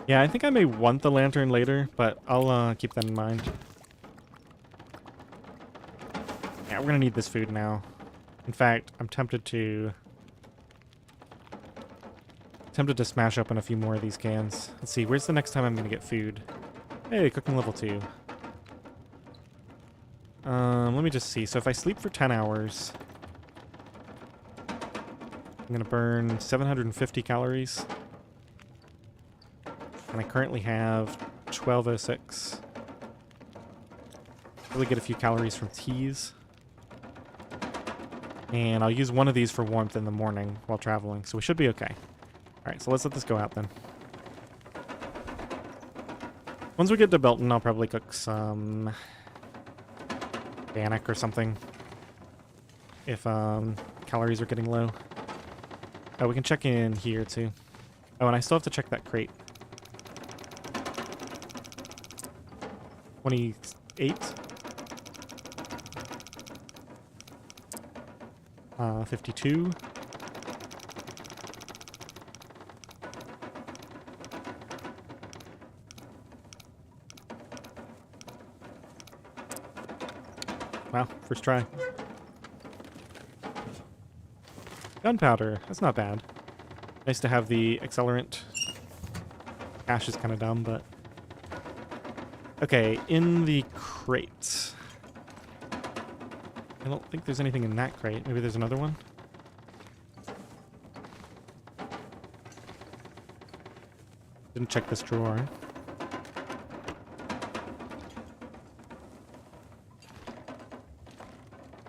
Yeah, I think I may want the lantern later, but I'll keep that in mind. Yeah, we're gonna need this food now. In fact, I'm tempted to smash open a few more of these cans. Let's see, where's the next time I'm gonna get food? Hey, cooking level 2. Let me just see. So if I sleep for 10 hours, I'm gonna burn 750 calories. And I currently have 1206. Really get a few calories from teas. And I'll use one of these for warmth in the morning while traveling, so we should be okay. Alright, so let's let this go out then. Once we get to Milton, I'll probably cook some bannock or something. If calories are getting low. Oh, we can check in here too. Oh, and I still have to check that crate. 28? 52. Wow, first try. Gunpowder, that's not bad. Nice to have the accelerant. Ash is kind of dumb, but... Okay, in the crate. I don't think there's anything in that crate. Maybe there's another one? Didn't check this drawer.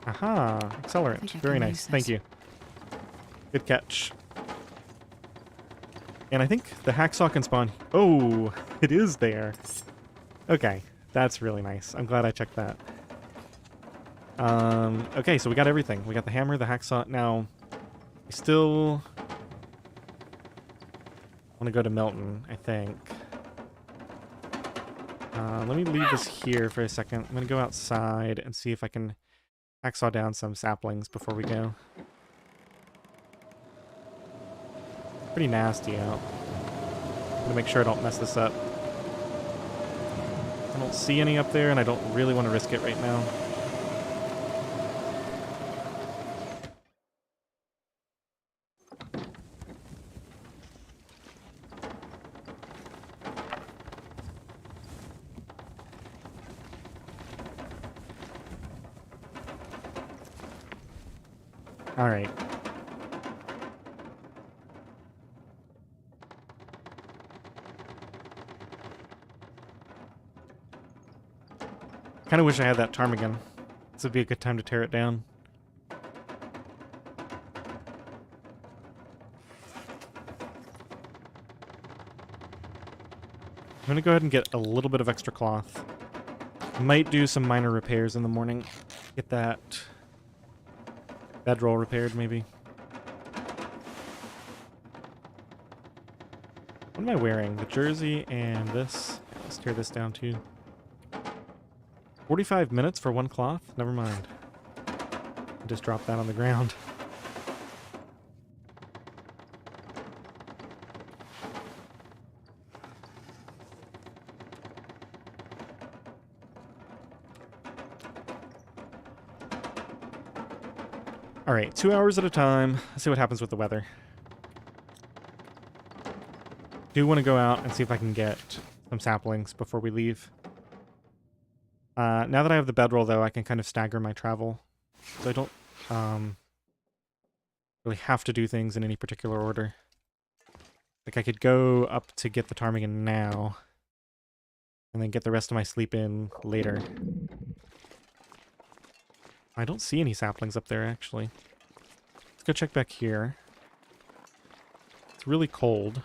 Aha, accelerant. Very nice. Thank you. Good catch. And I think the hacksaw can spawn... Oh, it is there. Okay, that's really nice. I'm glad I checked that. Okay, so we got everything. We got the hammer, the hacksaw. Now, we still want to go to Milton, I think. Let me leave this here for a second. I'm going to go outside and see if I can hacksaw down some saplings before we go. Pretty nasty out. I'm going to make sure I don't mess this up. I don't see any up there, and I don't really want to risk it right now. All right. Kind of wish I had that ptarmigan. This would be a good time to tear it down. I'm going to go ahead and get a little bit of extra cloth. Might do some minor repairs in the morning. Get that bedroll repaired, maybe. What am I wearing? The jersey and this. Let's tear this down too. 45 minutes for one cloth? Never mind. Just drop that on the ground. Alright, 2 hours at a time. Let's see what happens with the weather. Do want to go out and see if I can get some saplings before we leave. Now that I have the bedroll, though, I can kind of stagger my travel. So I don't really have to do things in any particular order. Like, I could go up to get the ptarmigan now, and then get the rest of my sleep in later. I don't see any saplings up there, actually. Let's go check back here. It's really cold.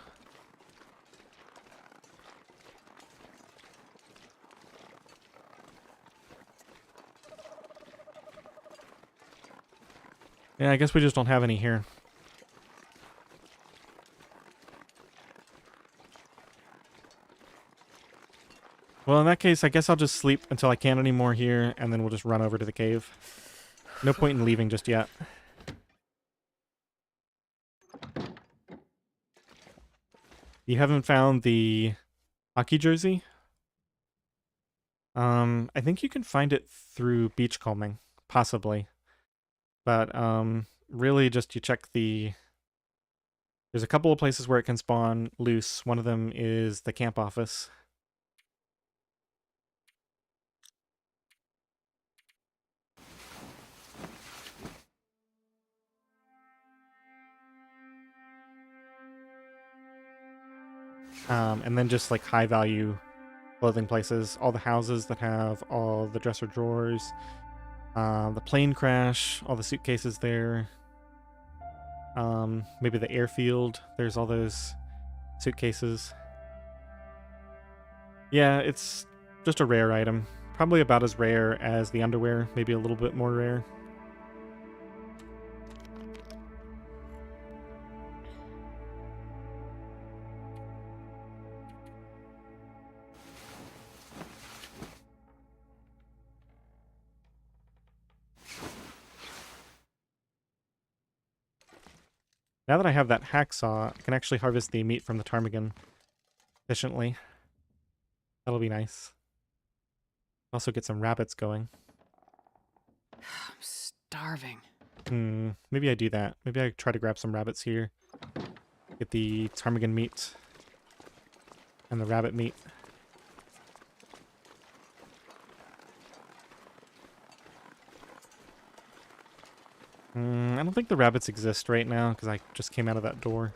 Yeah, I guess we just don't have any here. Well, in that case, I guess I'll just sleep until I can't anymore here, and then we'll just run over to the cave. No point in leaving just yet. You haven't found the hockey jersey? I think you can find it through beachcombing, possibly. But, really just you check the... There's a couple of places where it can spawn loose. One of them is the camp office. And then just like high value clothing places. All the houses that have all the dresser drawers. The plane crash, all the suitcases there. Maybe the airfield, there's all those suitcases. Yeah, it's just a rare item. Probably about as rare as the underwear, maybe a little bit more rare. Now that I have that hacksaw, I can actually harvest the meat from the ptarmigan efficiently. That'll be nice. Also get some rabbits going. I'm starving. Maybe I do that. Maybe I try to grab some rabbits here. Get the ptarmigan meat and the rabbit meat. I don't think the rabbits exist right now because I just came out of that door.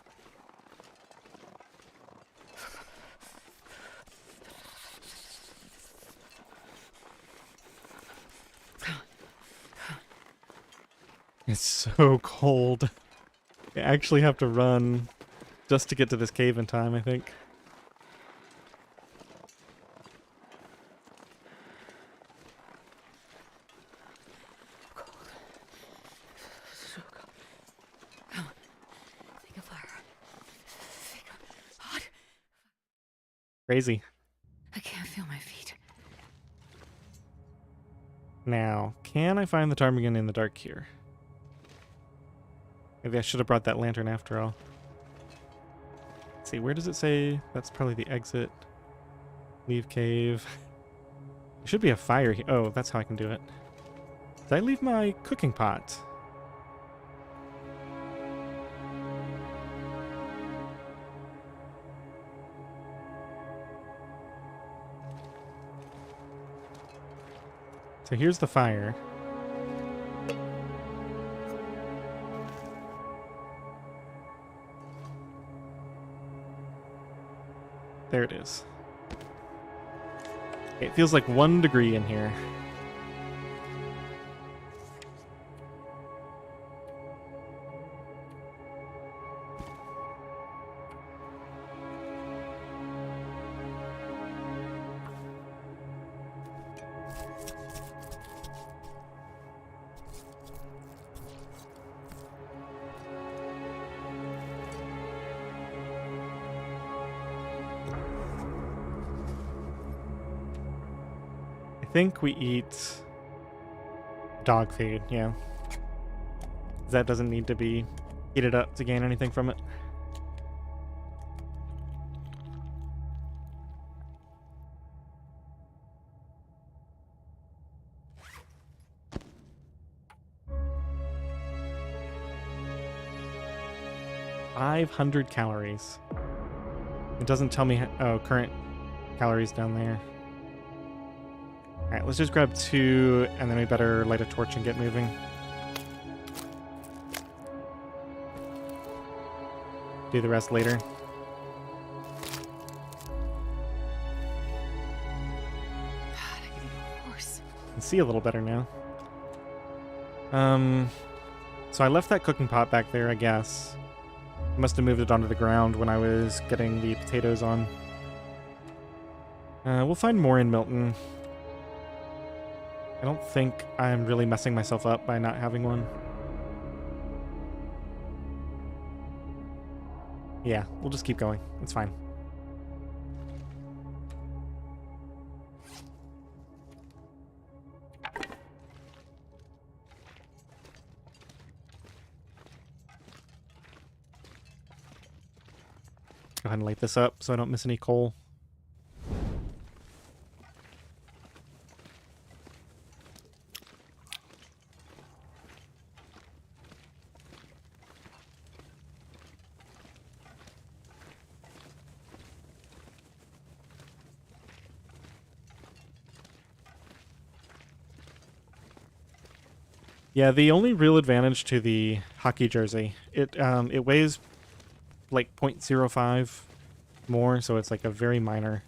It's so cold. I actually have to run just to get to this cave in time, I think. So cold. Come on. Think of fire. Think of hot. Crazy. I can't feel my feet. Now, can I find the ptarmigan in the dark here? Maybe I should have brought that lantern after all. Let's see, where does it say? That's probably the exit. Leave cave. There should be a fire here. Oh, that's how I can do it. Did I leave my cooking pot? So here's the fire. There it is. It feels like 1 degree in here. think we eat dog food, yeah. That doesn't need to be heated up to gain anything from it. $500 calories. It doesn't tell me. Oh, current calories down there. Alright, let's just grab 2, and then we better light a torch and get moving. Do the rest later. God, I could eat a horse. I can see a little better now. So I left that cooking pot back there, I guess. I must have moved it onto the ground when I was getting the potatoes on. We'll find more in Milton. I don't think I'm really messing myself up by not having one. Yeah, we'll just keep going. It's fine. Go ahead and light this up so I don't miss any coal. Yeah, the only real advantage to the hockey jersey, it weighs like 0.05 more, so it's like a very minor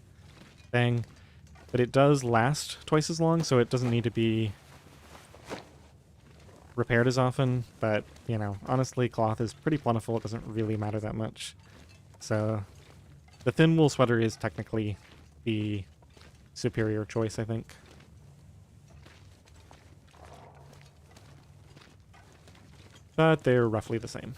thing. But it does last twice as long, so it doesn't need to be repaired as often. But, you know, honestly, cloth is pretty plentiful. It doesn't really matter that much. So the thin wool sweater is technically the superior choice, I think. But they're roughly the same.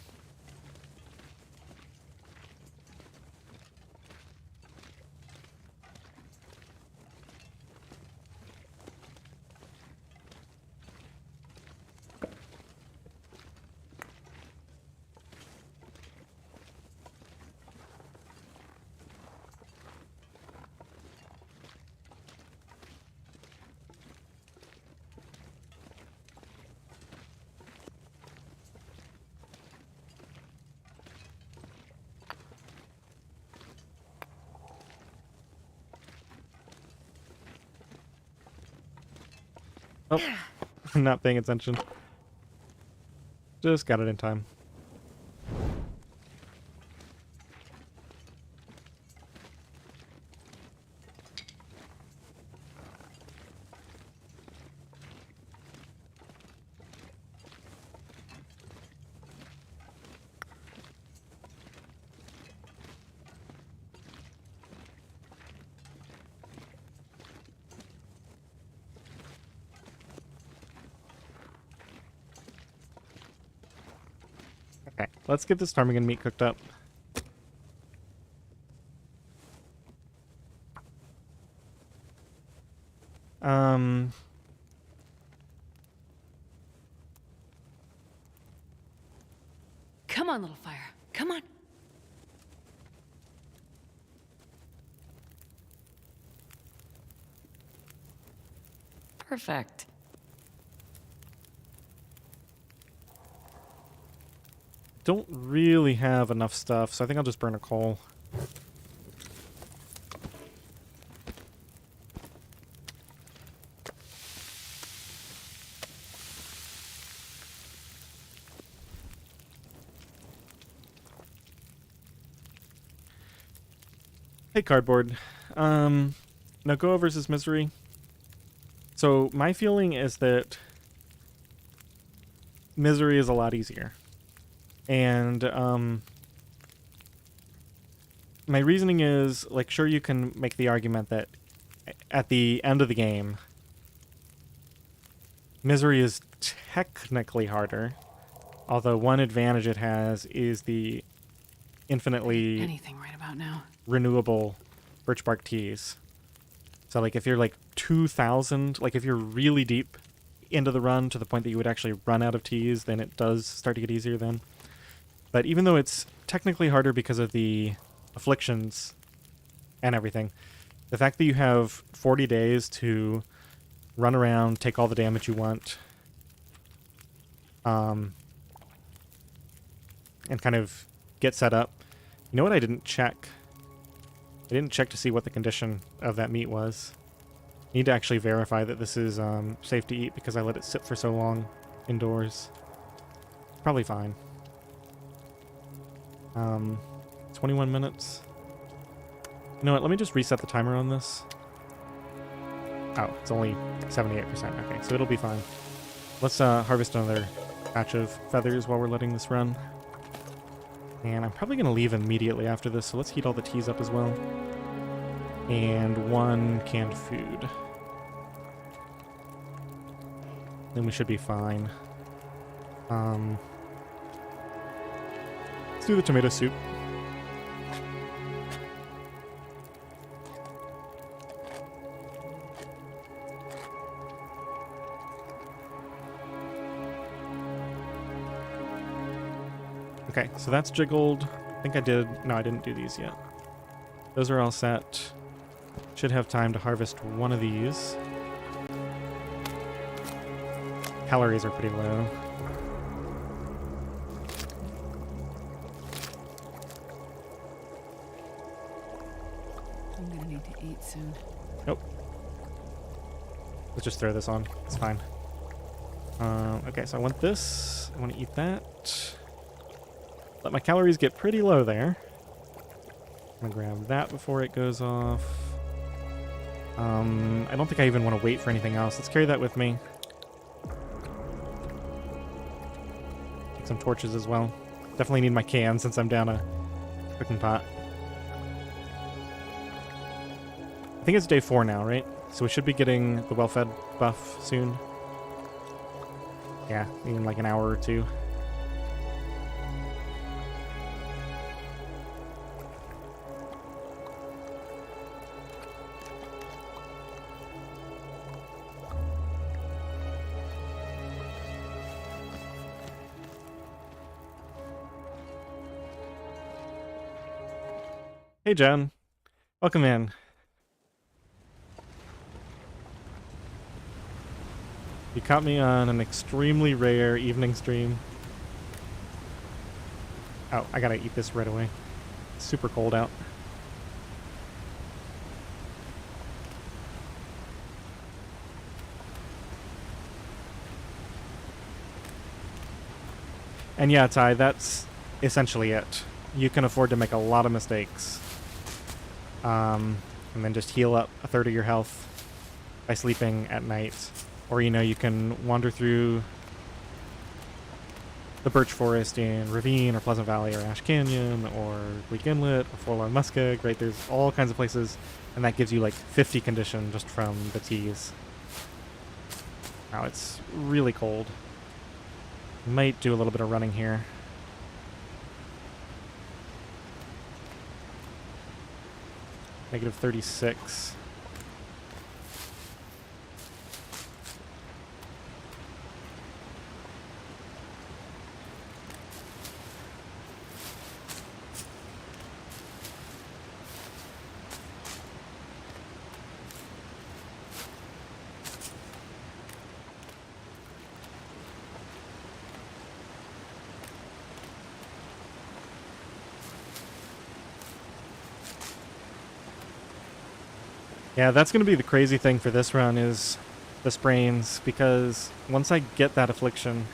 Oh, I'm not paying attention. Just got it in time. Okay, let's get this ptarmigan meat cooked up. Come on, little fire. Come on. Perfect. Don't really have enough stuff, so I think I'll just burn a coal. Hey, cardboard. Nagoa versus Misery. So my feeling is that Misery is a lot easier. And my reasoning is, like, sure, you can make the argument that at the end of the game, Misery is technically harder, although one advantage it has is the infinitely Anything right about now. renewable birch bark teas. So like if you're like 2,000, like if you're really deep into the run to the point that you would actually run out of teas, then it does start to get easier then. But even though it's technically harder because of the afflictions and everything, the fact that you have 40 days to run around, take all the damage you want, and kind of get set up. You know what I didn't check? I didn't check to see what the condition of that meat was. Need to actually verify that this is safe to eat because I let it sit for so long indoors. Probably fine. 21 minutes. You know what? Let me just reset the timer on this. Oh, it's only 78%. Okay, so it'll be fine. Let's harvest another batch of feathers while we're letting this run. And I'm probably going to leave immediately after this, so let's heat all the teas up as well. And 1 canned food. Then we should be fine. Let's do the tomato soup. Okay, so that's jiggled. I think I did. No, I didn't do these yet. Those are all set. Should have time to harvest one of these. Calories are pretty low. I'm gonna need to eat soon. Nope. Let's just throw this on. It's fine. Okay, so I want this. I want to eat that. Let my calories get pretty low there. I'm gonna grab that before it goes off. I don't think I even want to wait for anything else. Let's carry that with me. Take some torches as well. Definitely need my can since I'm down a cooking pot. I think it's day 4 now, right? So we should be getting the well-fed buff soon. Yeah, in like an hour or 2. Hey, Jen. Welcome in. You caught me on an extremely rare evening stream. Oh, I gotta eat this right away. It's super cold out. And yeah, Ty, that's essentially it. You can afford to make a lot of mistakes. And then just heal up a third of your health by sleeping at night. Or, you know, you can wander through the birch forest in Ravine or Pleasant Valley or Ash Canyon or Bleak Inlet or Forlorn Muskeg, right? There's all kinds of places, and that gives you like 50 condition just from the teas. Now it's really cold. Might do a little bit of running here. Negative 36. Yeah, that's going to be the crazy thing for this run is the sprains, because once I get that affliction,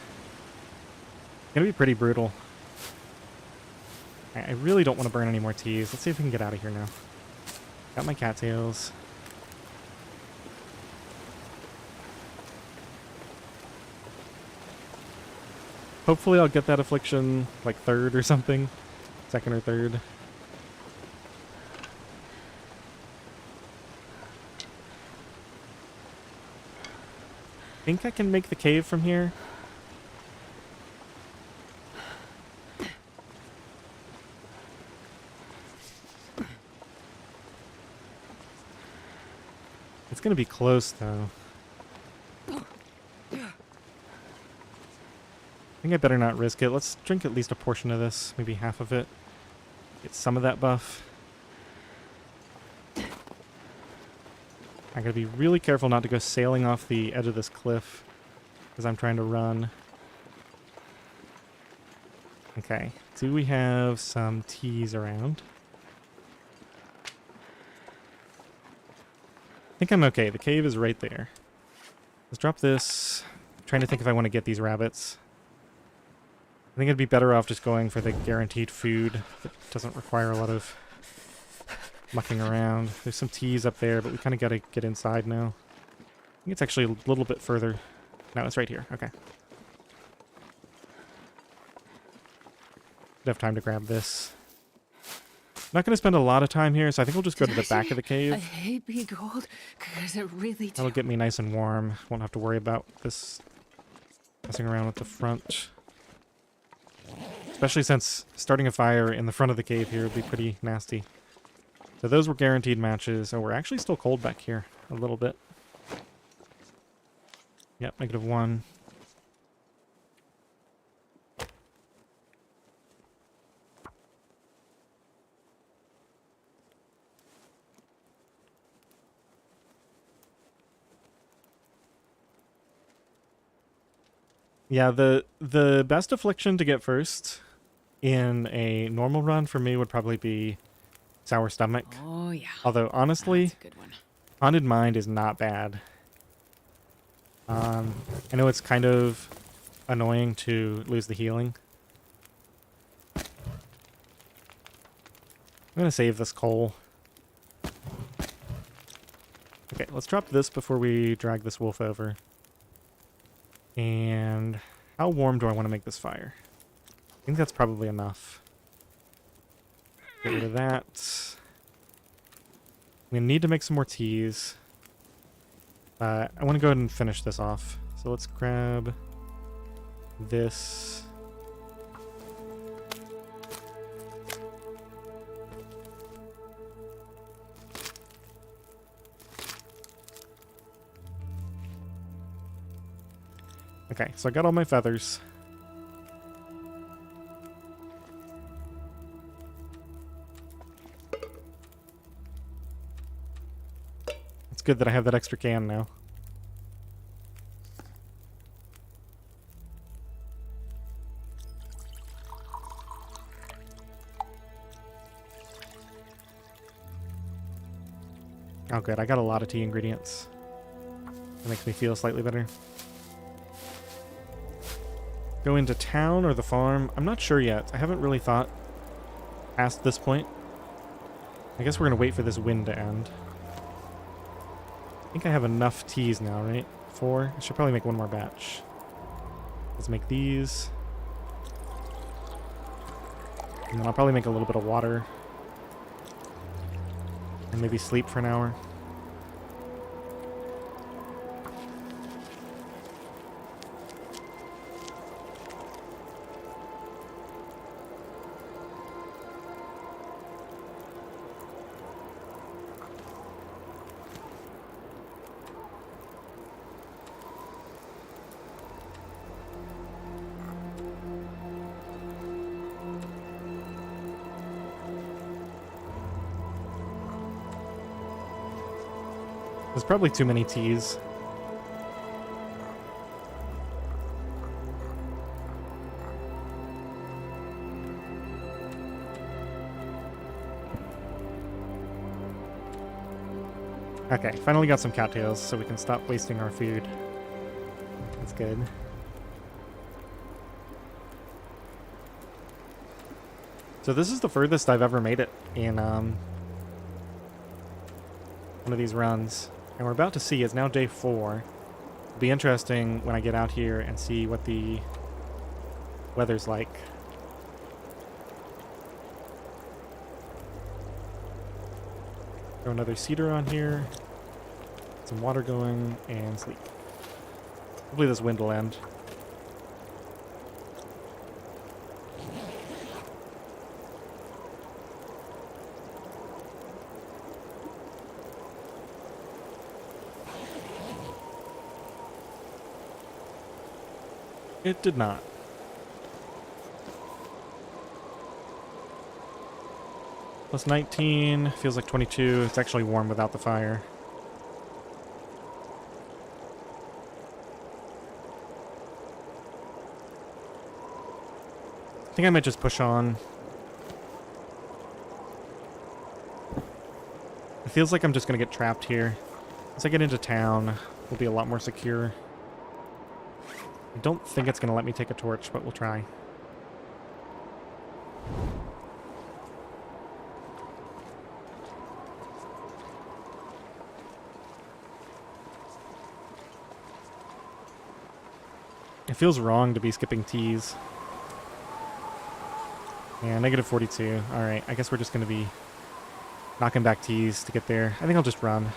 it's going to be pretty brutal. I really don't want to burn any more teas. Let's see if we can get out of here now. Got my cattails. Hopefully I'll get that affliction like 3rd or something. 2nd or 3rd. I think I can make the cave from here. It's gonna be close, though. I think I better not risk it. Let's drink at least a portion of this, maybe half of it. Get some of that buff. I gotta be really careful not to go sailing off the edge of this cliff as I'm trying to run. Okay, do we have some teas around? I think I'm okay. The cave is right there. Let's drop this. I'm trying to think if I want to get these rabbits. I think I'd be better off just going for the guaranteed food that doesn't require a lot of mucking around. There's some teas up there, but we kind of got to get inside now. I think it's actually a little bit further. No, it's right here. Okay. Have time to grab this. Not going to spend a lot of time here, so I think we'll just go to the back of the I cave. hate being cold because it really That'll get me nice and warm. Won't have to worry about this messing around with the front. Especially since starting a fire in the front of the cave here would be pretty nasty. So those were guaranteed matches. Oh, we're actually still cold back here a little bit. Yep, -1. Yeah, the best affliction to get first in a normal run for me would probably be sour stomach. Oh yeah. Although honestly, That's a good one. haunted mind is not bad. I know it's kind of annoying to lose the healing. I'm gonna save this coal. Okay, let's drop this before we drag this wolf over. And how warm do I want to make this fire? I think that's probably enough. Get rid of that. I'm gonna need to make some more teas. I want to go ahead and finish this off. So let's grab this. Okay, so I got all my feathers. It's good that I have that extra can now. Oh good, I got a lot of tea ingredients. That makes me feel slightly better. Go into town or the farm? I'm not sure yet. I haven't really thought past this point. I guess we're going to wait for this wind to end. I think I have enough teas now, right? 4? I should probably make one more batch. Let's make these. And then I'll probably make a little bit of water. And maybe sleep for an hour. There's probably too many teas. Okay, finally got some cattails so we can stop wasting our food. That's good. So this is the furthest I've ever made it in one of these runs. And we're about to see, it's now day 4. It'll be interesting when I get out here and see what the weather's like. Throw another cedar on here. Get some water going and sleep. Hopefully this wind will end. It did not. Plus 19, feels like 22. It's actually warm without the fire. I think I might just push on. It feels like I'm just going to get trapped here. Once I get into town, we'll be a lot more secure. I don't think it's going to let me take a torch, but we'll try. It feels wrong to be skipping teas. Yeah, negative 42. Alright, I guess we're just going to be knocking back teas to get there. I think I'll just run.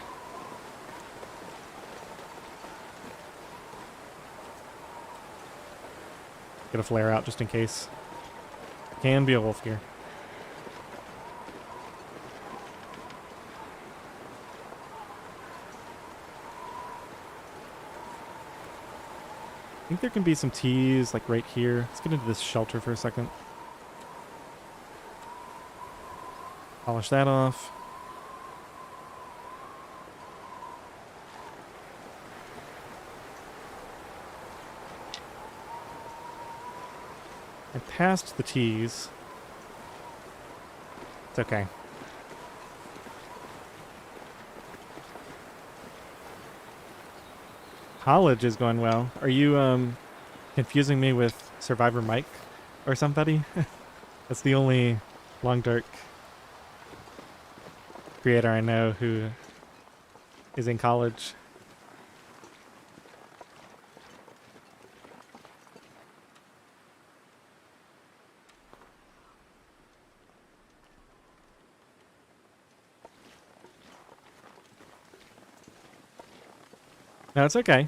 Get a flare out just in case. Can be a wolf here. I think there can be some teas like right here. Let's get into this shelter for a second. Polish that off. I passed the teas. It's okay. College is going well. Are you confusing me with Survivor Mike or somebody? That's the only Long Dark creator I know who is in college. No, it's okay.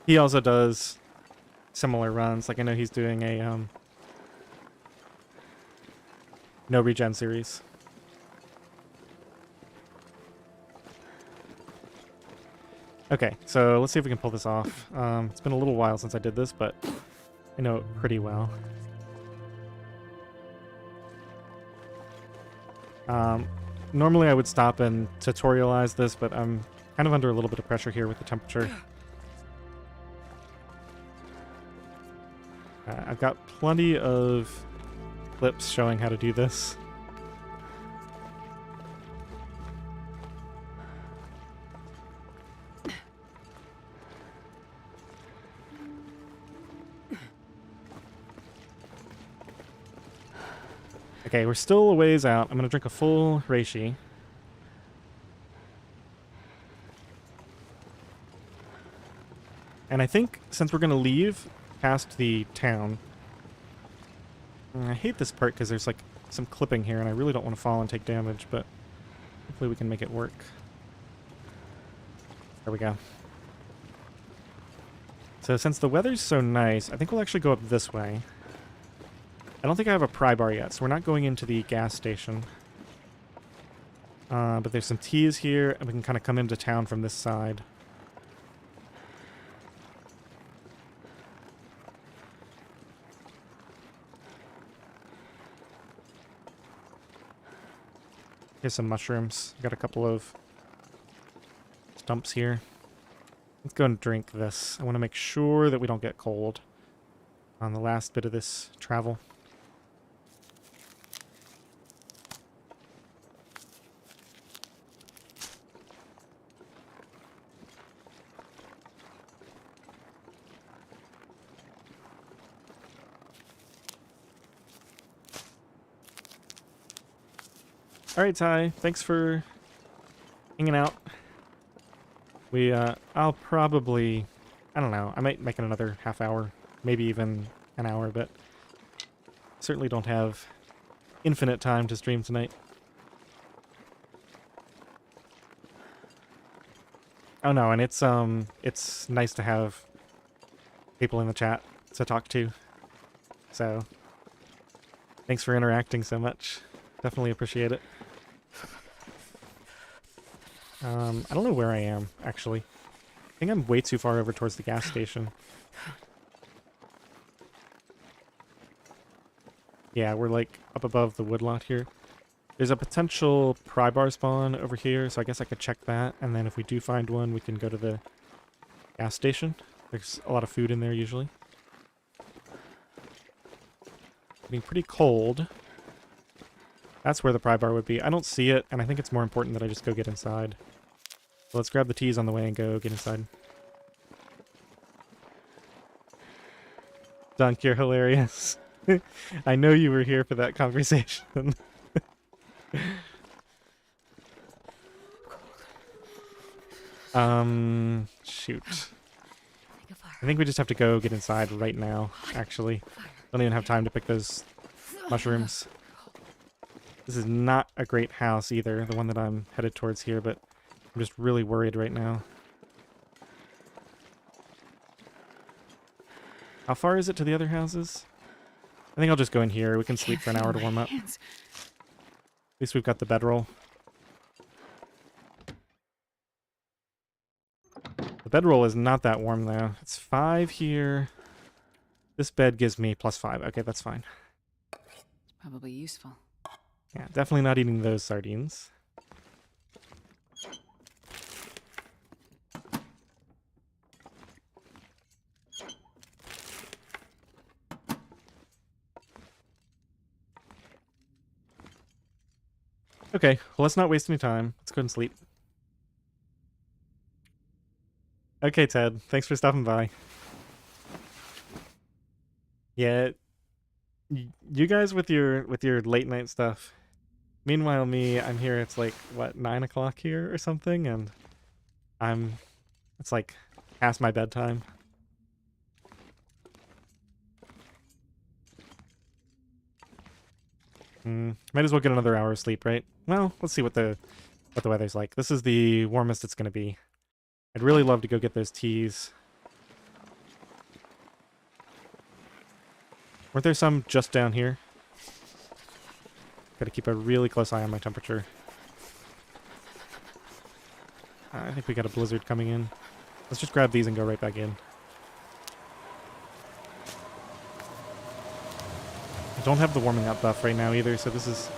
He also does similar runs. Like I know he's doing a no regen series. Okay, so let's see if we can pull this off. It's been a little while since I did this, but I know it pretty well. Normally I would stop and tutorialize this, but I'm kind of under a little bit of pressure here with the temperature. I've got plenty of clips showing how to do this. Okay, we're still a ways out. I'm going to drink a full reishi. And I think since we're going to leave past the town... I hate this part because there's like some clipping here and I really don't want to fall and take damage, but hopefully we can make it work. There we go. So since the weather's so nice, I think we'll actually go up this way. I don't think I have a pry bar yet, so we're not going into the gas station. But there's some teas here, and we can kind of come into town from this side. Here's some mushrooms. Got a couple of stumps here. Let's go and drink this. I want to make sure that we don't get cold on the last bit of this travel. Alright, Ty. Thanks for hanging out. I'll probably... I don't know. I might make it another half hour. Maybe even an hour, but... certainly don't have infinite time to stream tonight. Oh no, and it's nice to have people in the chat to talk to. So, thanks for interacting so much. Definitely appreciate it. I don't know where I am, actually. I think I'm way too far over towards the gas station. Yeah, we're like up above the woodlot here. There's a potential pry bar spawn over here, so I guess I could check that. And then if we do find one, we can go to the gas station. There's a lot of food in there usually. Getting pretty cold. That's where the pry bar would be. I don't see it, and I think it's more important that I just go get inside. So let's grab the teas on the way and go get inside. Dunk, you're hilarious. I know you were here for that conversation. Shoot. I think we just have to go get inside right now, actually. Don't even have time to pick those mushrooms. This is not a great house either, the one that I'm headed towards here, but I'm just really worried right now. How far is it to the other houses? I think I'll just go in here. We can sleep for an hour to warm up. At least we've got the bedroll. The bedroll is not that warm, though. It's 5 here. This bed gives me +5. Okay, that's fine. Probably useful. Yeah, definitely not eating those sardines. Okay, well, let's not waste any time. Let's go and sleep. Okay, Ted. Thanks for stopping by. Yeah, you guys with your late night stuff. Meanwhile, me, I'm here. It's like what, 9 o'clock here or something, and it's like past my bedtime. Might as well get another hour of sleep, right? Well, let's see what the weather's like. This is the warmest it's gonna be. I'd really love to go get those teas. Weren't there some just down here? Gotta keep a really close eye on my temperature. I think we got a blizzard coming in. Let's just grab these and go right back in. I don't have the warming up buff right now either, so this is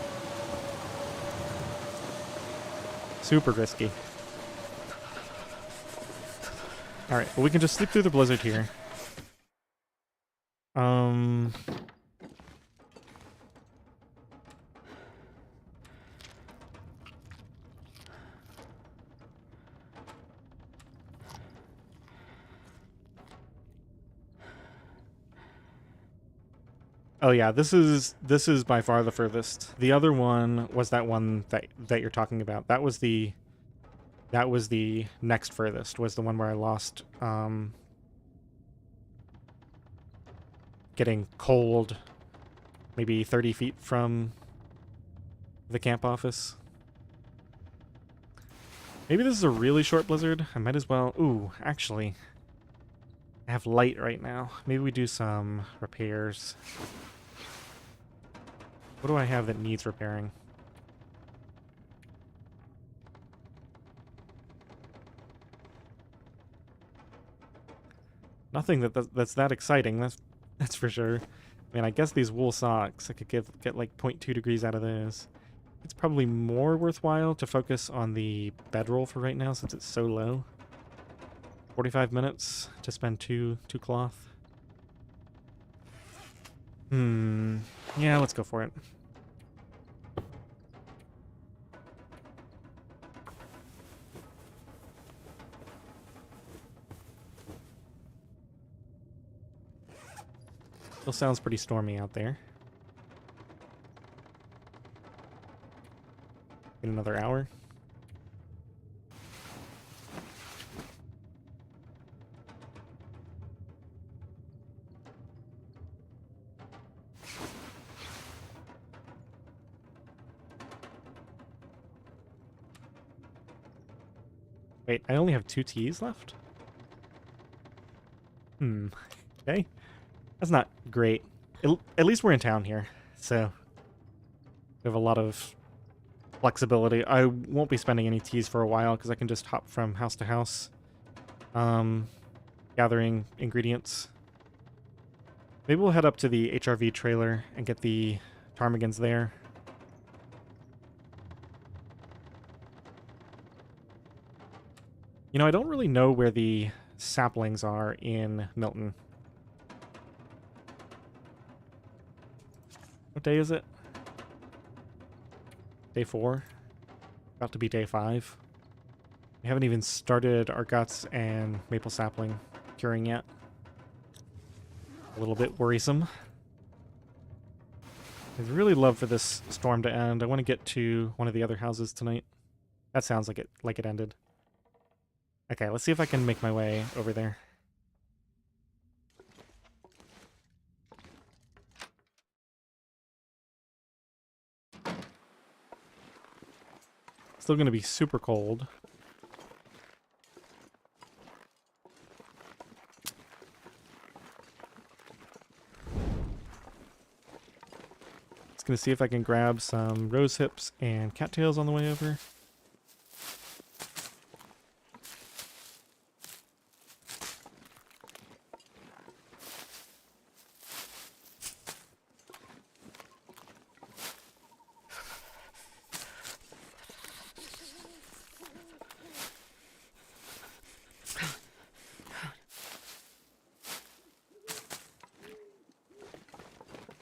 super risky. Alright, well we can just sleep through the blizzard here. Oh yeah, this is by far the furthest. The other one was that one that you're talking about. That was the next furthest, was the one where I lost getting cold maybe 30 feet from the camp office. Maybe this is a really short blizzard. I might as well... Ooh, actually, I have light right now. Maybe we do some repairs. What do I have that needs repairing? Nothing that's that exciting. That's for sure. I mean, I guess these wool socks, I could get like 0.2 degrees out of those. It's probably more worthwhile to focus on the bedroll for right now since it's so low. 45 minutes to spend two cloth. Yeah, let's go for it. Still sounds pretty stormy out there. In another hour. Wait, I only have 2 teas left? Okay. That's not great. At least we're in town here, so we have a lot of flexibility. I won't be spending any teas for a while because I can just hop from house to house, gathering ingredients. Maybe we'll head up to the HRV trailer and get the ptarmigans there. You know, I don't really know where the saplings are in Milton. What day is it? Day 4? About to be day 5. We haven't even started our guts and maple sapling curing yet. A little bit worrisome. I'd really love for this storm to end. I want to get to one of the other houses tonight. That sounds like it ended. Okay, let's see if I can make my way over there. Still going to be super cold. Just going to see if I can grab some rose hips and cattails on the way over.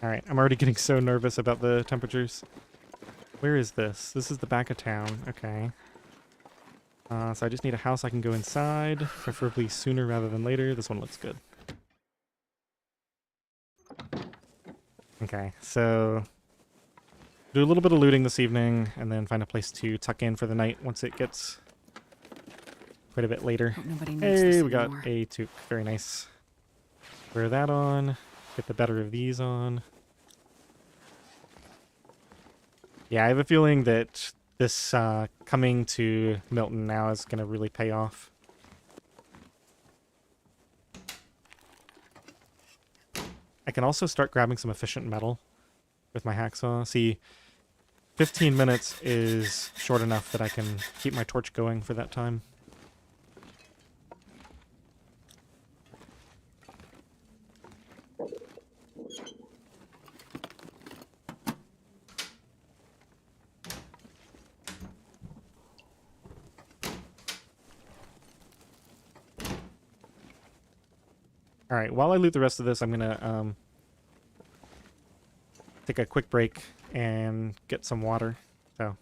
Alright, I'm already getting so nervous about the temperatures. Where is this? This is the back of town. Okay. So I just need a house I can go inside, preferably sooner rather than later. This one looks good. Okay, so do a little bit of looting this evening, and then find a place to tuck in for the night once it gets quite a bit later. Hey, we got a toque. Very nice. Wear that on. Get the better of these on. Yeah, I have a feeling that this coming to Milton now is going to really pay off. I can also start grabbing some efficient metal with my hacksaw. See, 15 minutes is short enough that I can keep my torch going for that time. Alright, while I loot the rest of this, I'm gonna take a quick break and get some water. So.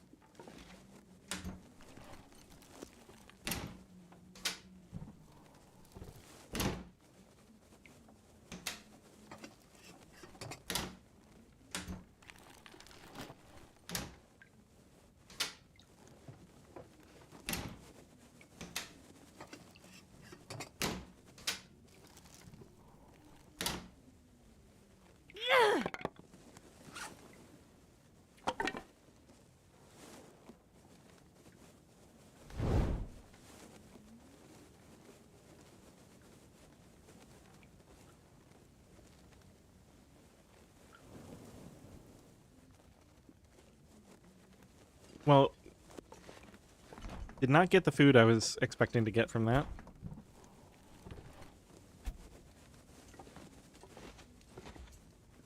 Well, did not get the food I was expecting to get from that.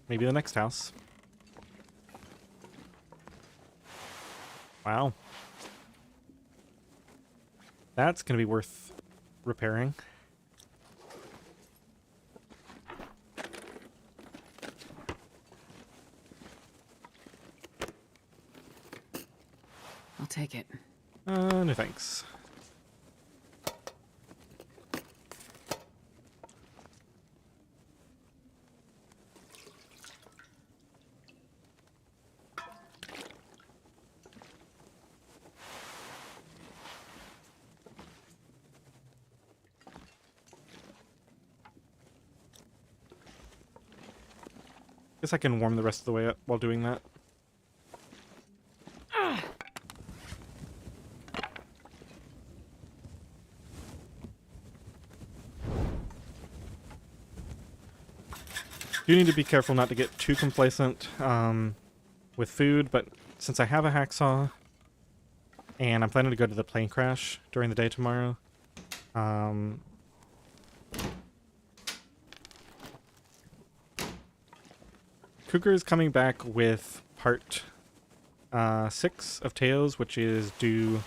Maybe the next house. Wow. That's going to be worth repairing. I'll take it. No thanks. Guess I can warm the rest of the way up while doing that. Do need to be careful not to get too complacent with food, but since I have a hacksaw and I'm planning to go to the plane crash during the day tomorrow, Cougar is coming back with part 6 of Tales, which is due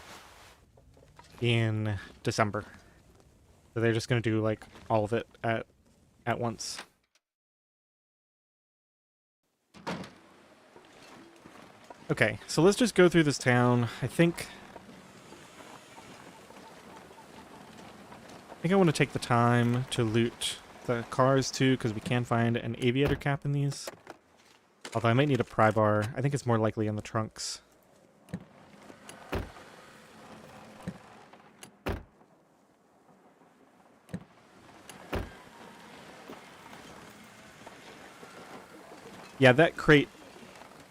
in December. So they're just going to do like all of it at once. Okay, so let's just go through this town. I think I want to take the time to loot the cars too, because we can find an aviator cap in these. Although I might need a pry bar. I think it's more likely in the trunks. Yeah, that crate,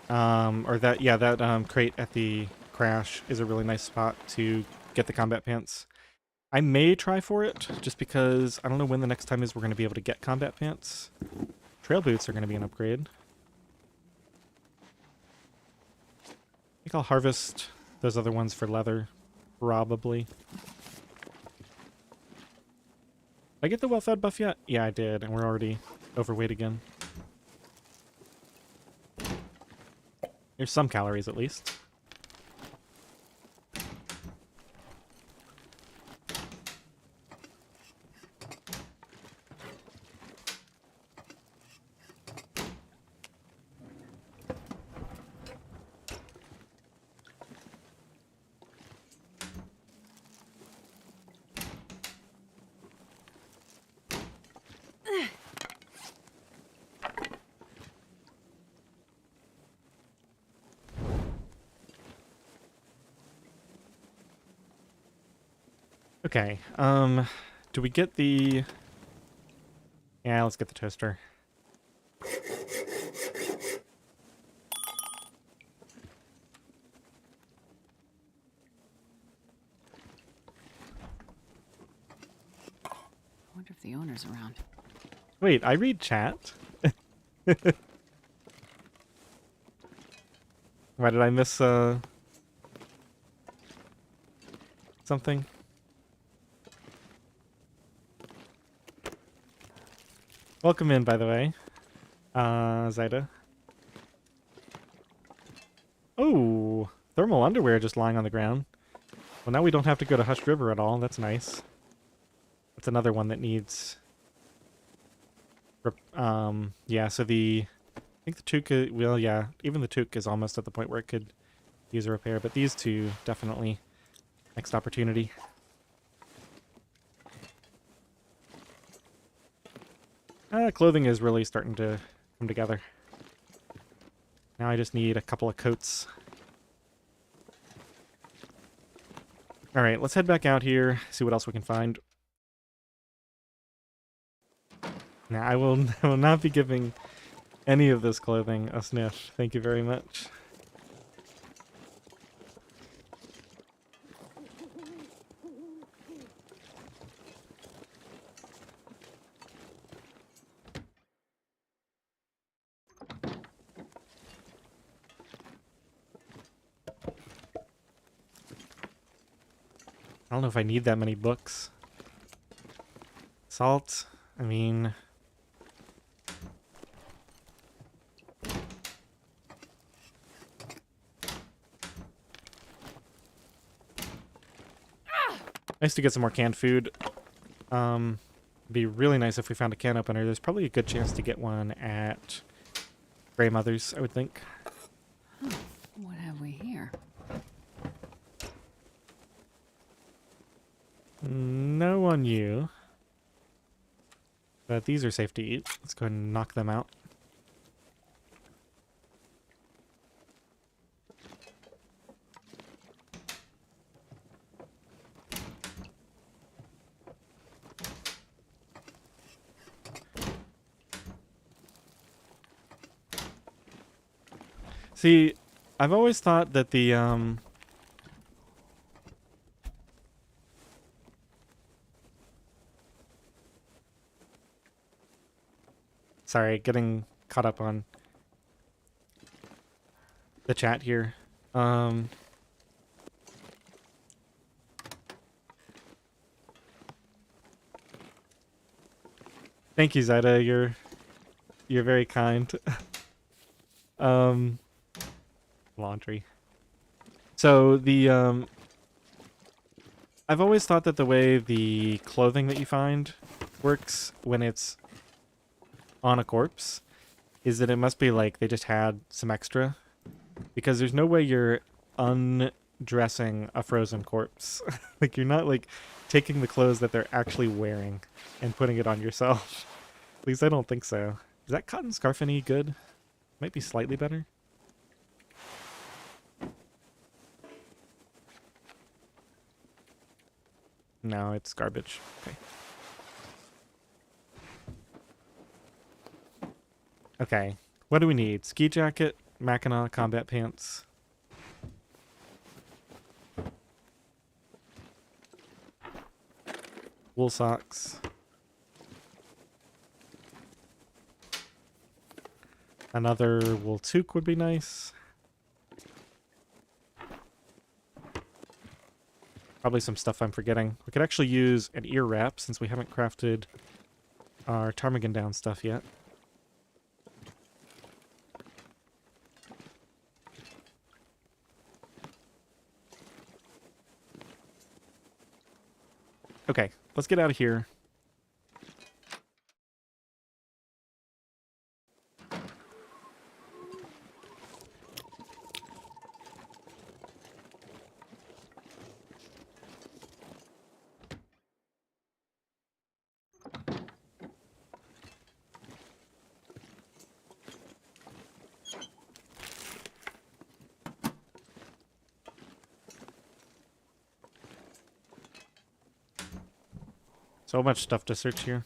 crate at the crash is a really nice spot to get the combat pants. I may try for it, just because I don't know when the next time is we're going to be able to get combat pants. Trail boots are going to be an upgrade. I think I'll harvest those other ones for leather, probably. Did I get the well-fed buff yet? Yeah, I did, and we're already overweight again. There's some calories, at least. Okay, do we get the... Yeah, let's get the toaster. I wonder if the owner's around. Wait, I read chat? Why did I miss, something? Welcome in, by the way. Zyda. Oh, thermal underwear just lying on the ground. Well, now we don't have to go to Hushed River at all. That's nice. That's another one that needs... yeah, so I think the toque, well, yeah, even the toque is almost at the point where it could use a repair, but these two, definitely next opportunity. Clothing is really starting to come together. Now I just need a couple of coats. Alright, let's head back out here, see what else we can find. Now, I will not be giving any of this clothing a sniff. Thank you very much. I don't know if I need that many books. Salt, I mean... Nice to get some more canned food. It'd be really nice if we found a can opener. There's probably a good chance to get one at Grey Mother's, I would think. What have we here? No on you. But these are safe to eat. Let's go ahead and knock them out. See, I've always thought that the, sorry, getting caught up on the chat here. Thank you, Zyda. You're very kind. Um, laundry. So I've always thought that the way the clothing that you find works when it's on a corpse is that it must be like they just had some extra, because there's no way you're undressing a frozen corpse. Like you're not like taking the clothes that they're actually wearing and putting it on yourself. At least I don't think so. Is that cotton scarf any good? Might be slightly better. No, it's garbage. Okay. Okay. What do we need? Ski jacket, Mackinac combat pants. Wool socks. Another wool toque would be nice. Probably some stuff I'm forgetting. We could actually use an ear wrap since we haven't crafted our ptarmigan down stuff yet. Okay, let's get out of here. So much stuff to search here.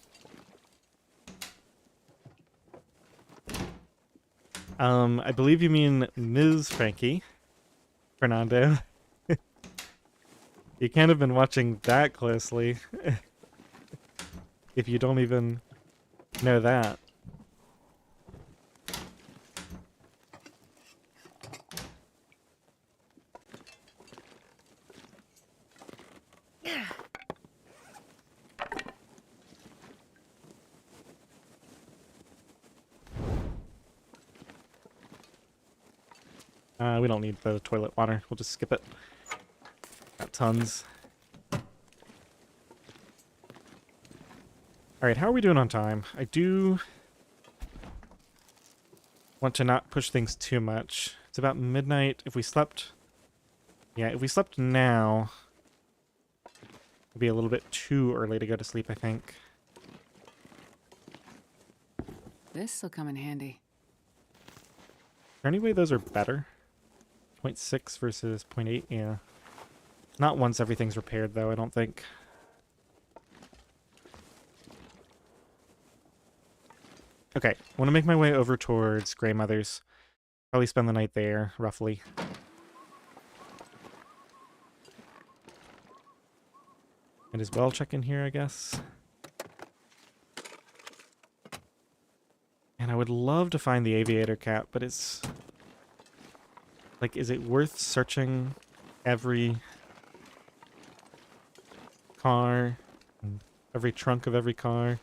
I believe you mean Ms. Frankie. Fernando. You can't have been watching that closely. If you don't even know that. We don't need the toilet water. We'll just skip it. Got tons. Alright, how are we doing on time? I do want to not push things too much. It's about midnight. If we slept... Yeah, if we slept now... It'd be a little bit too early to go to sleep, I think. This'll come in handy. Is there any way those are better? 0.6 versus 0.8, yeah. Not once everything's repaired, though, I don't think. Okay, I want to make my way over towards Grey Mother's. Probably spend the night there, roughly. And as well check in here, I guess. And I would love to find the aviator cap, but it's... Like, is it worth searching every car, and every trunk of every car,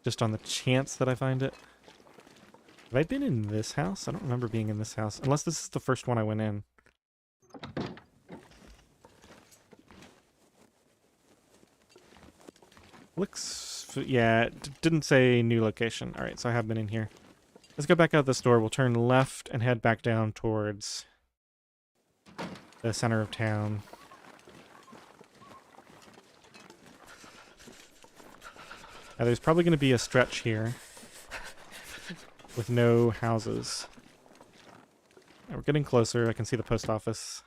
just on the chance that I find it? Have I been in this house? I don't remember being in this house, unless this is the first one I went in. Looks... yeah, it didn't say new location. Alright, so I have been in here. Let's go back out this door. We'll turn left and head back down towards the center of town. Now, there's probably going to be a stretch here with no houses. We're getting closer. I can see the post office.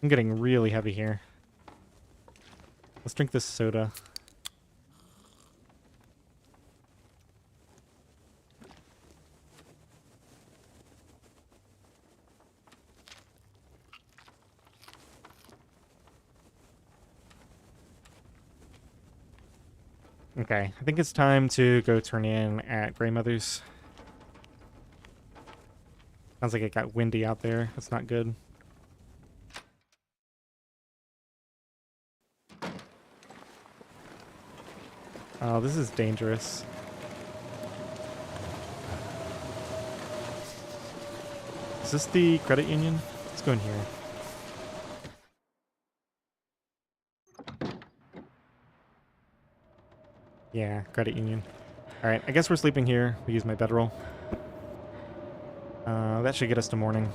I'm getting really heavy here. Let's drink this soda. Okay, I think it's time to go turn in at Grey Mother's. Sounds like it got windy out there. That's not good. Oh, this is dangerous. Is this the credit union? Let's go in here. Yeah, credit union. Alright, I guess we're sleeping here. We use my bedroll. That should get us to morning.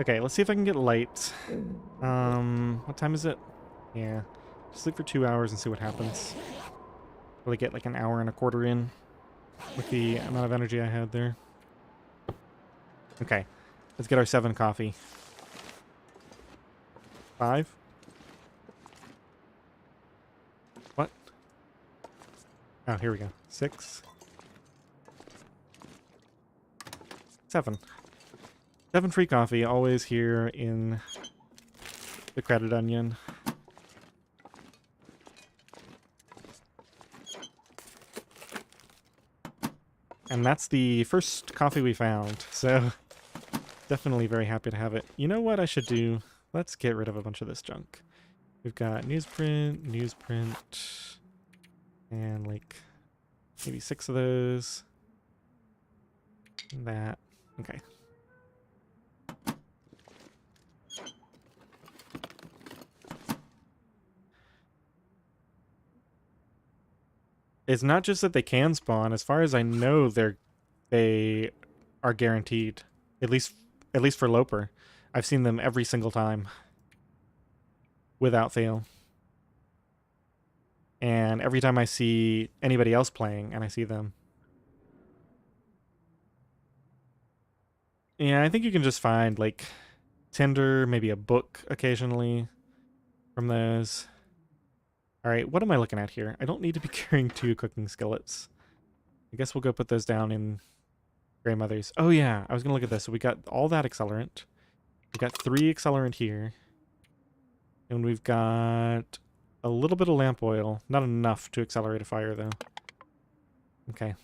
Okay, let's see if I can get light. What time is it? Yeah. Sleep for 2 hours and see what happens. Will I get like an hour and a quarter in with the amount of energy I had there? Okay. Let's get our 7 coffee. 5? What? Oh, here we go. 6. 7. 7 free coffee, always here in the credit onion. And that's the first coffee we found, so definitely very happy to have it. You know what I should do? Let's get rid of a bunch of this junk. We've got newsprint, and like maybe 6 of those. That. Okay. It's not just that they can spawn. As far as I know, they are guaranteed. At least for Loper. I've seen them every single time. Without fail. And every time I see anybody else playing and I see them. Yeah, I think you can just find like Tinder, maybe a book occasionally from those. Alright, what am I looking at here? I don't need to be carrying 2 cooking skillets. I guess we'll go put those down in grandmother's. Oh yeah, I was going to look at this. So we got all that accelerant. We got 3 accelerant here. And we've got a little bit of lamp oil. Not enough to accelerate a fire, though. Okay.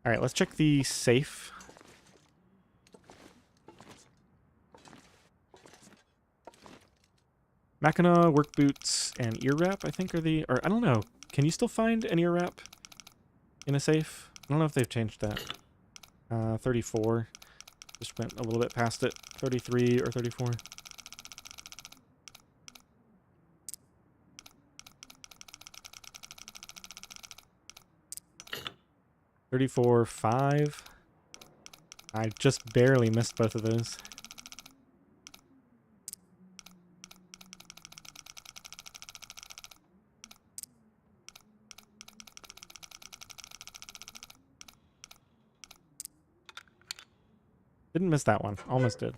Alright, let's check the safe. Mackinac, work boots, and ear wrap, I think, are the... Or, I don't know. Can you still find an ear wrap in a safe? I don't know if they've changed that. 34. Just went a little bit past it. 33 or 34. $34, 5. I just barely missed both of those. Didn't miss that one. Almost did.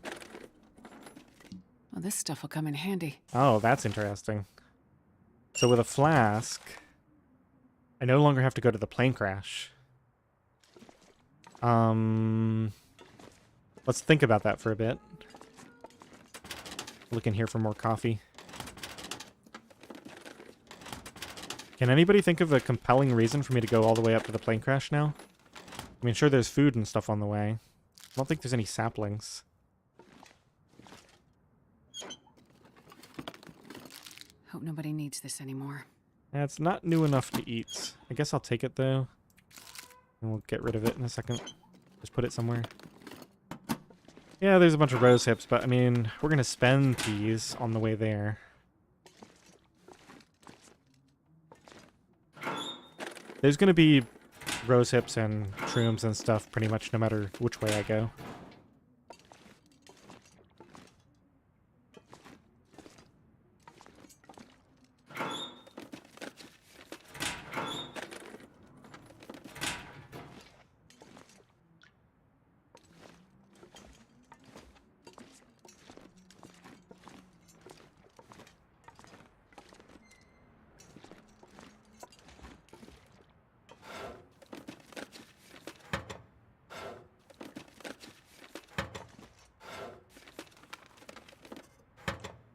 Well, this stuff will come in handy. Oh, that's interesting. So with a flask, I no longer have to go to the plane crash. Let's think about that for a bit. Look in here for more coffee. Can anybody think of a compelling reason for me to go all the way up to the plane crash now? I mean, sure, there's food and stuff on the way. I don't think there's any saplings. Hope nobody needs this anymore. It's not new enough to eat. I guess I'll take it, though. And we'll get rid of it in a second. Just put it somewhere. Yeah, there's a bunch of rose hips, but, I mean, we're going to spend these on the way there. There's going to be rose hips and shrooms and stuff pretty much no matter which way I go.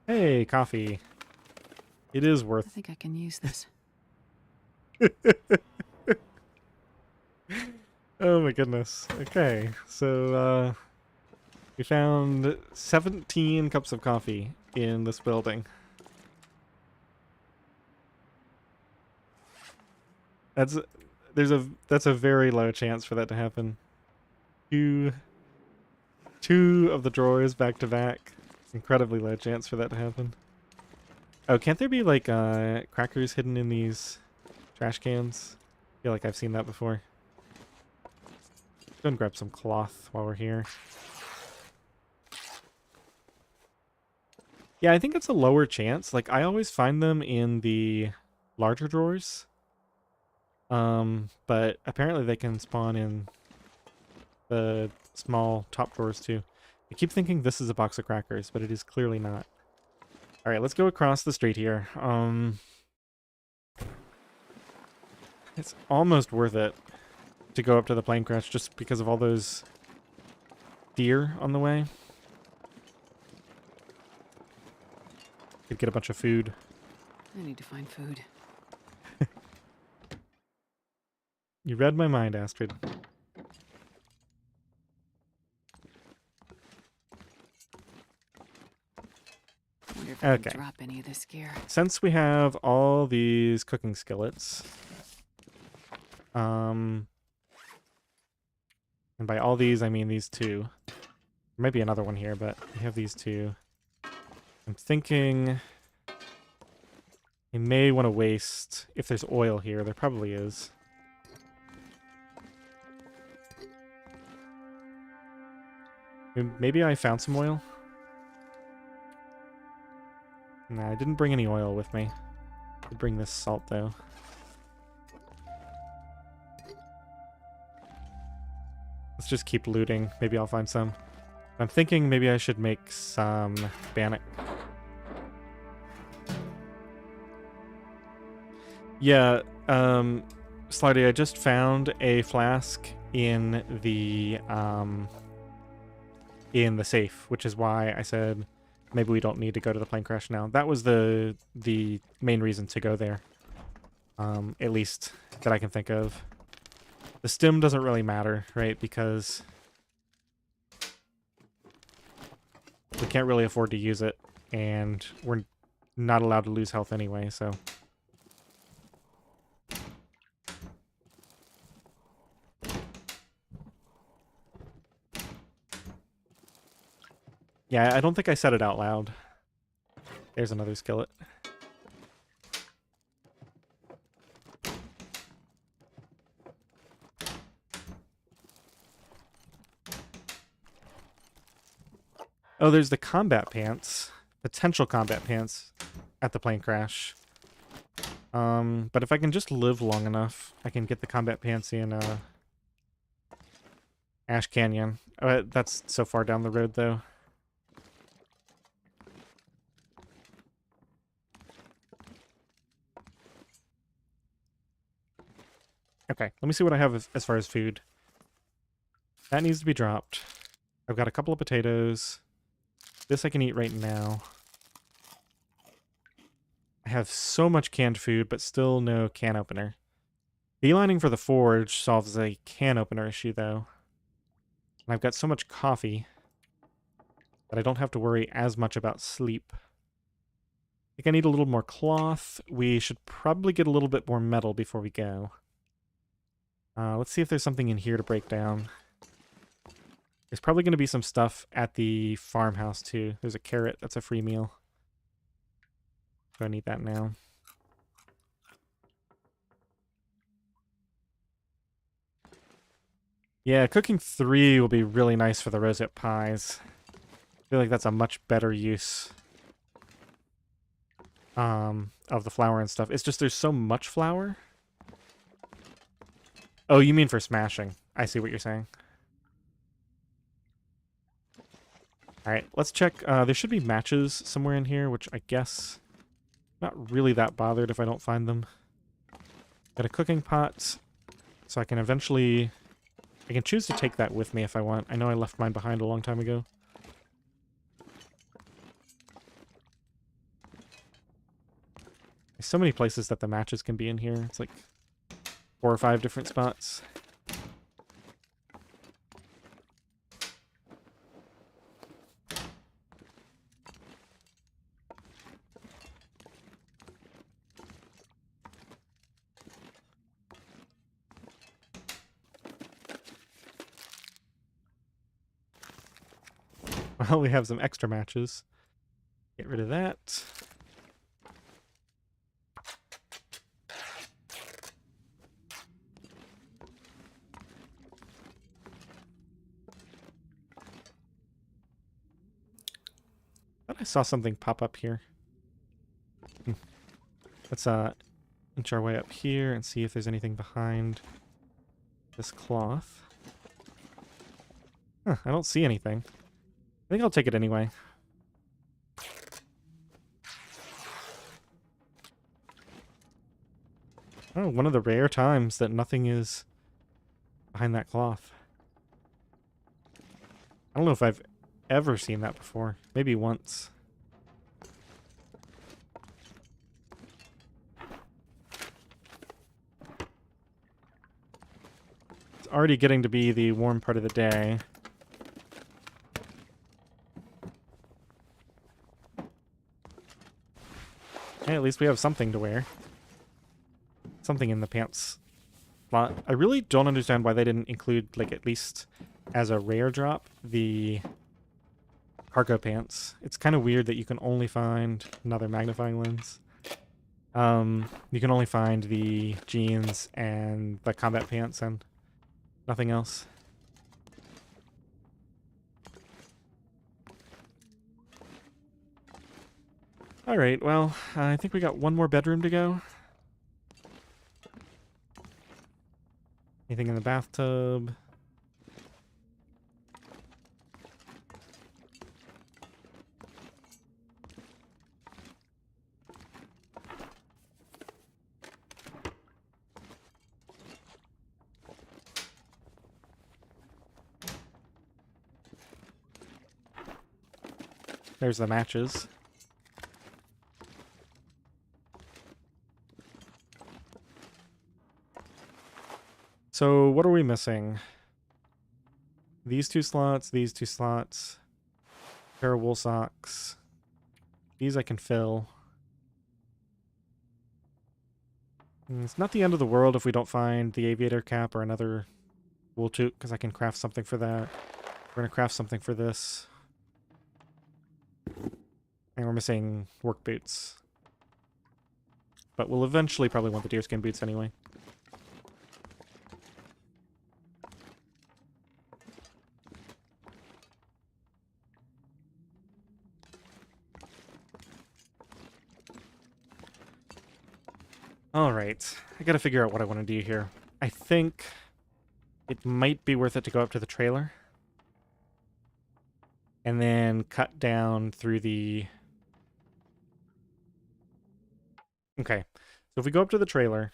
Hey, coffee. It is I worth. think I can use this. Oh my goodness. Okay, so we found 17 cups of coffee in this building. That's that's a very low chance for that to happen. Two of the drawers back to back. Incredibly low chance for that to happen. Oh, can't there be like crackers hidden in these trash cans? I feel like I've seen that before. Go and grab some cloth while we're here. Yeah, I think it's a lower chance. Like, I always find them in the larger drawers. But apparently they can spawn in the small top drawers too. I keep thinking this is a box of crackers, but it is clearly not. Alright, let's go across the street here. It's almost worth it to go up to the plane crash just because of all those deer on the way. Could get a bunch of food. I need to find food. You read my mind, Astrid. I wonder if I Okay. can drop any of this gear. Since we have all these cooking skillets, and by all these I mean these two. There might be another one here, but we have these two. I'm thinking we may want to waste, if there's oil here, there probably is. Maybe I found some oil? Nah, I didn't bring any oil with me. I did bring this salt, though. Let's just keep looting. Maybe I'll find some. I'm thinking maybe I should make some bannock. Yeah, Slidey, I just found a flask in the safe, which is why I said maybe we don't need to go to the plane crash now. That was the main reason to go there. At least that I can think of. The stim doesn't really matter, right? Because we can't really afford to use it, and we're not allowed to lose health anyway, so. Yeah, I don't think I said it out loud. There's another skillet. Oh, there's the combat pants. Potential combat pants at the plane crash. But if I can just live long enough, I can get the combat pants in Ash Canyon. That's so far down the road, though. Okay, let me see what I have as far as food. That needs to be dropped. I've got a couple of potatoes. This I can eat right now. I have so much canned food, but still no can opener. Beelining for the forge solves a can opener issue, though. And I've got so much coffee that I don't have to worry as much about sleep. I think I need a little more cloth. We should probably get a little bit more metal before we go. Let's see if there's something in here to break down. There's probably going to be some stuff at the farmhouse, too. There's a carrot. That's a free meal. Don't need that now. Yeah, cooking 3 will be really nice for the rosette pies. I feel like that's a much better use of the flour and stuff. It's just there's so much flour. Oh, you mean for smashing. I see what you're saying. Alright, let's check. There should be matches somewhere in here, which I guess... Not really that bothered if I don't find them. Got a cooking pot, so I can eventually... I can choose to take that with me if I want. I know I left mine behind a long time ago. There's so many places that the matches can be in here. It's like 4 or 5 different spots. Well, we have some extra matches. Get rid of that. Thought I saw something pop up here. Let's inch our way up here and see if there's anything behind this cloth. Huh, I don't see anything. I think I'll take it anyway. Oh, one of the rare times that nothing is behind that cloth. I don't know if I've ever seen that before. Maybe once. It's already getting to be the warm part of the day. Hey, at least we have something to wear. Something in the pants slot. I really don't understand why they didn't include, like, at least as a rare drop, the cargo pants. It's kind of weird that you can only find another magnifying lens. You can only find the jeans and the combat pants and nothing else. Alright, well, I think we got one more bedroom to go. Anything in the bathtub? There's the matches. So what are we missing? These 2 slots, these 2 slots, pair of wool socks. These I can fill. It's not the end of the world if we don't find the aviator cap or another wool toque, because I can craft something for that. We're going to craft something for this. And we're missing work boots. But we'll eventually probably want the deerskin boots anyway. Alright, I gotta figure out what I want to do here. I think it might be worth it to go up to the trailer. And then cut down through the... Okay, so if we go up to the trailer,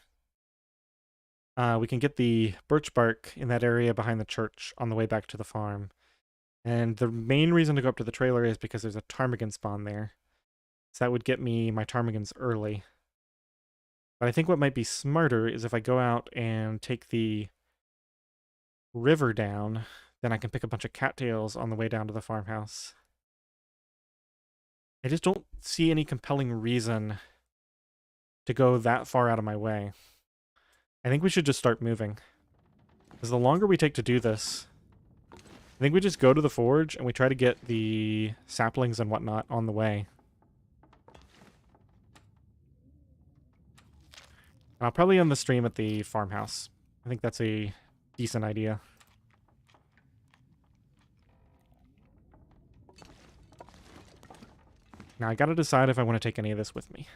we can get the birch bark in that area behind the church on the way back to the farm. And the main reason to go up to the trailer is because there's a ptarmigan spawn there. So that would get me my ptarmigans early. But I think what might be smarter is if I go out and take the river down, then I can pick a bunch of cattails on the way down to the farmhouse. I just don't see any compelling reason to go that far out of my way. I think we should just start moving. Because the longer we take to do this, I think we just go to the forge and we try to get the saplings and whatnot on the way. I'll probably end the stream at the farmhouse. I think that's a decent idea. Now I gotta decide if I want to take any of this with me.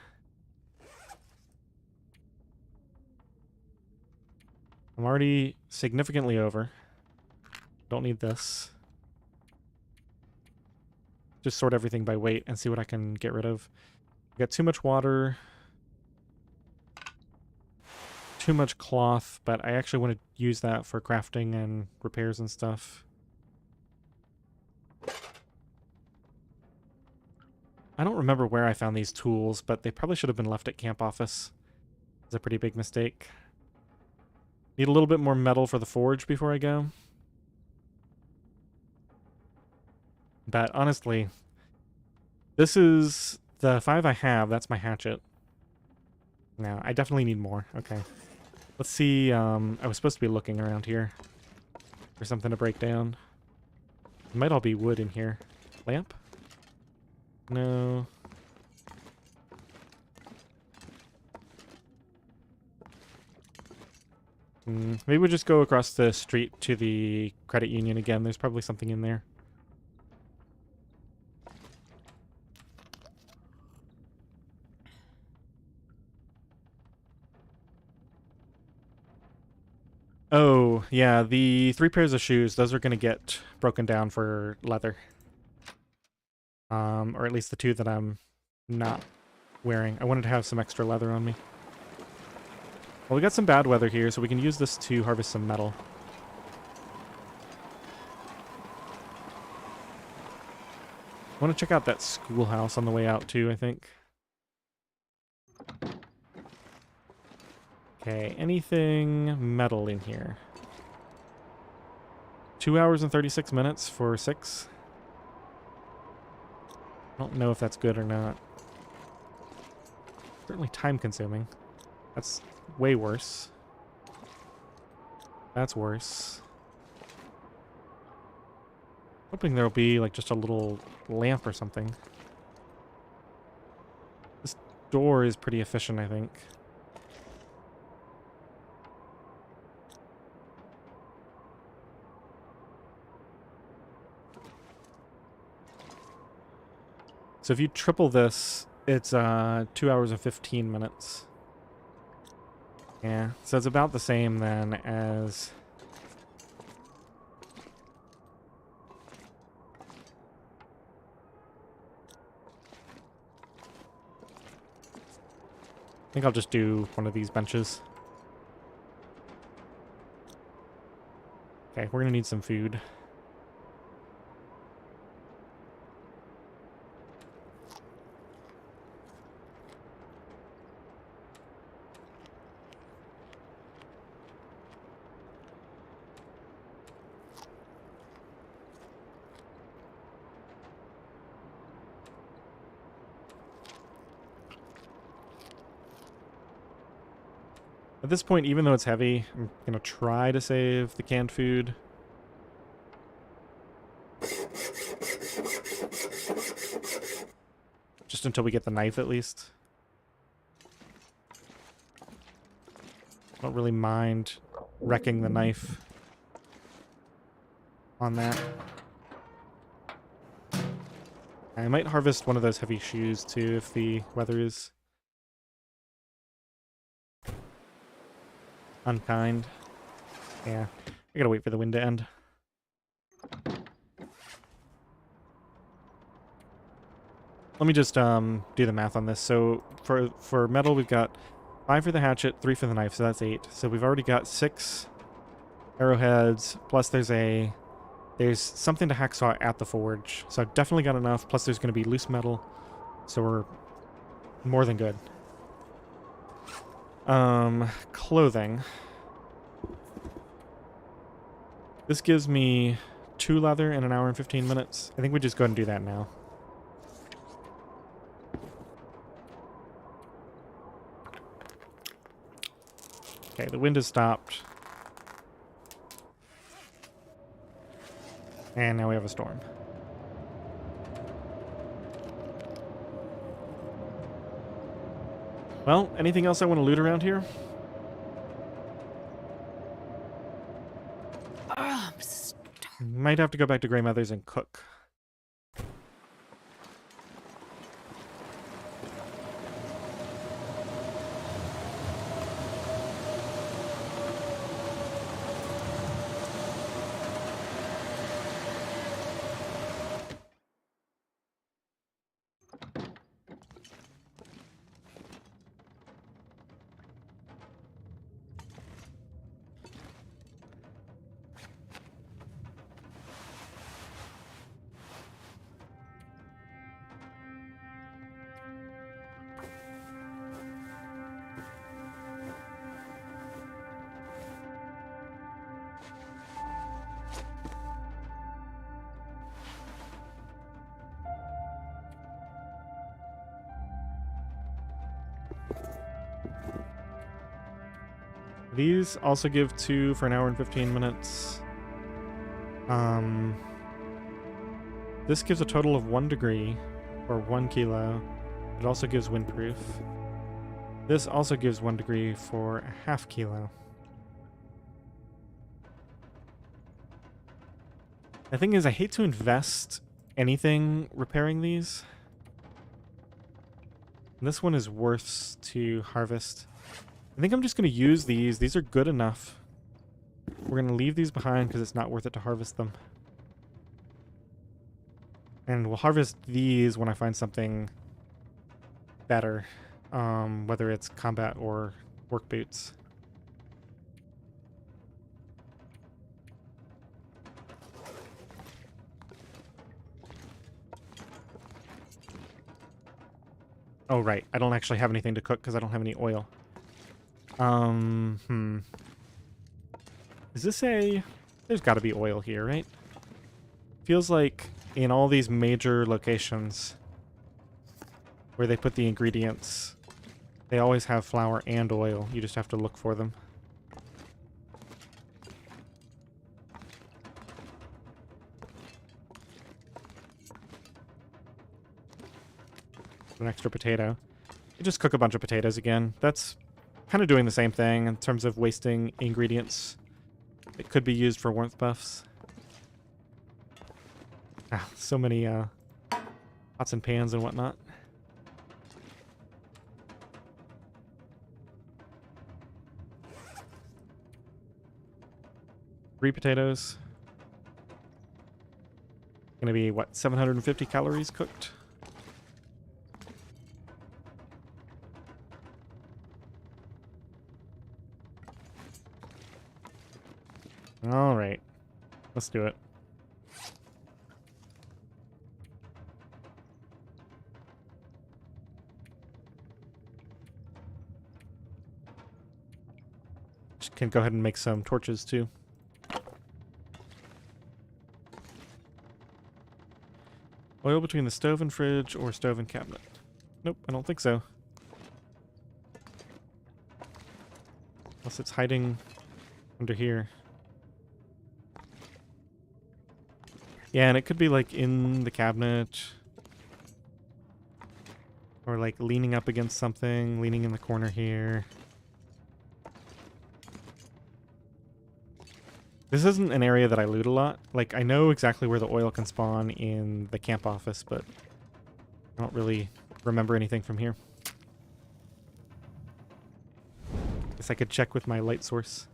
I'm already significantly over. Don't need this. Just sort everything by weight and see what I can get rid of. Got too much water. Too much cloth, but I actually want to use that for crafting and repairs and stuff. I don't remember where I found these tools, but they probably should have been left at camp office. It's a pretty big mistake. Need a little bit more metal for the forge before I go. But honestly, this is the 5 I have. That's my hatchet. Now, I definitely need more. Okay. Let's see. I was supposed to be looking around here for something to break down. It might all be wood in here. Lamp? No. Maybe we'll just go across the street to the credit union again. There's probably something in there. Oh, yeah, the 3 pairs of shoes, those are going to get broken down for leather. Or at least the 2 that I'm not wearing. I wanted to have some extra leather on me. Well, we got some bad weather here, so we can use this to harvest some metal. I want to check out that schoolhouse on the way out, too, I think. Okay, anything metal in here? 2 hours and 36 minutes for 6. I don't know if that's good or not. Certainly time consuming. That's way worse. That's worse. Hoping there'll be like just a little lamp or something. This door is pretty efficient, I think. So if you triple this, it's 2 hours and 15 minutes. Yeah, so it's about the same then as... I think I'll just do one of these benches. Okay, we're gonna need some food. At this point, even though it's heavy, I'm going to try to save the canned food. Just until we get the knife, at least. I don't really mind wrecking the knife on that. I might harvest one of those heavy shoes, too, if the weather is unkind. Yeah, I gotta wait for the wind to end. Let me just do the math on this. So for metal, we've got 5 for the hatchet, 3 for the knife, so that's 8. So we've already got 6 arrowheads, plus there's something to hacksaw at the forge. So I've definitely got enough, plus there's going to be loose metal, so we're more than good. Clothing. This gives me 2 leather in 1 hour and 15 minutes. I think we just go ahead and do that now. Okay, the wind has stopped. And now we have a storm. Well, anything else I want to loot around here? Might have to go back to Grey Mother's and cook. These also give 2 for an hour and 15 minutes. This gives a total of 1 degree or 1 kilo. It also gives windproof. This also gives 1 degree for a half kilo. The thing is, I hate to invest anything repairing these. And this one is worse to harvest. I think I'm just going to use these. These are good enough. We're going to leave these behind because it's not worth it to harvest them. And we'll harvest these when I find something better, whether it's combat or work boots. Oh, right. I don't actually have anything to cook because I don't have any oil. Is this a... There's got to be oil here, right? Feels like in all these major locations where they put the ingredients, they always have flour and oil. You just have to look for them. An extra potato. You just cook a bunch of potatoes again. That's kind of doing the same thing in terms of wasting ingredients. It could be used for warmth buffs. Ah, so many pots and pans and whatnot. 3 potatoes. Gonna be, what, 750 calories cooked? Alright. Let's do it. Can go ahead and make some torches too. Oil between the stove and fridge or stove and cabinet? Nope, I don't think so. Unless it's hiding under here. Yeah, and it could be like in the cabinet. Or like leaning up against something, leaning in the corner here. This isn't an area that I loot a lot. Like, I know exactly where the oil can spawn in the camp office, but I don't really remember anything from here. Guess I could check with my light source.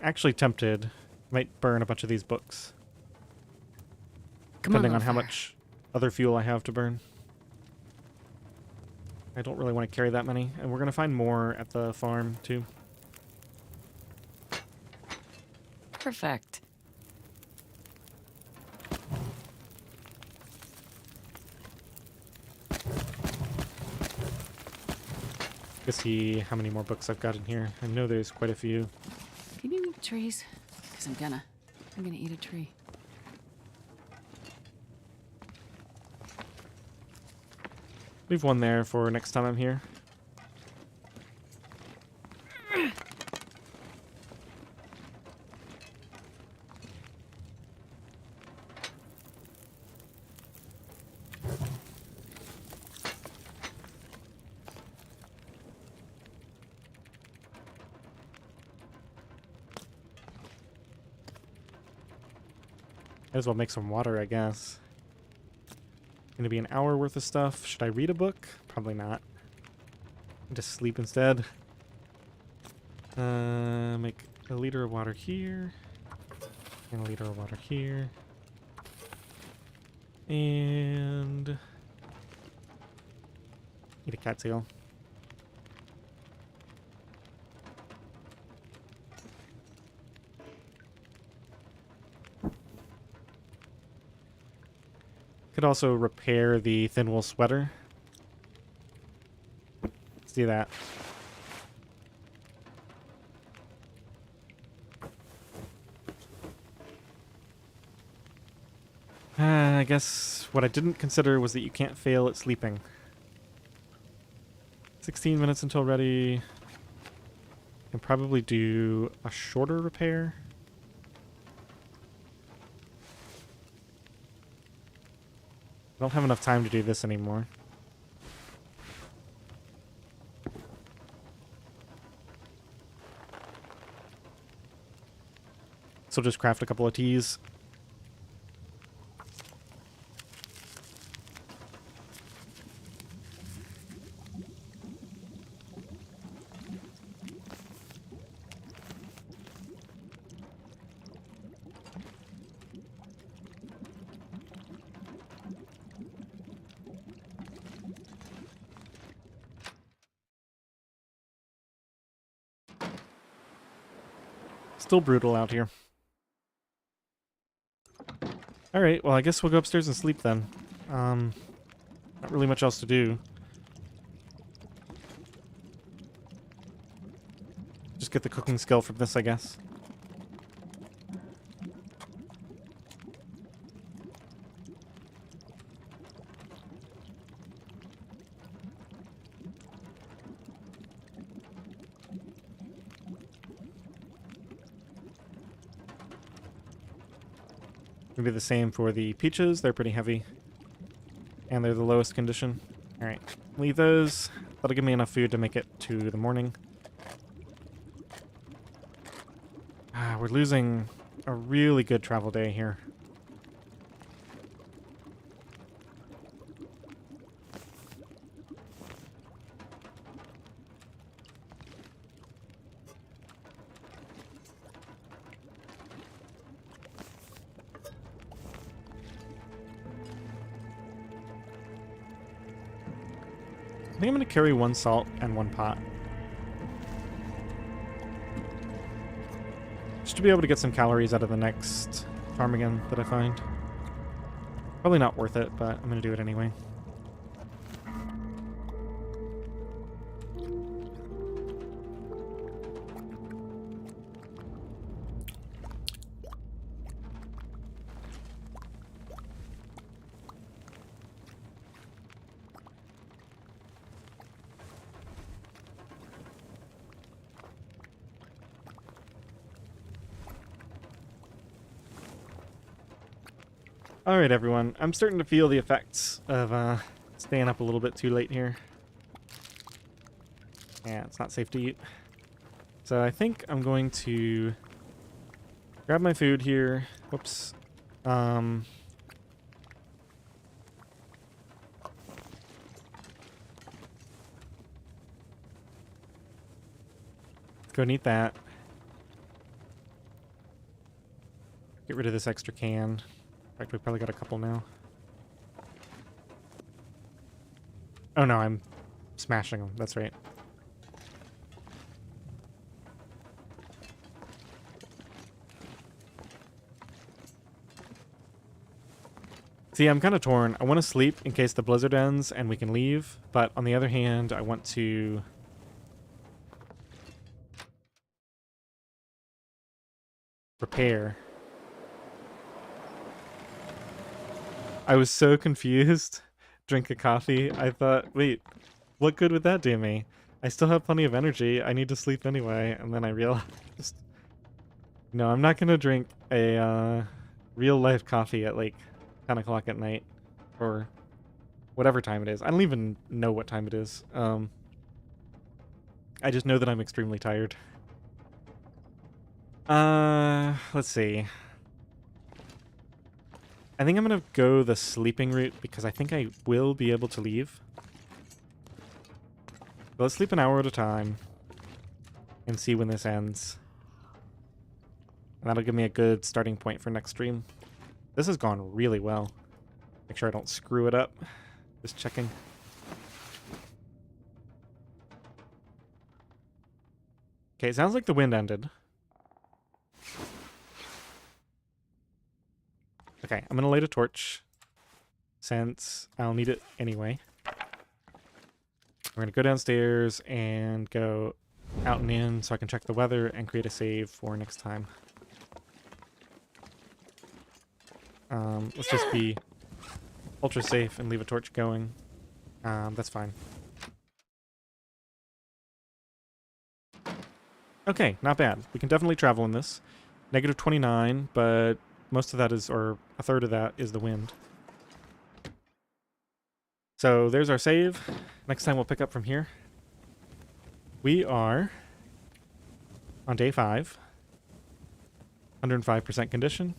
Actually tempted. Might burn a bunch of these books. Depending on how much other fuel I have to burn. I don't really want to carry that many. And we're going to find more at the farm, too. Perfect. Let's see how many more books I've got in here. I know there's quite a few. Can you eat trees? Because I'm gonna eat a tree. Leave one there for next time I'm here. Might as well make some water, I guess. Gonna be an hour worth of stuff. Should I read a book? Probably not. Just sleep instead. Make a liter of water here. And a liter of water here. And eat a cattail. Could also repair the thin wool sweater. Let's do that. I guess what I didn't consider was that you can't fail at sleeping. 16 minutes until ready. Can probably do a shorter repair. I don't have enough time to do this anymore. So just craft a couple of teas. Still brutal out here. Alright, well I guess we'll go upstairs and sleep then. Not really much else to do. Just get the cooking skill from this, I guess. Maybe the same for the peaches. They're pretty heavy. And they're the lowest condition. Alright, leave those. That'll give me enough food to make it to the morning. We're losing a really good travel day here. I think I'm going to carry 1 salt and 1 pot. Just to be able to get some calories out of the next ptarmigan that I find. Probably not worth it, but I'm going to do it anyway. Alright everyone, I'm starting to feel the effects of staying up a little bit too late here. Yeah, it's not safe to eat. So I think I'm going to grab my food here. Whoops. Go and eat that. Get rid of this extra can. In fact, we probably got a couple now. Oh no, I'm smashing them. That's right. See, I'm kind of torn. I want to sleep in case the blizzard ends and we can leave, but on the other hand, I want to repair. I was so confused. Drink a coffee. I thought, wait, what good would that do me? I still have plenty of energy. I need to sleep anyway. And then I realized, no, I'm not going to drink a real life coffee at like 10 o'clock at night or whatever time it is. I don't even know what time it is. I just know that I'm extremely tired. Let's see. I think I'm going to go the sleeping route because I think I will be able to leave. But let's sleep an hour at a time and see when this ends. And that'll give me a good starting point for next stream. This has gone really well. Make sure I don't screw it up. Just checking. Okay, it sounds like the wind ended. Okay, I'm gonna light a torch, since I'll need it anyway. We're gonna go downstairs and go out and in so I can check the weather and create a save for next time. Let's just be ultra safe and leave a torch going. That's fine. Okay, not bad. We can definitely travel in this. Negative 29, but most of that is, or a third of that is the wind. So there's our save. Next time we'll pick up from here. We are on day 5. 105% condition.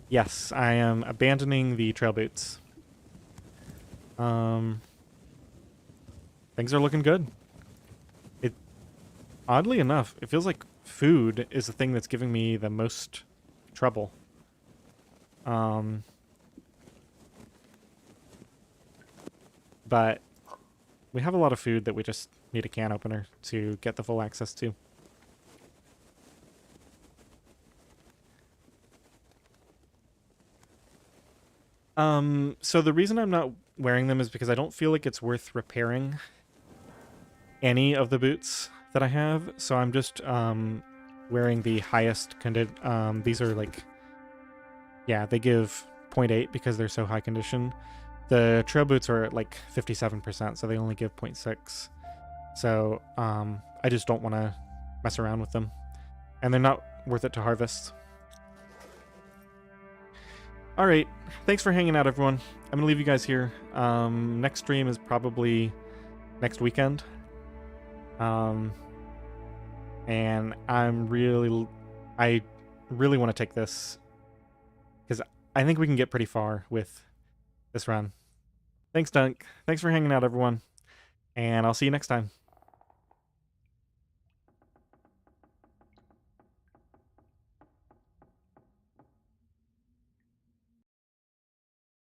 Yes, I am abandoning the trail boots. Things are looking good. Oddly enough, it feels like food is the thing that's giving me the most trouble. But we have a lot of food that we just need a can opener to get the full access to. So the reason I'm not wearing them is because I don't feel like it's worth repairing any of the boots that I have. So I'm just wearing the highest these are like, yeah, they give 0.8 because they're so high condition. The trail boots are at like 57%, so they only give 0.6. So I just don't want to mess around with them. And they're not worth it to harvest. All right, thanks for hanging out, everyone. I'm gonna leave you guys here. Next stream is probably next weekend. And I really want to take this because I think we can get pretty far with this run. Thanks, Dunk. Thanks for hanging out, everyone. And I'll see you next time.